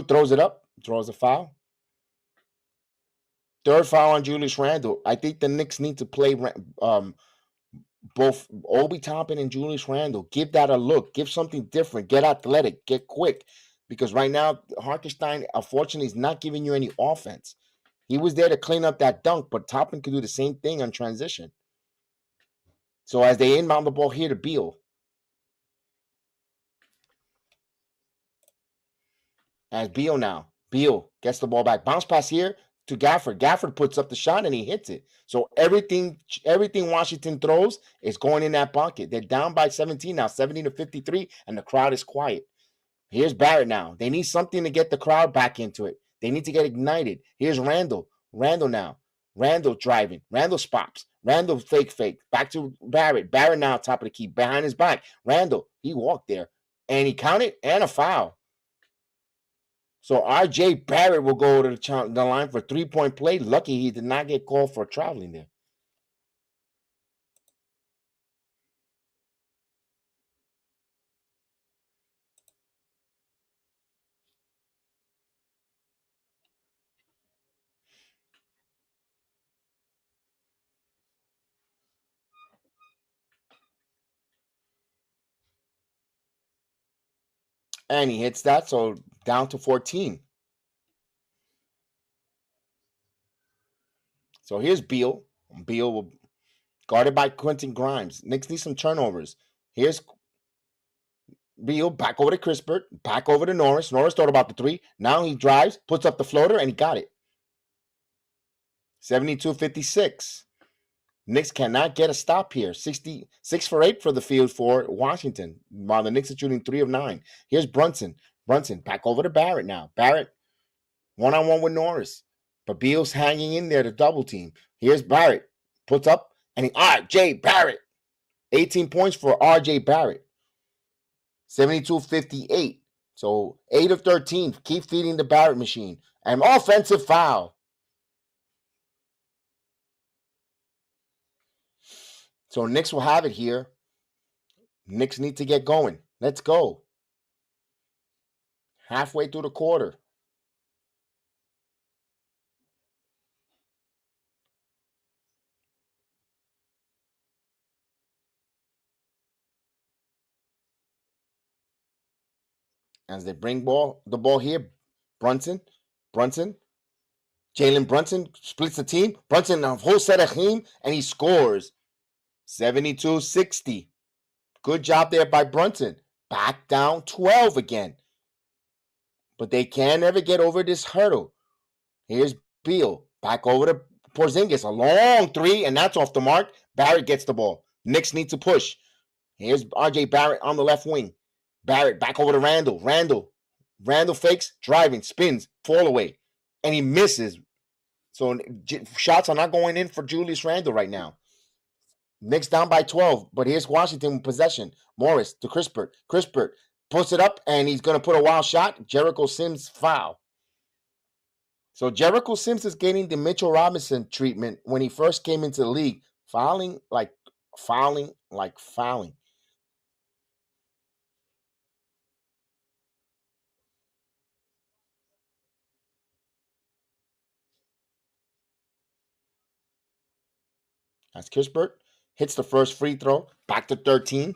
throws it up, throws a foul. Third foul on Julius Randle. I think the Knicks need to play both Obi Toppin and Julius Randle. Give that a look. Give something different. Get athletic. Get quick. Because right now, Hartenstein, unfortunately, is not giving you any offense. He was there to clean up that dunk, but Toppin could do the same thing on transition. So as they inbound the ball here to Beal. As Beal now. Beal gets the ball back. Bounce pass here to Gafford. Gafford puts up the shot and he hits it. So everything Washington throws is going in that bucket. They're down by 17 now, 70-53, and the crowd is quiet. Here's Barrett now. They need something to get the crowd back into it. They need to get ignited. Here's Randle. Randle now. Randle driving. Randle spots. Randle fake. Back to Barrett. Barrett now top of the key. Behind his back. Randle. He walked there. And he counted and a foul. So R.J. Barrett will go to the line for 3-point play. Lucky he did not get called for traveling there. And he hits that, so down to 14. So here's Beal. Beal will guarded by Quentin Grimes. Knicks need some turnovers. Here's Beal back over to Crispert, back over to Norris. Norris thought about the 3. Now he drives, puts up the floater, and he got it. 72-56. Knicks cannot get a stop here. 6 for 8 for the field for Washington, while the Knicks are shooting 3 of 9. Here's Brunson. Brunson back over to Barrett now. Barrett one-on-one with Norris. But Beal's hanging in there to double team. Here's Barrett. Puts up, and R.J. Barrett. 18 points for R.J. Barrett. 72-58. So 8 of 13. Keep feeding the Barrett machine. And offensive foul. So Knicks will have it here. Knicks need to get going. Let's go. Halfway through the quarter. As they bring the ball here, Brunson, Jalen Brunson splits the team. Brunson a whole set of him, and he scores 72-60. Good job there by Brunson. Back down 12 again. But they can never get over this hurdle. Here's Beal. Back over to Porzingis. A long three, and that's off the mark. Barrett gets the ball. Knicks need to push. Here's RJ Barrett on the left wing. Barrett back over to Randle. Randle fakes, driving, spins, fall away. And he misses. So shots are not going in for Julius Randle right now. Knicks down by 12, but here's Washington with possession. Morris to Crispert. Crispert puts it up, and he's going to put a wild shot. Jericho Sims foul. So Jericho Sims is getting the Mitchell Robinson treatment when he first came into the league. Fouling like fouling. As Kispert hits the first free throw, back to 13.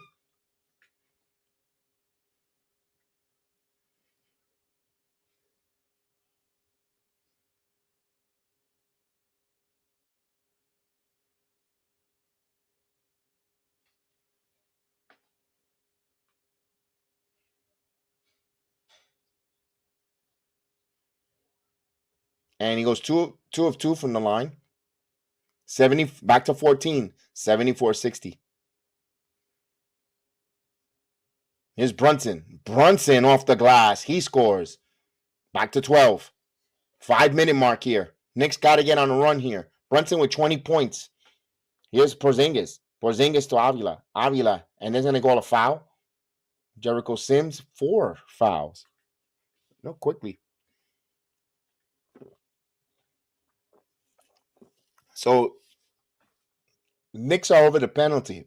And he goes two of two from the line. 70 back to 14, 74-60. Here's Brunson. Brunson off the glass. He scores. Back to 12. 5-minute mark here. Knicks got to get on a run here. Brunson with 20 points. Here's Porzingis. Porzingis to Avila. And there's going to go a foul. Jericho Sims, 4 fouls. No, quickly. So, Knicks are over the penalty.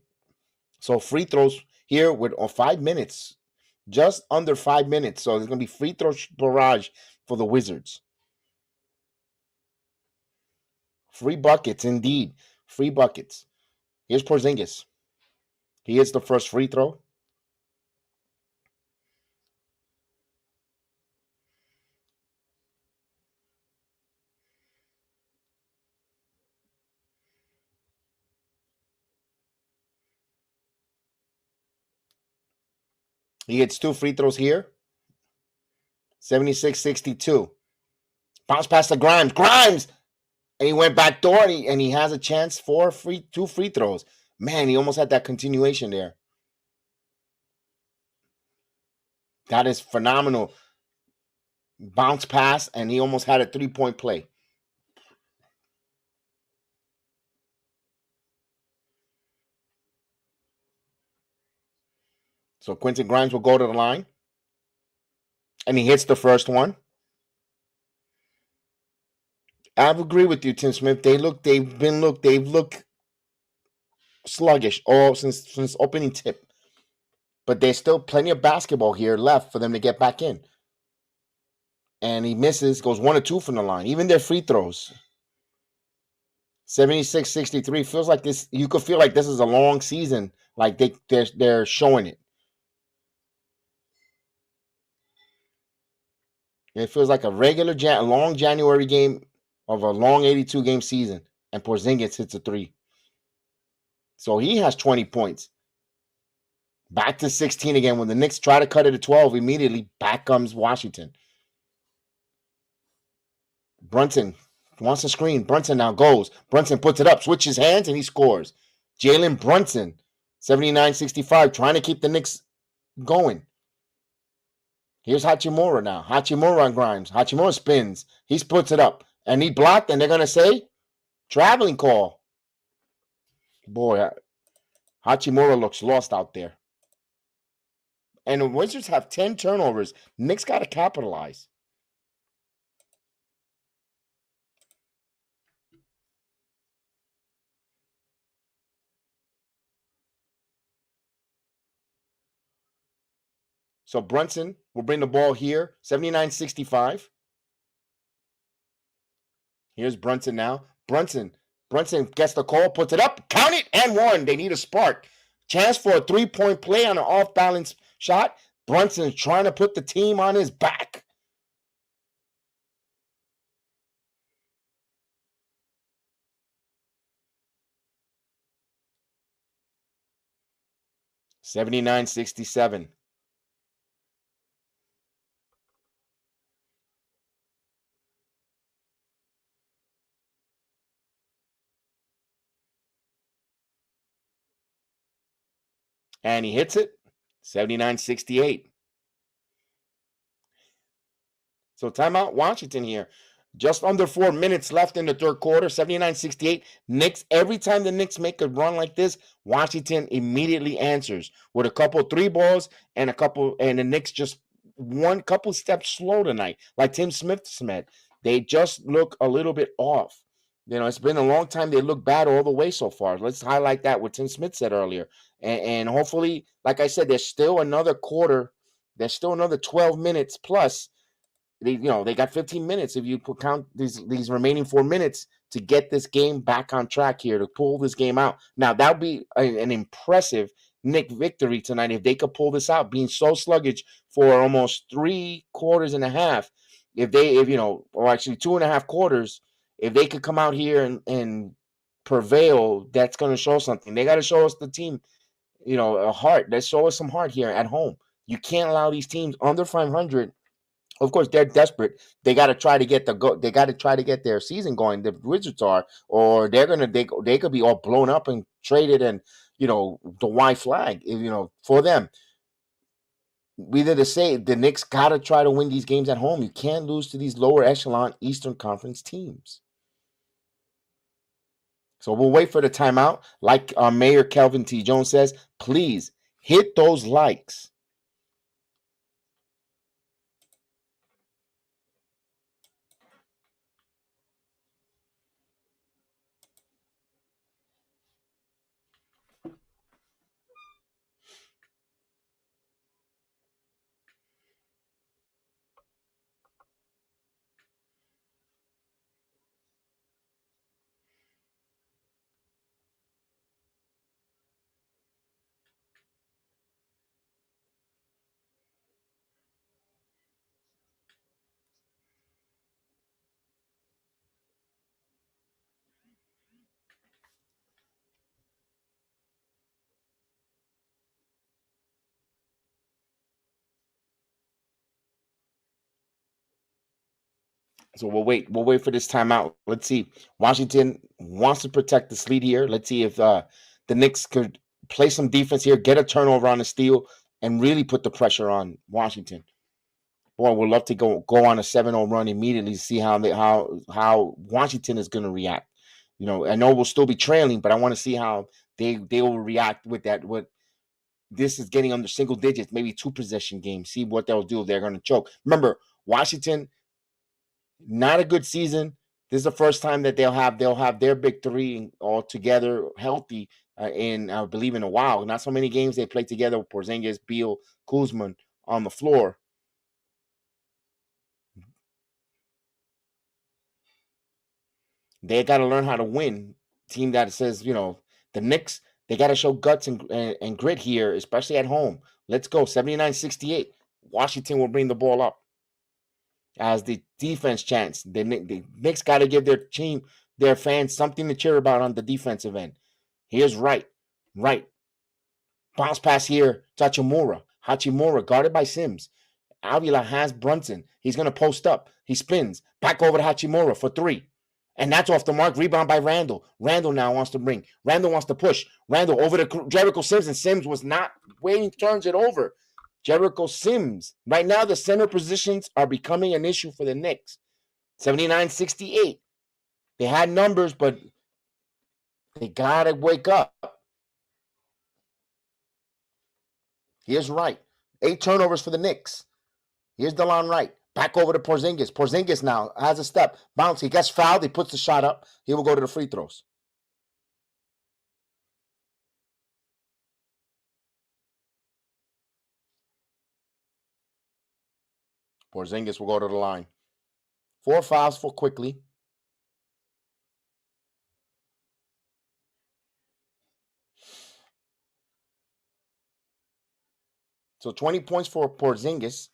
So, free throws here with 5 minutes. Just under 5 minutes. So, there's going to be free throw barrage for the Wizards. Free buckets, indeed. Free buckets. Here's Porzingis. He hits the first free throw. He hits 2 free throws here. 76-62. Bounce pass to Grimes. And he went back door, and he has a chance for 2 free throws. Man, he almost had that continuation there. That is phenomenal. Bounce pass, and he almost had a 3-point play. So Quentin Grimes will go to the line. And he hits the first one. I agree with you, Tim Smith. They've looked sluggish all since opening tip. But there's still plenty of basketball here left for them to get back in. And he misses, goes 1 or 2 from the line. Even their free throws. 76-63 feels like this. You could feel like this is a long season. Like they're showing it. It feels like a regular long January game of a long 82-game season, and Porzingis hits a 3. So he has 20 points. Back to 16 again. When the Knicks try to cut it to 12, immediately back comes Washington. Brunson wants a screen. Brunson now goes. Brunson puts it up, switches hands, and he scores. Jalen Brunson, 79-65, trying to keep the Knicks going. Here's Hachimura now. Hachimura on Grimes. Hachimura spins. He puts it up. And he blocked, and they're going to say, traveling call. Boy, Hachimura looks lost out there. And the Wizards have 10 turnovers. Knicks got to capitalize. So Brunson will bring the ball here. 79-65. Here's Brunson now. Brunson gets the call, puts it up, count it, and 1. They need a spark. Chance for a 3-point play on an off-balance shot. Brunson's trying to put the team on his back. $79-67. And he hits it. 79-68. So timeout Washington here. Just under 4 minutes left in the third quarter. 79-68. Knicks, every time the Knicks make a run like this, Washington immediately answers with a couple three balls and the Knicks just one couple steps slow tonight. Like Tim Smith said, they just look a little bit off. It's been a long time. They look bad all the way so far. Let's highlight that what Tim Smith said earlier. And hopefully, like I said, there's still another quarter. There's still another 12 minutes plus. They got 15 minutes if you count these remaining 4 minutes to get this game back on track here, to pull this game out. Now that would be an impressive Knick victory tonight if they could pull this out, being so sluggish for almost 3 quarters and a half. Or actually 2.5 quarters, if they could come out here and prevail, that's going to show something. They got to show us the team, a heart. Let's show us some heart here at home. You can't allow these teams under 500. Of course, they're desperate. They got to try to get They got to try to get their season going. The Wizards are, or they could be all blown up and traded, and the white flag. For them, either to say the Knicks got to try to win these games at home. You can't lose to these lower echelon Eastern Conference teams. So we'll wait for the timeout. Like our mayor Kelvin T. Jones says, please hit those likes. So we'll wait. We'll wait for this timeout. Let's see. Washington wants to protect this lead here. Let's see if the Knicks could play some defense here, get a turnover on the steal, and really put the pressure on Washington. Boy, we'd love to go on a 7-0 run immediately to see how Washington is going to react. I know we'll still be trailing, but I want to see how they will react with that. What this is getting under single digits, maybe 2-possession game. See what they'll do if they're going to choke. Remember, Washington, not a good season. This is the first time that they'll have their big three all together healthy in I believe in a while. Not so many games they played together with Porzingis, Beal, Kuzma on the floor. They got to learn how to win. Team that says the Knicks, they got to show guts and grit here, especially at home. Let's go 79-68. Washington will bring the ball up as the defense chants. The Knicks got to give their fans something to cheer about on the defensive end. Here's Wright. Bounce pass here to Hachimura guarded by Sims. Avila has Brunson. He's going to post up. He spins. Back over to Hachimura for 3. And that's off the mark. Rebound by Randle. Randle now wants to bring. Randle wants to push. Randle over to Jericho Sims, and Sims was not waiting, turns it over. Jericho Sims. Right now, the center positions are becoming an issue for the Knicks. 79-68. They had numbers, but they got to wake up. Here's Wright. 8 turnovers for the Knicks. Here's DeLon Wright. Back over to Porzingis. Porzingis now has a step. Bounce. He gets fouled. He puts the shot up. He will go to the free throws. Porzingis will go to the line. 4 fouls for Quickly. So 20 points for Porzingis.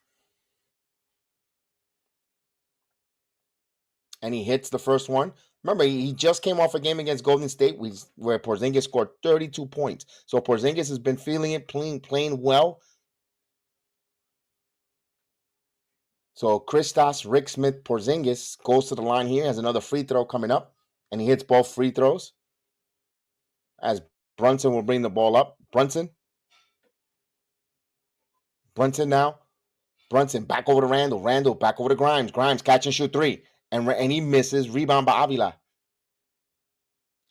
And he hits the first one. Remember, he just came off a game against Golden State where Porzingis scored 32 points. So Porzingis has been feeling it, playing well. So Kristaps Rick Smith Porzingis goes to the line here, has another free throw coming up, and he hits both free throws. As Brunson will bring the ball up. Brunson now. Brunson back over to Randle. Randle back over to Grimes. Grimes catch and shoot three. And he misses. Rebound by Avila.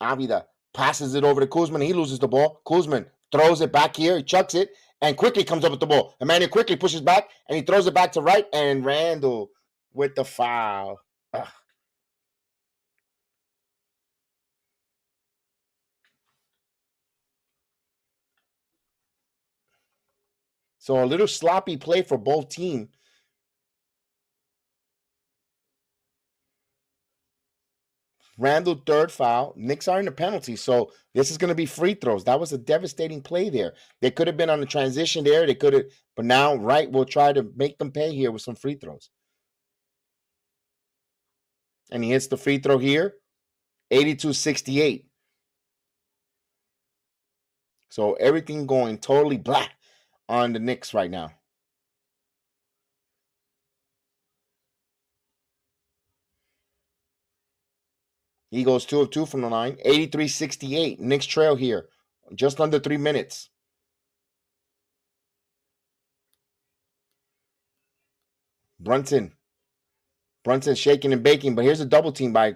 Avila passes it over to Kuzma. He loses the ball. Kuzma throws it back here. He chucks it and quickly comes up with the ball. Emmanuel quickly pushes back and he throws it back to right. And Randle with the foul. Ugh. So a little sloppy play for both teams. Randle third foul. Knicks are in the penalty, so this is going to be free throws. That was a devastating play there. They could have been on the transition there. They could have, but now Wright will try to make them pay here with some free throws. And he hits the free throw here, 82-68. So everything going totally black on the Knicks right now. He goes 2 of 2 from the line, 83-68. Knicks trail here, just under 3 minutes. Brunson shaking and baking, but here's a double team by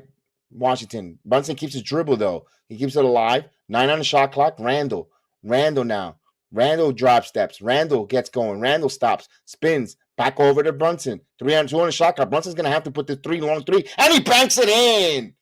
Washington. Brunson keeps his dribble, though. He keeps it alive. 9 on the shot clock. Randle now. Randle drop steps. Randle gets going. Randle stops. Spins. Back over to Brunson. 3 on 2 on the shot clock. Brunson's going to have to put the long three. And he banks it in.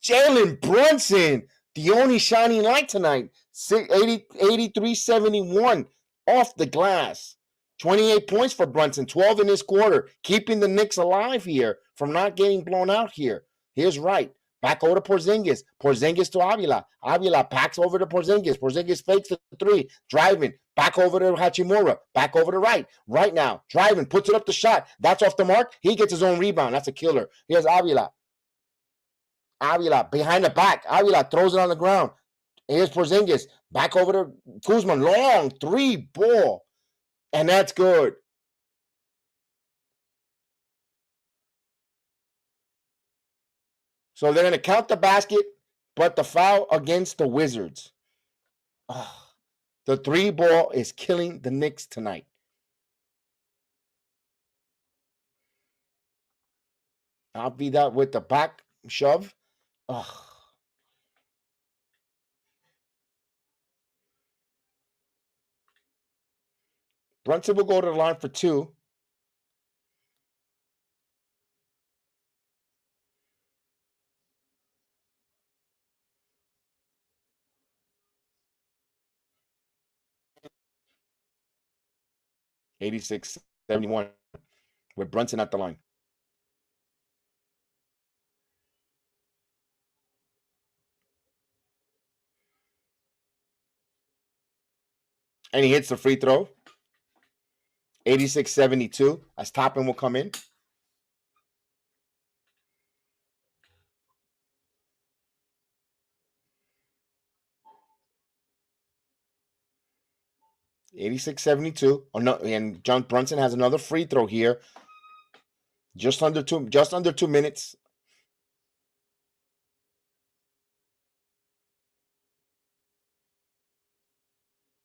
Jalen Brunson, the only shining light tonight. 83-71 off the glass. 28 points for Brunson, 12 in this quarter, keeping the Knicks alive here from not getting blown out here. Here's Wright. Back over to Porzingis. Porzingis to Avila. Avila packs over to Porzingis. Porzingis fakes the three. Driving. Back over to Hachimura. Back over to Wright. Right now. Driving. Puts it up the shot. That's off the mark. He gets his own rebound. That's a killer. Here's Avila. Avila behind the back. Avila throws it on the ground. Here's Porzingis. Back over to Kuzma. Long three ball. And that's good. So they're going to count the basket, but the foul against the Wizards. The three ball is killing the Knicks tonight. I'll be that with the back shove. Brunson will go to the line for 2. (86-71) with Brunson at the line. And he hits the free throw. 86-72 as Toppin will come in. (86-72) and John Brunson has another free throw here. Just under 2 minutes.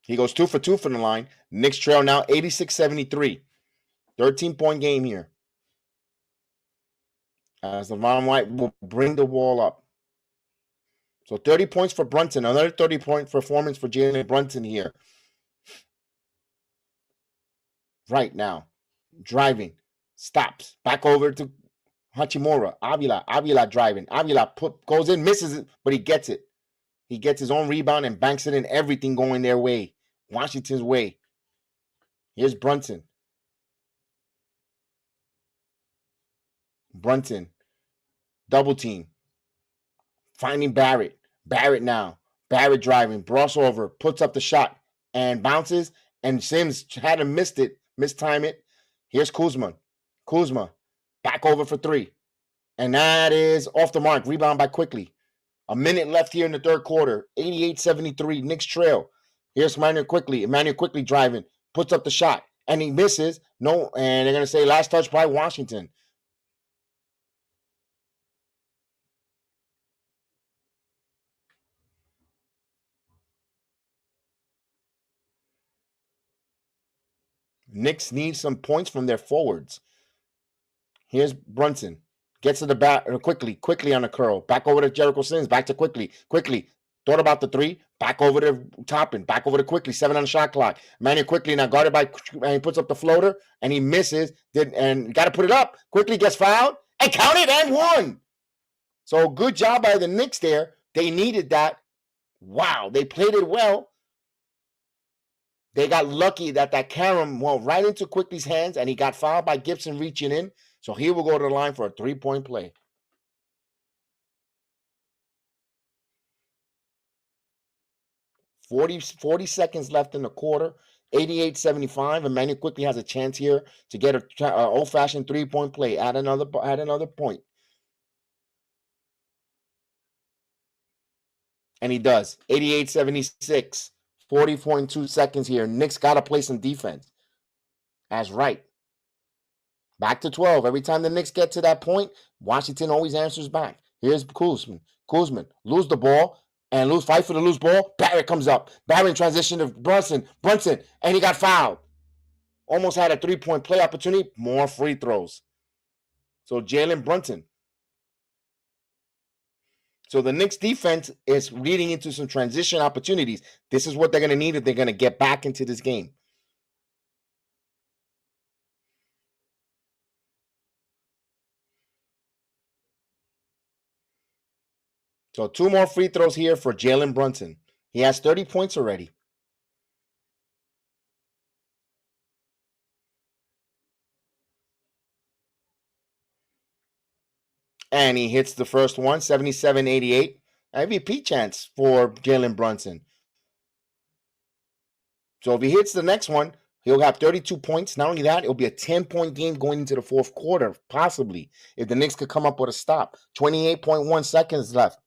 He goes 2 for 2 from the line. Knicks trail now 86-73. 13-point game here. As LeVon White will bring the ball up. So 30 points for Brunson. Another 30-point performance for Jalen Brunson here. Right now. Driving. Stops. Back over to Hachimura. Avila driving. Avila goes in, misses it, but he gets it. He gets his own rebound and banks it in. Everything going their way. Washington's way. Here's Brunson. Double team. Finding Barrett. Barrett now. Barrett driving. Crossover. Puts up the shot. And bounces. and Sims had him mistime it. Here's Kuzma. Kuzma, back over for three. And that is off the mark. Rebound by Quickly. A minute left here in the third quarter. 88-73, Knicks trail. Here's Emmanuel Quickly. Emmanuel Quickly driving. Puts up the shot. And he misses. No, and they're going to say last touch by Washington. Knicks need some points from their forwards. Here's Brunson. Gets to the bat quickly on a curl. Back over to Jericho Sims. Back to Quickly. Thought about the three. Back over to Toppin. Back over to Quickly. 7 on the shot clock. Emmanuel Quickly now guarded by, and he puts up the floater, and he misses. And got to put it up. Quickly gets fouled, and counted, and won. So good job by the Knicks there. They needed that. Wow, they played it well. They got lucky that carom went right into Quickly's hands, and he got fouled by Gibson reaching in. So here we'll go to the line for a 3-point play. 40 seconds left in the quarter. 88-75. Emmanuel Quickly has a chance here to get an old-fashioned 3-point play. Add another point. And he does. 88-76. 40.2 seconds here. Knicks got to play some defense. That's right. Back to 12. Every time the Knicks get to that point, Washington always answers back. Here's Kuzma. Lose the ball and fight for the loose ball. Barrett comes up. Barrett in transition to Brunson, and he got fouled. Almost had a 3-point play opportunity. More free throws. So Jalen Brunson. So the Knicks defense is leading into some transition opportunities. This is what they're going to need if they're going to get back into this game. So 2 more free throws here for Jalen Brunson. He has 30 points already. And he hits the first one, 77-88. MVP chance for Jalen Brunson. So if he hits the next one, he'll have 32 points. Not only that, it'll be a 10-point game going into the fourth quarter, possibly, if the Knicks could come up with a stop. 28.1 seconds left.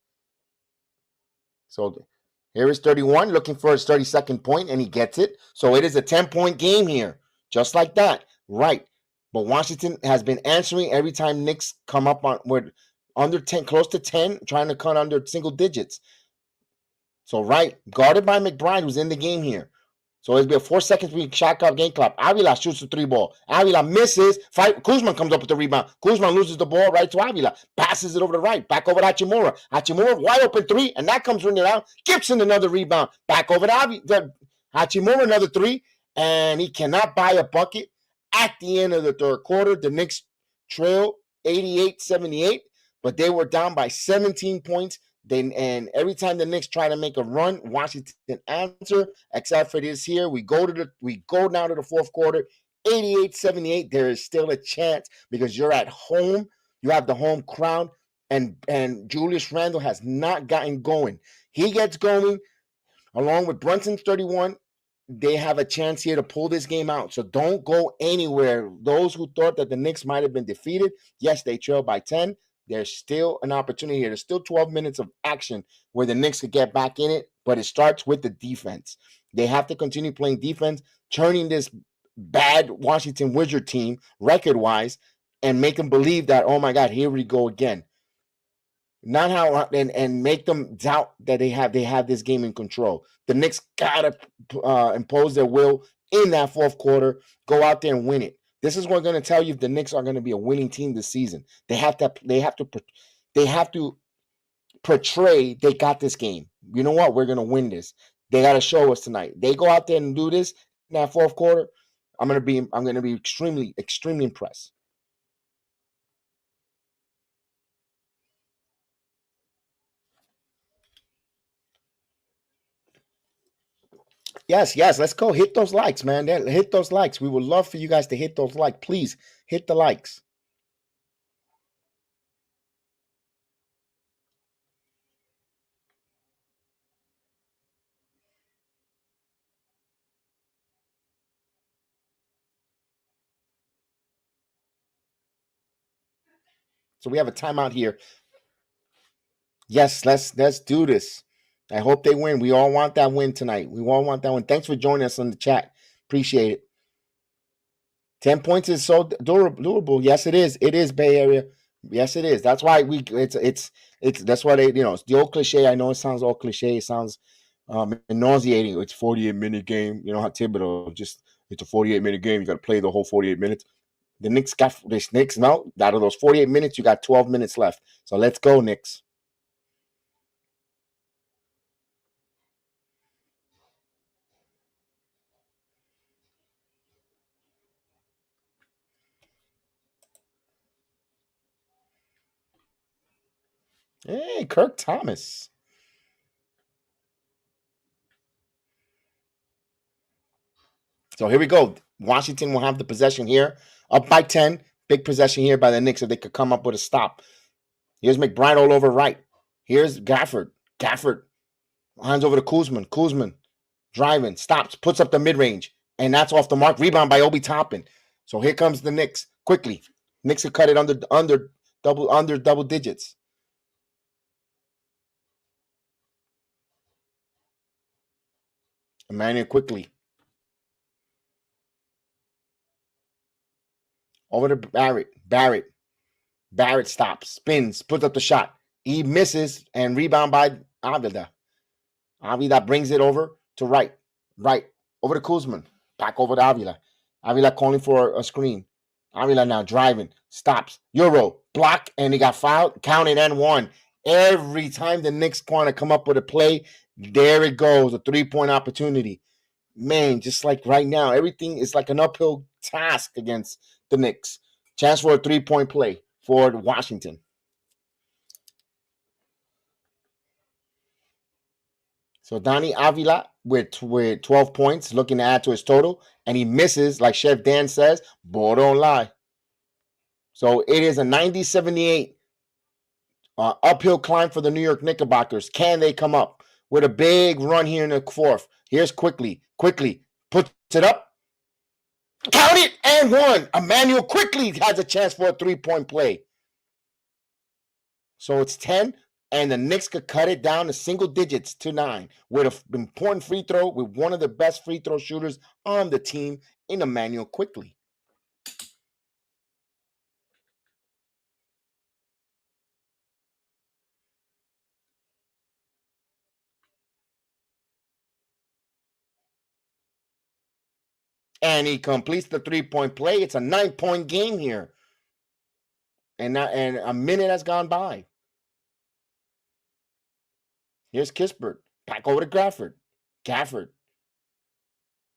So here is 31, looking for his 32nd point, and he gets it. So it is a 10-point game here, just like that. Right. But Washington has been answering every time Knicks come up on with under 10, close to 10, trying to cut under single digits. So right, guarded by McBride, who's in the game here. So it'll be a 4 seconds between shot clock, game clock. Avila shoots the 3-ball. Avila misses. Kuzma comes up with the rebound. Kuzma loses the ball right to Avila. Passes it over the right. Back over to Hachimura. Hachimura, wide open 3, and that comes running out. Gibson, another rebound. Back over to Hachimura, another 3, and he cannot buy a bucket. At the end of the third quarter, the Knicks trail 88-78, but they were down by 17 points. And every time the Knicks try to make a run, Washington answer. Except for this here, we go now to the fourth quarter, 88-78. There is still a chance because you're at home. You have the home crowd, and Julius Randle has not gotten going. He gets going along with Brunson's 31. They have a chance here to pull this game out. So don't go anywhere. Those who thought that the Knicks might have been defeated, yes, they trail by 10. There's still an opportunity here. There's still 12 minutes of action where the Knicks could get back in it, but it starts with the defense. They have to continue playing defense, turning this bad Washington Wizard team record-wise, and make them believe that, oh my God, here we go again. Not how and make them doubt that they have this game in control. The Knicks gotta impose their will in that fourth quarter, go out there and win it. This is what's going to tell you if the Knicks are going to be a winning team this season. They have to portray they got this game. You know what? We're going to win this. They got to show us tonight. They go out there and do this in that fourth quarter. I'm going to be extremely, extremely impressed. Yes, let's go. Hit those likes, man. Hit those likes. We would love for you guys to hit those likes. Please hit the likes. So we have a timeout here. Yes, let's do this. I hope they win. We all want that win tonight. We all want that win. Thanks for joining us on the chat. Appreciate it. 10 points is so durable. Yes, it is. It is, Bay Area. Yes, it is. That's why it's that's why they, it's the old cliche. I know it sounds all cliche. It sounds nauseating. It's 48-minute game. You know how Thibodeau it's a 48-minute game. You got to play the whole 48 minutes. The Knicks no, out of those 48 minutes, you got 12 minutes left. So let's go, Knicks. Hey, Kirk Thomas. So here we go. Washington will have the possession here. Up by 10. Big possession here by the Knicks if they could come up with a stop. Here's McBride all over right. Here's Gafford. Gafford hands over to Kuzma. Kuzma driving, stops, puts up the mid-range. And that's off the mark. Rebound by Obi Toppin. So here comes the Knicks quickly. Knicks will cut it under double digits. Emmanuel quickly. Over to Barrett. Barrett stops, spins, puts up the shot. He misses and rebound by Avila. Avila brings it over to right. Over to Kuzma. Back over to Avila. Avila calling for a screen. Avila now driving. Stops. Euro. Block. And he got fouled. Counted and won. Every time the Knicks want to come up with a play, there it goes. A 3-point opportunity. Man, just like right now, everything is like an uphill task against the Knicks. Chance for a 3-point play for Washington. So Donnie Avila with 12 points, looking to add to his total, and he misses, like Chef Dan says, boy, don't lie. So it is a 90-78 uphill climb for the New York Knickerbockers. Can they come up with a big run here in the fourth? Here's quickly, puts it up. Count it and won. Emmanuel quickly has a chance for a 3-point play. So it's 10, and the Knicks could cut it down to single digits to 9 with an important free throw with one of the best free throw shooters on the team in Emmanuel quickly. And he completes the 3-point play. It's a 9-point game here. And a minute has gone by. Here's Kispert. Back over to Gafford.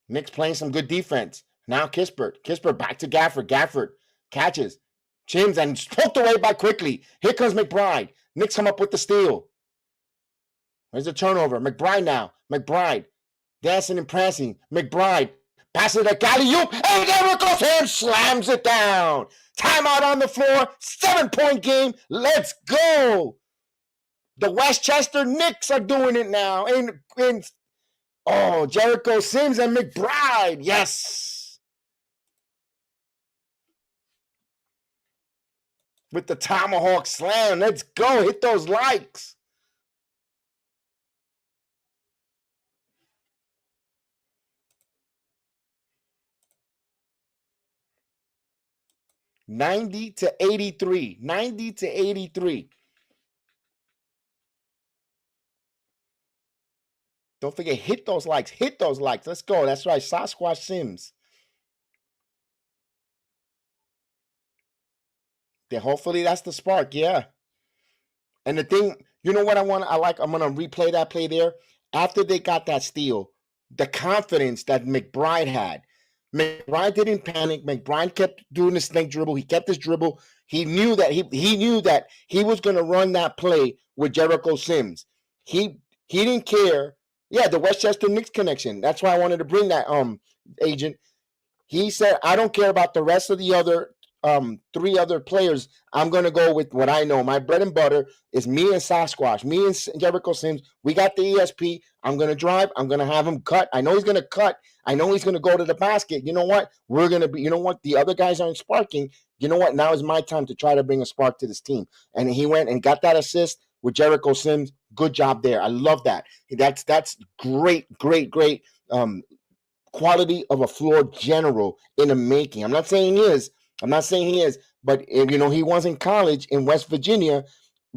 Knicks playing some good defense. Now Kispert back to Gafford. Gafford catches, chins, and poked away by quickly. Here comes McBride. Knicks come up with the steal. There's a turnover. McBride dancing and prancing. McBride passes it to Galley-oop, and there it goes. And slams it down. Timeout on the floor. 7-point game. Let's go. The Westchester Knicks are doing it now. And Jericho Sims and McBride. Yes. With the tomahawk slam. Let's go. Hit those likes. $90-83. 90-83. Don't forget, hit those likes. Let's go. That's right. Sasquatch Sims. Then hopefully that's the spark. Yeah. And the thing, you know what I'm going to replay that play there. After they got that steal, the confidence that McBride had. McBride didn't panic. McBride kept doing the snake dribble. He kept his dribble. He knew that he was going to run that play with Jericho Sims. He didn't care. Yeah, the Westchester Knicks connection. That's why I wanted to bring that agent. He said, I don't care about the rest of the other three other players, I'm going to go with what I know. My bread and butter is me and Sasquatch. Me and Jericho Sims. We got the ESP. I'm going to drive. I'm going to have him cut. I know he's going to cut. I know he's going to go to the basket. You know what? We're going to be, you know what? The other guys aren't sparking. You know what? Now is my time to try to bring a spark to this team. And he went and got that assist with Jericho Sims. Good job there. I love that. That's great, great, great quality of a floor general in the making. I'm not saying he is. But he was in college in West Virginia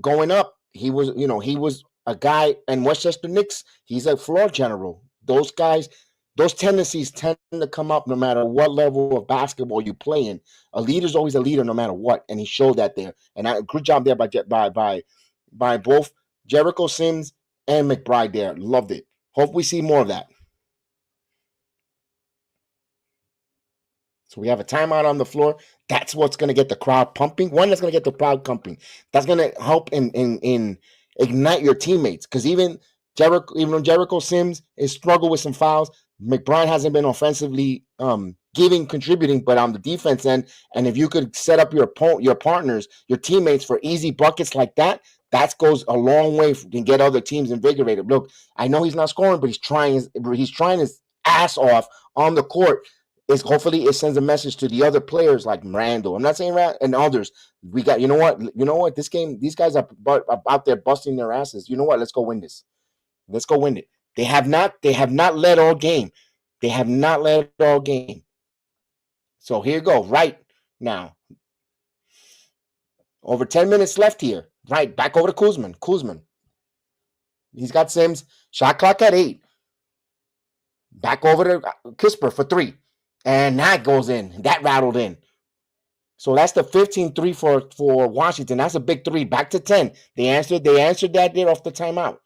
going up. He was a guy in Westchester Knicks. He's a floor general. Those guys, those tendencies tend to come up no matter what level of basketball you play in. A leader's always a leader no matter what, and he showed that there. And good job there by both Jericho Sims and McBride there. Loved it. Hope we see more of that. So we have a timeout on the floor. That's what's going to get the crowd pumping. One, that's going to get the crowd pumping. That's going to help in ignite your teammates. Because even though Jericho Sims is struggled with some fouls, McBride hasn't been offensively contributing, but on the defense end. And if you could set up your partners, your teammates for easy buckets like that, that goes a long way to get other teams invigorated. Look, I know he's not scoring, but he's trying his ass off on the court. Hopefully it sends a message to the other players like Randle. I'm not saying and others. We got, you know what? This game, these guys are out there busting their asses. You know what? Let's go win this. Let's go win it. They have not led all game. They have not led all game. So here you go. Right now. Over 10 minutes left here. Right. Back over to Kuzma. He's got Sims. Shot clock at 8. Back over to Kisper for 3. And that goes in. That rattled in. So that's the 15-3 for Washington. That's a big 3. Back to 10. They answered that there off the timeout.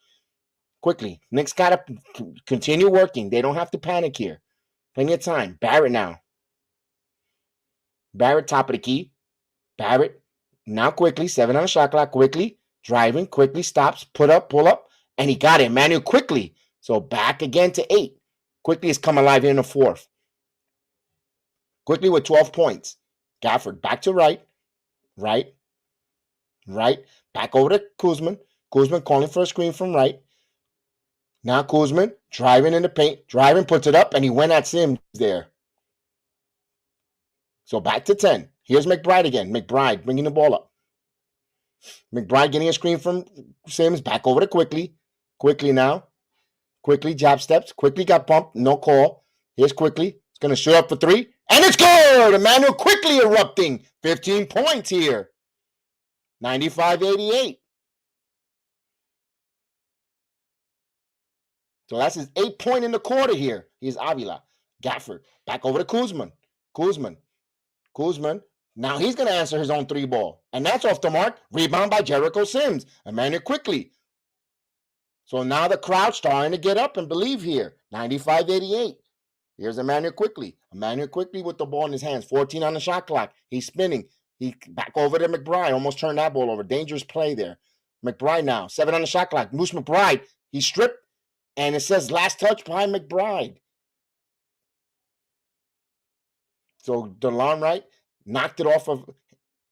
Quickly. Knicks got to continue working. They don't have to panic here. Plenty of time. Barrett now. Barrett, top of the key. Barrett. Now quickly. 7 on the shot clock. Quickly. Driving. Quickly. Stops. Put up. Pull up. And he got it. Manuel quickly. So back again to 8. Quickly has come alive here in the 4th. Quickly with 12 points. Gafford back to right. Back over to Kuzma. Kuzma calling for a screen from right. Now Kuzma driving in the paint. Puts it up, and he went at Sims there. So back to 10. Here's McBride again. McBride bringing the ball up. McBride getting a screen from Sims. Back over to Quickly. Quickly now. Quickly jab steps. Quickly got pumped. No call. Here's Quickly. It's going to shoot up for 3. And it's good! Emmanuel Quickly erupting. 15 points here. 95-88. So that's his 8th point in the quarter here. Here's Avila. Gafford. Back over to Kuzma. Now he's going to answer his own 3 ball. And that's off the mark. Rebound by Jericho Sims. Emmanuel Quickly. So now the crowd's starting to get up and believe here. 95-88. Here's Emmanuel Quickly. Emmanuel Quickly with the ball in his hands. 14 on the shot clock. He's spinning. He back over to McBride. Almost turned that ball over. Dangerous play there. McBride now. 7 on the shot clock. Moose McBride. He stripped. And it says last touch by McBride. So DeLon Wright knocked it off of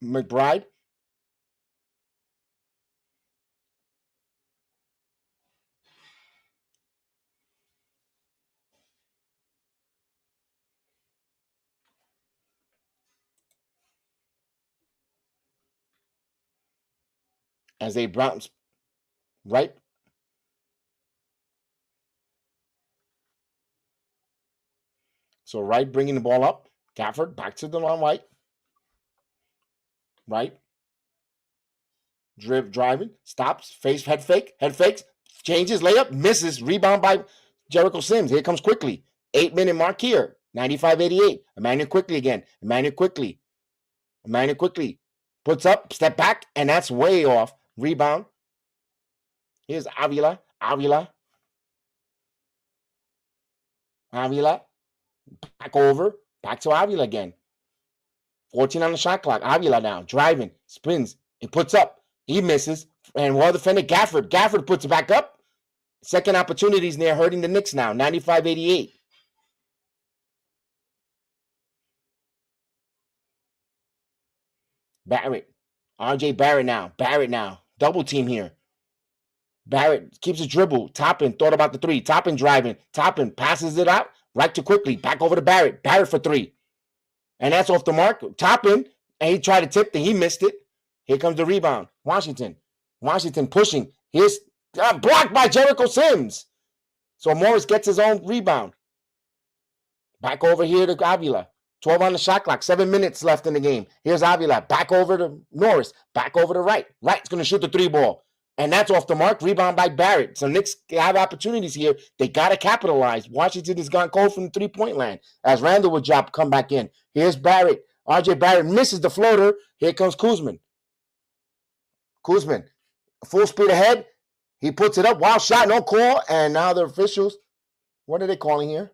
McBride. As they bounce right. So Wright bringing the ball up. Gafford back to DeLon Wright. Right. Driving. Stops. Head fakes. Changes. Layup. Misses. Rebound by Jericho Sims. Here comes Quickly. 8-minute mark here. 95-88. Emmanuel Quickly again. Emmanuel Quickly. Puts up. Step back. And that's way off. Rebound. Here's Avila. Back over. Back to Avila again. 14 on the shot clock. Avila now. Driving. Spins. He puts up. He misses. And well defended Gafford. Gafford puts it back up. Second opportunities near hurting the Knicks now. 95-88. Barrett. RJ Barrett now. Double team here. Barrett keeps a dribble. Toppin thought about the three. Toppin driving. Toppin passes it out. Right to quickly. Back over to Barrett. Barrett for three. And that's off the mark. Toppin. And he tried to tip and he missed it. Here comes the rebound. Washington pushing. Here's blocked by Jericho Sims. So Morris gets his own rebound. Back over here to Avila. 12 on the shot clock. 7 minutes left in the game. Here's Avila. Back over to Norris. Back over to Wright. Wright's going to shoot the three ball. And that's off the mark. Rebound by Barrett. So Knicks have opportunities here. They got to capitalize. Washington has gone cold from the three-point line. As Randle would come back in. Here's Barrett. RJ Barrett misses the floater. Here comes Kuzma. Full speed ahead. He puts it up. Wild shot. No call. And now the officials. What are they calling here?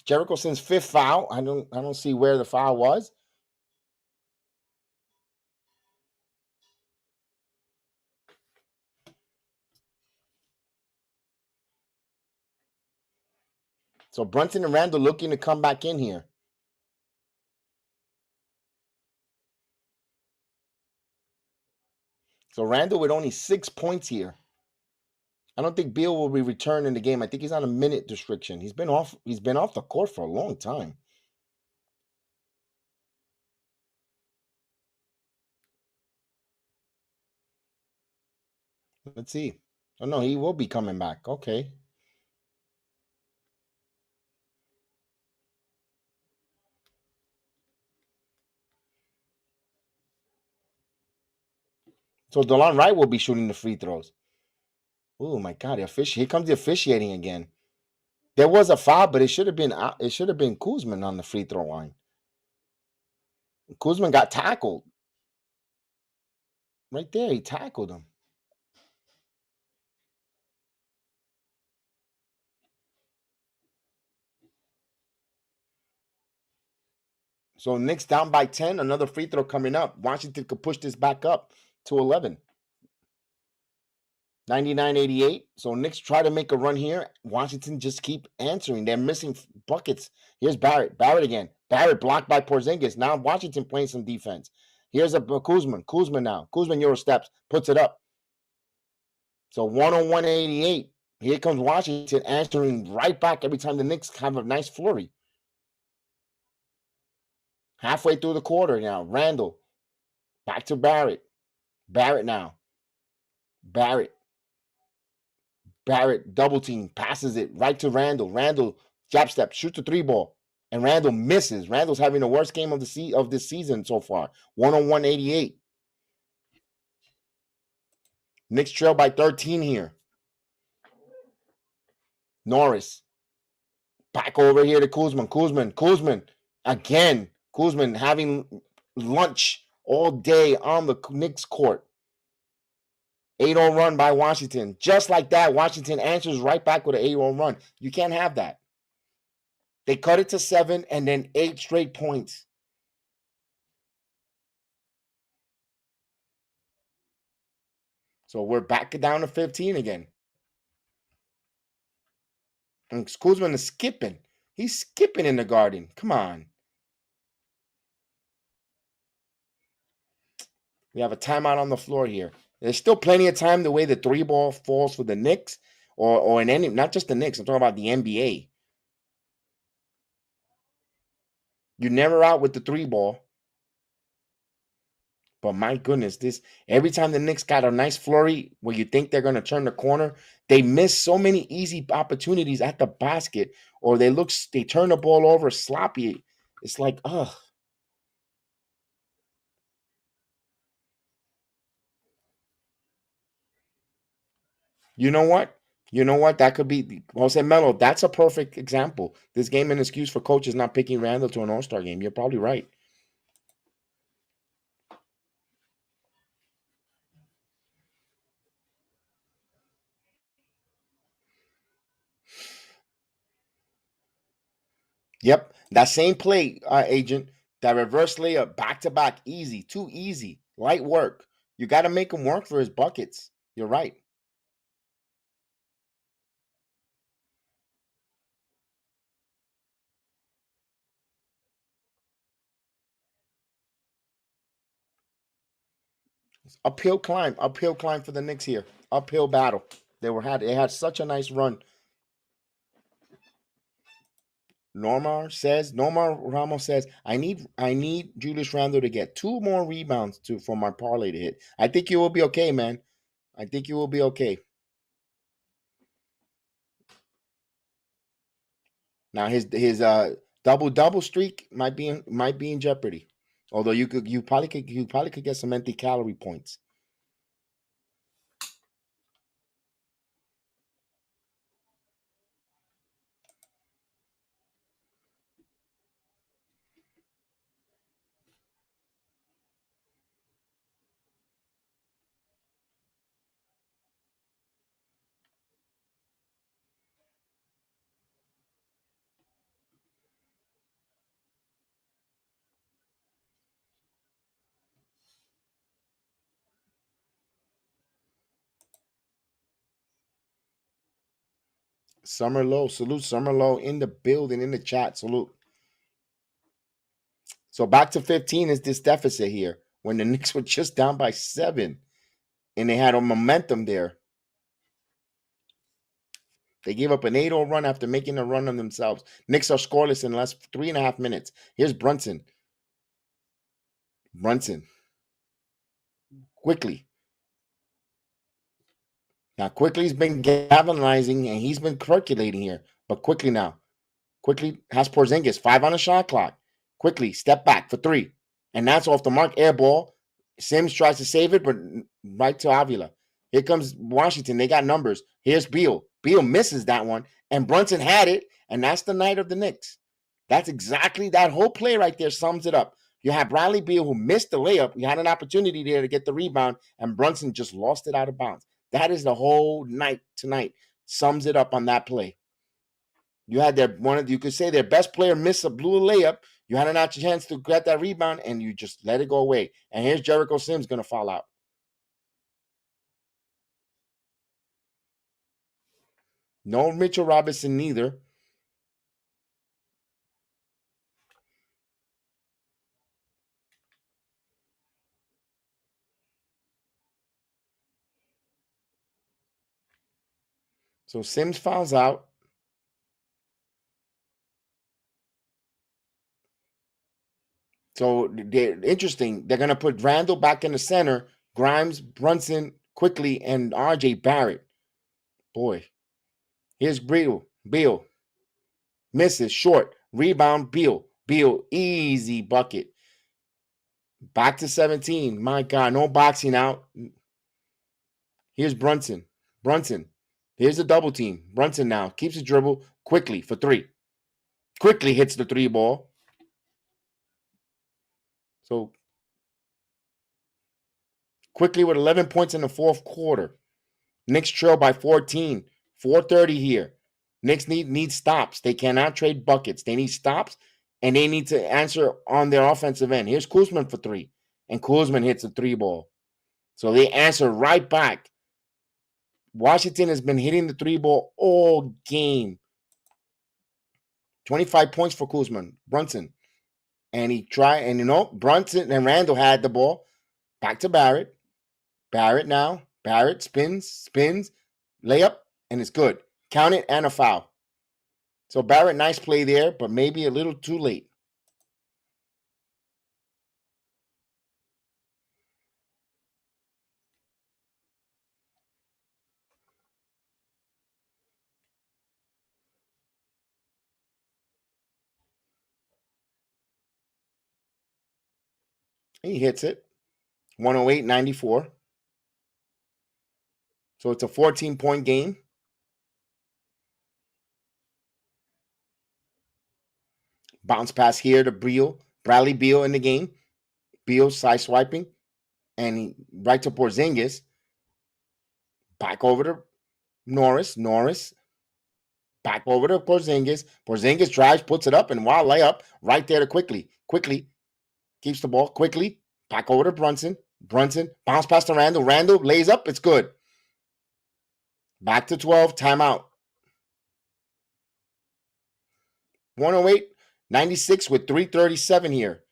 Jericho Sims' fifth foul. I don't see where the foul was. So Brunson and Randle looking to come back in here. So Randle with only 6 points here. I don't think Beal will be returning the game. I think he's on a minute restriction. He's been off the court for a long time. Let's see. Oh no, he will be coming back. Okay. So DeLon Wright will be shooting the free throws. Oh my God, here comes the officiating again. There was a foul, but it should have been Kuzma on the free throw line. Kuzma got tackled. Right there, he tackled him. So Knicks down by 10, another free throw coming up. Washington could push this back up to 11. 99-88. So Knicks try to make a run here. Washington just keep answering. They're missing buckets. Here's Barrett. Barrett again. Barrett blocked by Porzingis. Now Washington playing some defense. Here's a Kuzma. Kuzma now. Kuzma Euro steps. Puts it up. So 101-88. Here comes Washington answering right back every time the Knicks have a nice flurry. Halfway through the quarter now. Randle. Back to Barrett. Barrett now. Barrett double team, passes it right to Randle. Randle jab step, shoots the three ball, and Randle misses. Randle's having the worst game of this season so far. 101-88. Knicks trail by 13 here. Norris back over here to Kuzma again. Kuzma having lunch all day on the Knicks court. 8-0 run by Washington. Just like that, Washington answers right back with an 8-0 run. You can't have that. They cut it to 7 and then 8 straight points. So we're back down to 15 again. And Kuzma is skipping. He's skipping in the Garden. Come on. We have a timeout on the floor here. There's still plenty of time the way the three ball falls for the Knicks or in any, not just the Knicks. I'm talking about the NBA. You're never out with the three ball. But my goodness, every time the Knicks got a nice flurry where you think they're going to turn the corner, they miss so many easy opportunities at the basket, or they turn the ball over sloppy. It's like, ugh. You know what? That could be Jose Melo. That's a perfect example. This game an excuse for coaches not picking Randle to an All-Star game. You're probably right. Yep. That same play, agent, that reverse layup, back-to-back, easy, too easy, light work. You got to make him work for his buckets. You're right. Uphill climb for the Knicks here. Uphill battle. They had such a nice run. Norma Ramos says, I need Julius Randle to get 2 more rebounds for my parlay to hit. I think you will be okay, man. I think you will be okay. Now his double streak might be in jeopardy. Although you probably could get some empty calorie points. Summer Low, salute Summer Low in the building, in the chat, salute. So back to 15 is this deficit here when the Knicks were just down by 7 and they had a momentum there. They gave up an 8-0 run after making a run on themselves. Knicks are scoreless in the last 3.5 minutes. Here's Brunson. Quickly. Now, Quickly's been galvanizing and he's been percolating here. But Quickly now. Quickly has Porzingis. 5 on the shot clock. Quickly, step back for 3. And that's off the mark. Air ball. Sims tries to save it, but right to Avila. Here comes Washington. They got numbers. Here's Beal. Beal misses that one. And Brunson had it. And that's the night of the Knicks. That's exactly that whole play right there sums it up. You had Bradley Beal who missed the layup. You had an opportunity there to get the rebound, and Brunson just lost it out of bounds. That is the whole night tonight. Sums it up on that play. You had you could say their best player missed a blue layup. You had a chance to get that rebound, and you just let it go away. And here's Jericho Sims going to fall out. No Mitchell Robinson neither. So Sims fouls out. So they're interesting. They're going to put Randle back in the center, Grimes, Brunson, Quickly, and R.J. Barrett. Boy. Here's Beal. Misses, short. Rebound, Beal. Easy bucket. Back to 17. My God, no boxing out. Here's Brunson. Here's the double team. Brunson now keeps the dribble. Quickly for 3. Quickly hits the 3 ball. So Quickly with 11 points in the fourth quarter. Knicks trail by 14. 4:30 here. Knicks need stops. They cannot trade buckets. They need stops, and they need to answer on their offensive end. Here's Kuzma for 3, and Kuzma hits a 3 ball. So they answer right back. Washington has been hitting the 3 ball all game. 25 points for Brunson. And he tried, and Brunson and Randle had the ball. Back to Barrett. Barrett now. Barrett spins, layup, and it's good. Count it and a foul. So Barrett, nice play there, but maybe a little too late. He hits it. 108-94. So it's a 14-point game. Bounce pass here to Beal. Bradley Beal in the game. Beal side swiping. And right to Porzingis. Back over to Norris. Back over to Porzingis. Porzingis drives, puts it up, and wow, layup right there to Quickly. Quickly keeps the ball. Quickly back over to Brunson. Bounce pass to Randle. Randle lays up. It's good. Back to 12. Timeout. 108-96 with 3:37 here.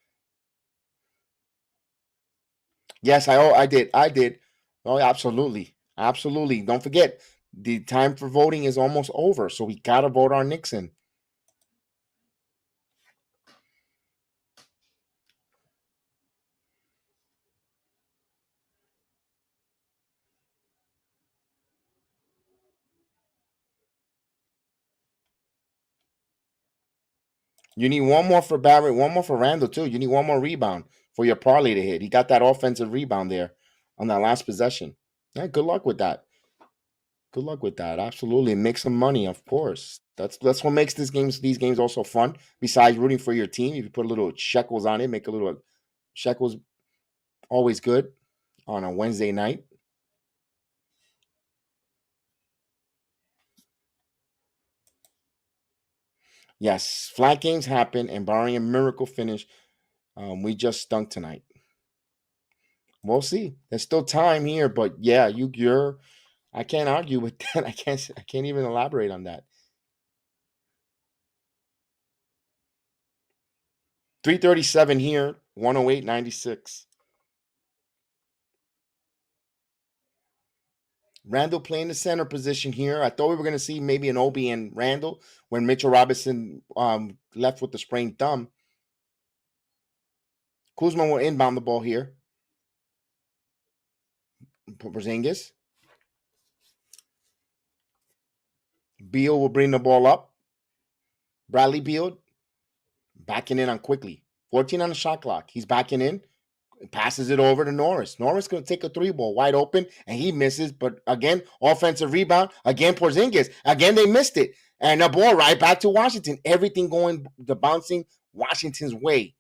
Yes, I did. I did. Oh, absolutely. Absolutely. Don't forget, the time for voting is almost over, so we got to vote our Knicks in. You need one more for Barrett, one more for Randle, too. You need one more rebound for your parlay to hit. He got that offensive rebound there on that last possession. Yeah, good luck with that. Good luck with that. Absolutely. Make some money, of course. That's what makes these games also fun. Besides rooting for your team, if you put a little shekels on it, make a little shekels, always good on a Wednesday night. Yes, flat games happen, and barring a miracle finish, we just stunk tonight. We'll see. There's still time here, but yeah, you're. I can't argue with that. I can't even elaborate on that. 337 here, 108.96. Randle playing the center position here. I thought we were going to see maybe an Obi and Randle when Mitchell Robinson left with the sprained thumb. Kuzma will inbound the ball here. Porzingis. Beal will bring the ball up. Bradley Beal backing in on quickly. 14 on the shot clock. He's backing in. Passes it over to Norris. Norris going to take a three ball wide open, and he misses. But again, offensive rebound. Again, Porzingis. Again, they missed it. And the ball right back to Washington. Everything going, the bouncing Washington's way.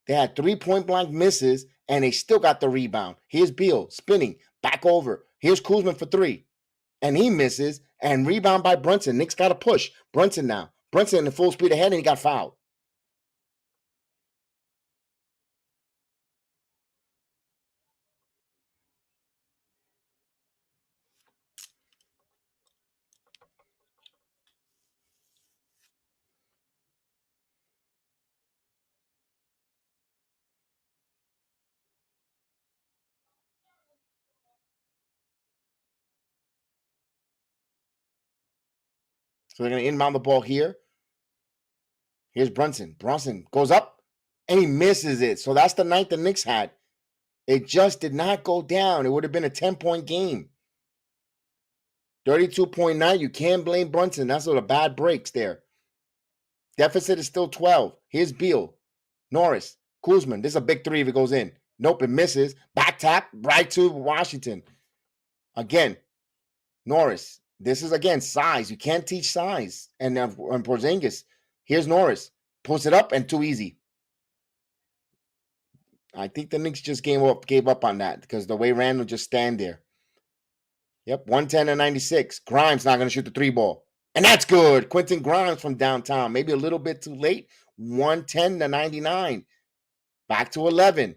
They had 3 point blank misses, and they still got the rebound. Here's Beal spinning back over. Here's Kuzma for three, and he misses. And rebound by Brunson. Knicks got to push Brunson now. Brunson in full speed ahead, and he got fouled. So they're going to inbound the ball here. Here's Brunson. Brunson goes up, and he misses it. So that's the night the Knicks had. It just did not go down. It would have been a 10-point game. 32.9. You can't blame Brunson. That's one of the bad breaks there. Deficit is still 12. Here's Beal. Norris. Kuzman. This is a big three if it goes in. Nope, it misses. Back tap right to Washington. Again, Norris. This is, again, size. You can't teach size. And Porzingis. Here's Norris. Pulls it up and too easy. I think the Knicks just gave up on that because the way Randle just stand there. Yep, 110-96. Grimes not going to shoot the three ball. And that's good. Quentin Grimes from downtown. Maybe a little bit too late. 110-99. Back to 11.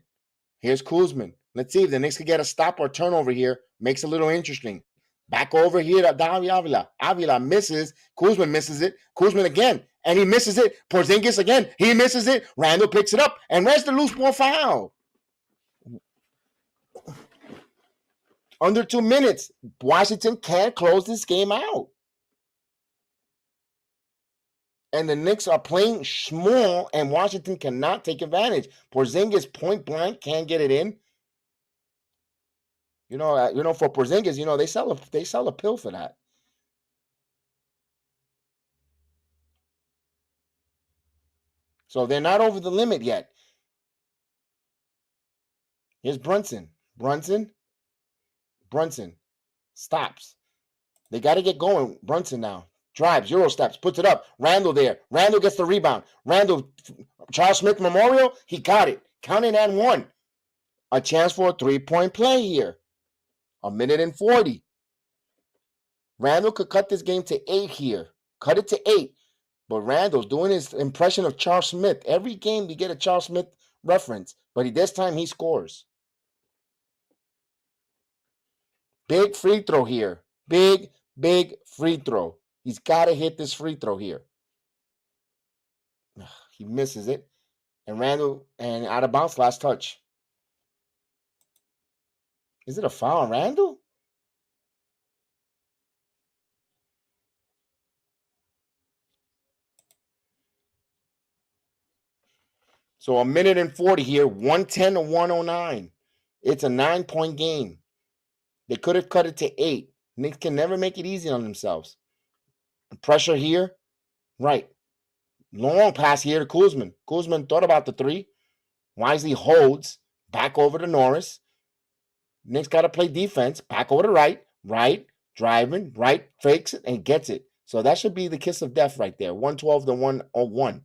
Here's Kuzman. Let's see if the Knicks can get a stop or turnover here. Makes it a little interesting. Back over here to Davi Avila. Avila misses. Kuzman misses it. Kuzman again. And he misses it. Porzingis again. He misses it. Randle picks it up. And where's the loose ball foul? Under 2 minutes. Washington can't close this game out. And the Knicks are playing small, and Washington cannot take advantage. Porzingis point blank can't get it in. You know, for Porzingis, they sell a pill for that. So they're not over the limit yet. Here's Brunson. Brunson stops. They got to get going. Brunson now drives, Euro steps, puts it up. Randle there. Randle gets the rebound. Randle, Charles Smith Memorial, he got it. Counting and one. A chance for a 3-point play here. 1:40. Randle could cut this game to 8 here. Cut it to 8. But Randle's doing his impression of Charles Smith. Every game we get a Charles Smith reference. But this time he scores. Big free throw here. Big free throw. He's got to hit this free throw here. He misses it. And Randle, and out of bounds, last touch. Is it a foul on Randle? So a minute and 40 here, 110 to 109. It's a 9-point game. They could have cut it to 8. Knicks can never make it easy on themselves. Pressure here, right. Long pass here to Kuzma. Kuzma thought about the 3. Wisely holds, back over to Norris. Knicks got to play defense, back over to right, driving, right, fakes it, and gets it. So that should be the kiss of death right there, 112 to 101.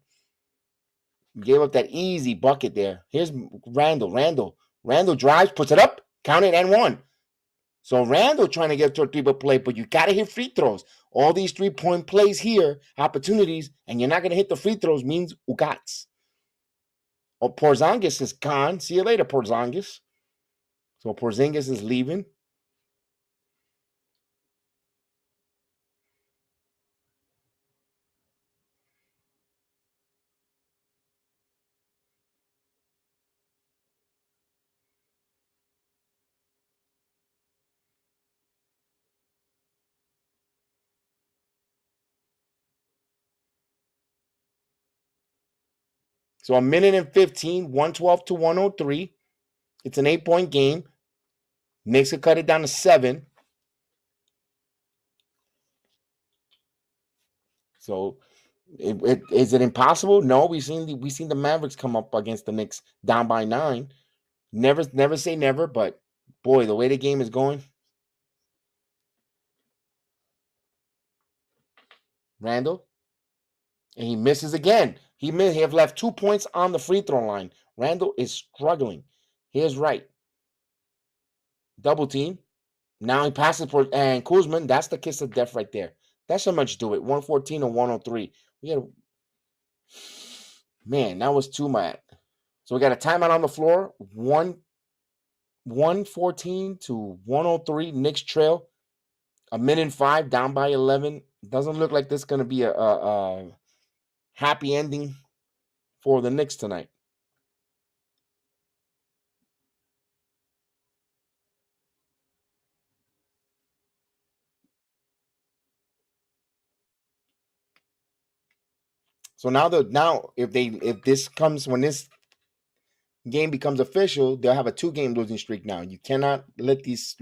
Gave up that easy bucket there. Here's Randle. Randle drives, puts it up, counted, and 1. So Randle trying to get to a 3-point play, but you got to hit free throws. All these 3-point plays here, opportunities, and you're not going to hit the free throws means ugats. Oh, Porzingis is gone. See you later, Porzingis. So Porzingis is leaving. So a minute and 15, 112 to 103. It's an 8-point game. Knicks could cut it down to 7. So is it impossible? No, we've seen the Mavericks come up against the Knicks down by 9. Never say never, but boy, the way the game is going. Randle, and he misses again. He have left 2 points on the free throw line. Randle is struggling. Here's right. Double team. Now he passes for and Kuzma. That's the kiss of death right there. That's how much do it. 114 and 103. We had man, that was too much. So we got a timeout on the floor. 114 to 103. Knicks trail. A minute and 5, down by 11. Doesn't look like this is going to be a happy ending for the Knicks tonight. So now if this comes when this game becomes official, they'll have a 2-game losing streak now. You cannot let these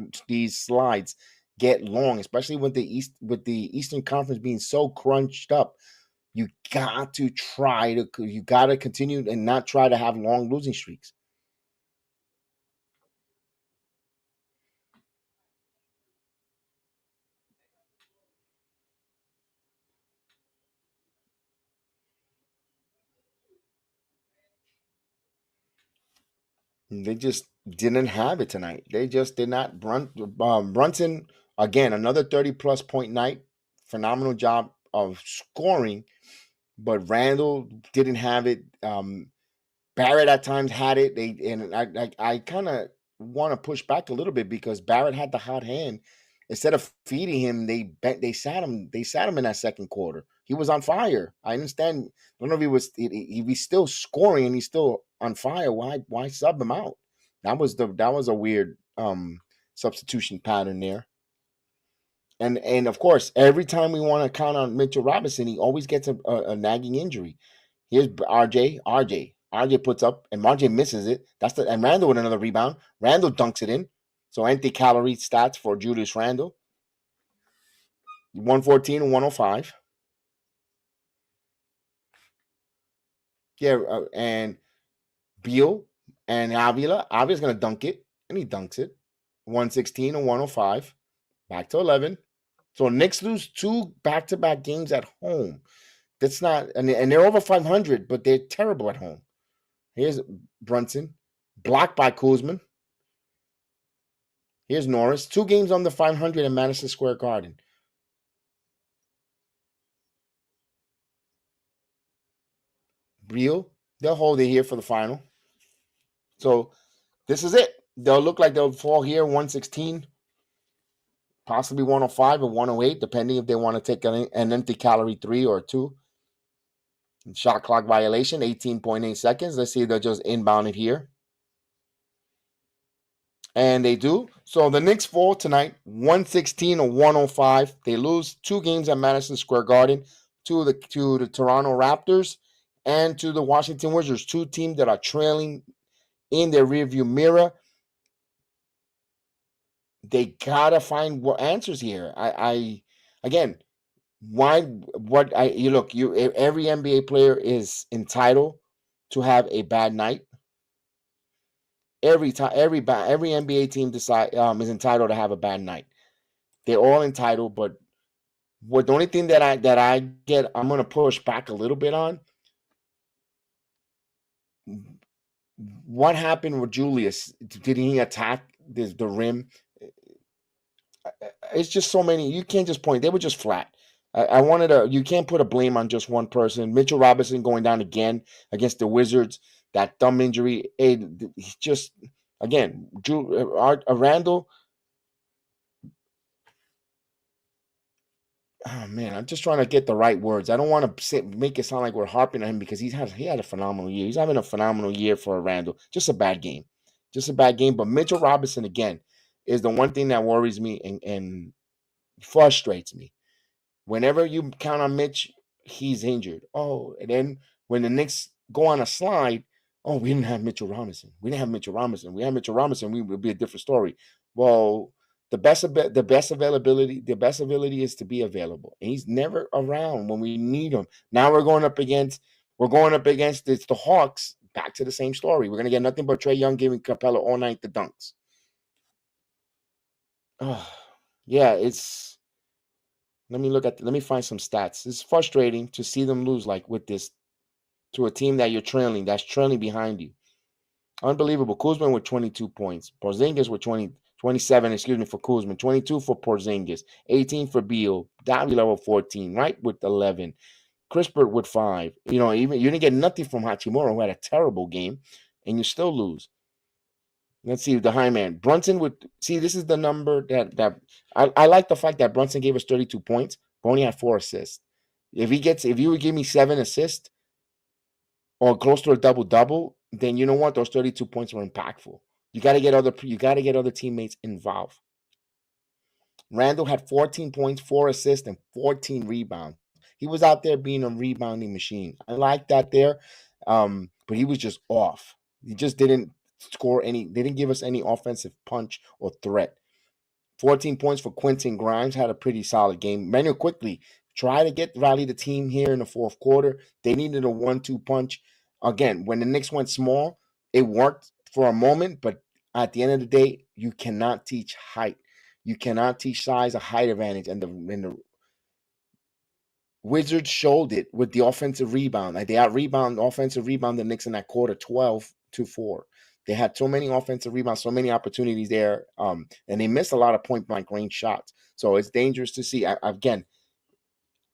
slides get long, especially with the Eastern Conference being so crunched up. You got to continue and not try to have long losing streaks. They just didn't have it tonight. They just did not. Brunson, again, another 30-plus point night. Phenomenal job of scoring, but Randle didn't have it. Barrett at times had it. I kind of want to push back a little bit because Barrett had the hot hand. Instead of feeding him, they sat him. They sat him in that second quarter. He was on fire. I understand. I don't know if he's still scoring and he's still on fire. Why sub him out? That was a weird substitution pattern there. And of course, every time we want to count on Mitchell Robinson, he always gets a nagging injury. Here's RJ puts up, and RJ misses it. And Randle with another rebound. Randle dunks it in. So empty calorie stats for Julius Randle. 114 and 105. Yeah, and Beal and Avila. Avila's going to dunk it, and he dunks it. 116 and 105. Back to 11. So Knicks lose 2 back-to-back games at home. That's not, and they're over 500, but they're terrible at home. Here's Brunson, blocked by Kuzma. Here's Norris, 2 games under 500 in Madison Square Garden. Real, they'll hold it here for the final. So this is it. They'll look like they'll fall here 116, possibly 105 or 108, depending if they want to take an empty calorie 3 or 2. Shot clock violation, 18.8 seconds. Let's see if they'll just inbound it here. And they do. So the Knicks fall tonight, 116 or 105. They lose 2 games at Madison Square Garden to the Toronto Raptors and to the Washington Wizards, 2 teams that are trailing in their rearview mirror. They gotta find answers here. Again, why? What? Every NBA player is entitled to have a bad night. Every time, every NBA team is entitled to have a bad night. They're all entitled, but the only thing that I get, I'm gonna push back a little bit on. What happened with Julius? Did he attack the rim? It's just so many. You can't just point. They were just flat. I wanted to. You can't put a blame on just one person. Mitchell Robinson going down again against the Wizards. That thumb injury. He's just again. Randle. Oh man, I'm just trying to get the right words. I don't want to make it sound like we're harping on him because he had a phenomenal year. He's having a phenomenal year for Randle. Just a bad game, But Mitchell Robinson again is the one thing that worries me and frustrates me. Whenever you count on Mitch, he's injured. Oh, and then when the Knicks go on a slide, oh, we didn't have Mitchell Robinson. We had Mitchell Robinson, we would be a different story. Well, the best availability is to be available. And he's never around when we need him. Now we're going up against it's the Hawks. Back to the same story. We're gonna get nothing but Trae Young giving Capella all night the dunks. Yeah, it's let me find some stats. It's frustrating to see them lose like with this to a team that you're trailing, that's trailing behind you. Unbelievable. Kuzma with 22 points. Porzingis with 27, for Kuzma. 22 for Porzingis. 18 for Beal. Davi level 14, right? With 11. Crispert with 5. Even you didn't get nothing from Hachimura, who had a terrible game, and you still lose. Let's see the high man. Brunson this is the number that I like the fact that Brunson gave us 32 points, but only had 4 assists. If you would give me 7 assists or close to a double-double, then you know what? Those 32 points were impactful. You got to get other teammates involved. Randle had 14 points, 4 assists, and 14 rebounds. He was out there being a rebounding machine. I like that there, but he was just off. He just didn't score any. They didn't give us any offensive punch or threat. 14 points for Quentin Grimes, had a pretty solid game. Manuel quickly try to rally the team here in the fourth quarter. They needed a 1-2 punch. Again, when the Knicks went small, it worked for a moment, but at the end of the day, you cannot teach height. You cannot teach size, a height advantage, and the Wizards showed it with the offensive rebound. Like they offensive rebound the Knicks in that quarter 12-4. They had so many offensive rebounds, so many opportunities there, and they missed a lot of point-blank range shots. So it's dangerous to see. Again,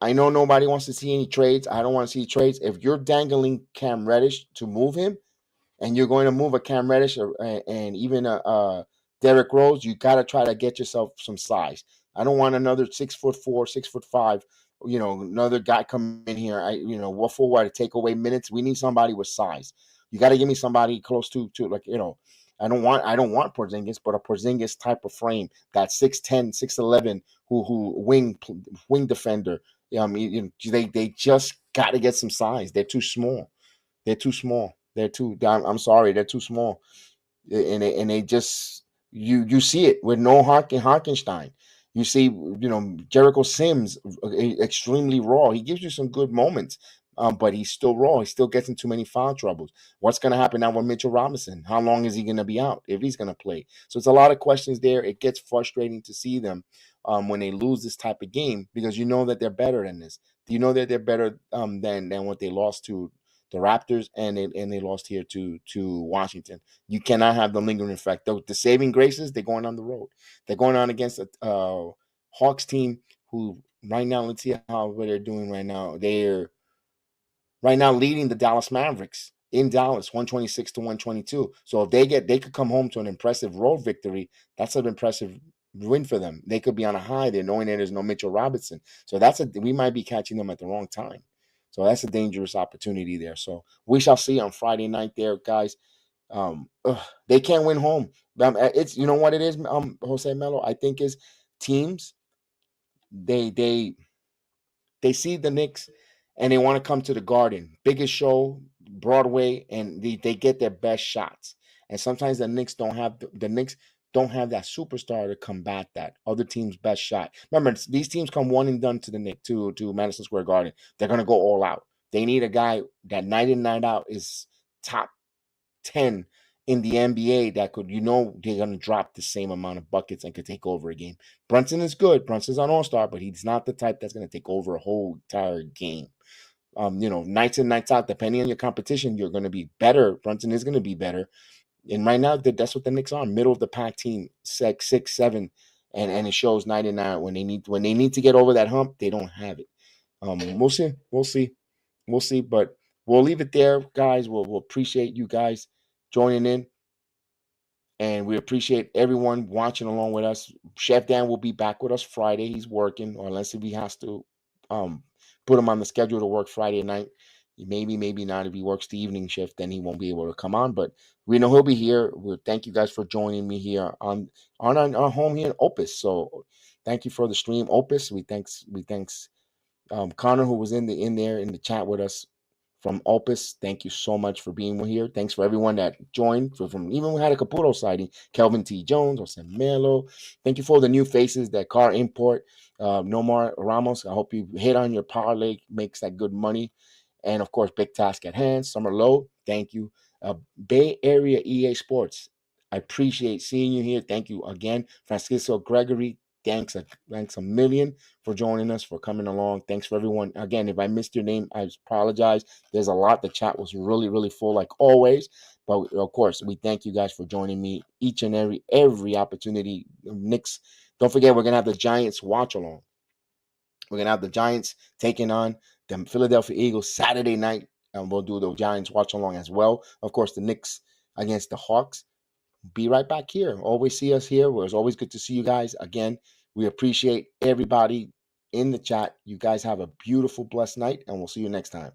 I know nobody wants to see any trades. I don't want to see trades. If you're dangling Cam Reddish to move him, and you're going to move a Cam Reddish and even a Derrick Rose, you got to try to get yourself some size. I don't want another 6'4", 6'5", another guy coming in here. What for what to take away minutes? We need somebody with size. You got to give me somebody close to I don't want Porzingis, but a Porzingis type of frame, that 6'10", 6'11", who wing defender. They just got to get some size. They're too small. I'm sorry, they're too small, and they just you see it with no Harkenstein. You see, Jericho Sims extremely raw. He gives you some good moments, but he's still raw. He still gets into too many foul troubles. What's going to happen now with Mitchell Robinson? How long is he going to be out if he's going to play? So it's a lot of questions there. It gets frustrating to see them when they lose this type of game because you know that they're better than this. You know that they're better than what they lost to the Raptors, and they lost here to Washington. You cannot have the lingering effect. The saving graces, they're going on the road. They're going on against a Hawks team who right now, let's see what they're doing right now. They're right now leading the Dallas Mavericks in Dallas, 126-122. So if they could come home to an impressive road victory, that's an impressive win for them. They could be on a high there knowing that there's no Mitchell Robinson. So we might be catching them at the wrong time. So that's a dangerous opportunity there. So we shall see on Friday night there, guys. They can't win home. It's, you know what it is, Jose Melo. I think is teams, they they they see the Knicks and they want to come to the Garden, biggest show, Broadway, and they get their best shots. And sometimes the Knicks don't have that superstar to combat that other team's best shot. Remember, these teams come one and done to the Knicks to Madison Square Garden. They're gonna go all out. They need a guy that night in night out is top 10 in the NBA that could, they're going to drop the same amount of buckets and could take over a game. Brunson is good. Brunson's an all-star, but he's not the type that's going to take over a whole entire game. Nights in, nights out, depending on your competition, you're going to be better. Brunson is going to be better. And right now, that's what the Knicks are, middle of the pack team, 6, 7, and it shows night in, night out. When they need to get over that hump, they don't have it. We'll see, but we'll leave it there, guys. We'll appreciate you guys joining in, and we appreciate everyone watching along with us. Chef Dan will be back with us Friday. He's working, or unless if he has to put him on the schedule to work Friday night. Maybe not. If he works the evening shift, then he won't be able to come on. But we know he'll be here. Thank you guys for joining me here on our home here in Opus. So thank you for the stream, Opus. We thanks Connor, who was in there in the chat with us from Opus. Thank you so much for being here. Thanks for everyone that joined. From even we had a Caputo sighting, Kelvin T. Jones, Jose Melo. Thank you for the new faces, that Car Import, Nomar Ramos. I hope you hit on your parlay, makes that good money. And of course, Big Task at Hand, Summer Low. Thank you. Bay Area EA Sports. I appreciate seeing you here. Thank you again. Francisco Gregory, thanks a million for joining us, for coming along. Thanks for everyone. Again, if I missed your name, I apologize. There's a lot. The chat was really, really full like always. But of course, we thank you guys for joining me each and every opportunity. Knicks, don't forget, we're going to have the Giants watch along. We're going to have the Giants taking on the Philadelphia Eagles Saturday night. And we'll do the Giants watch along as well. Of course, the Knicks against the Hawks. Be right back here. Always see us here. It's always good to see you guys. Again, we appreciate everybody in the chat. You guys have a beautiful, blessed night, and we'll see you next time.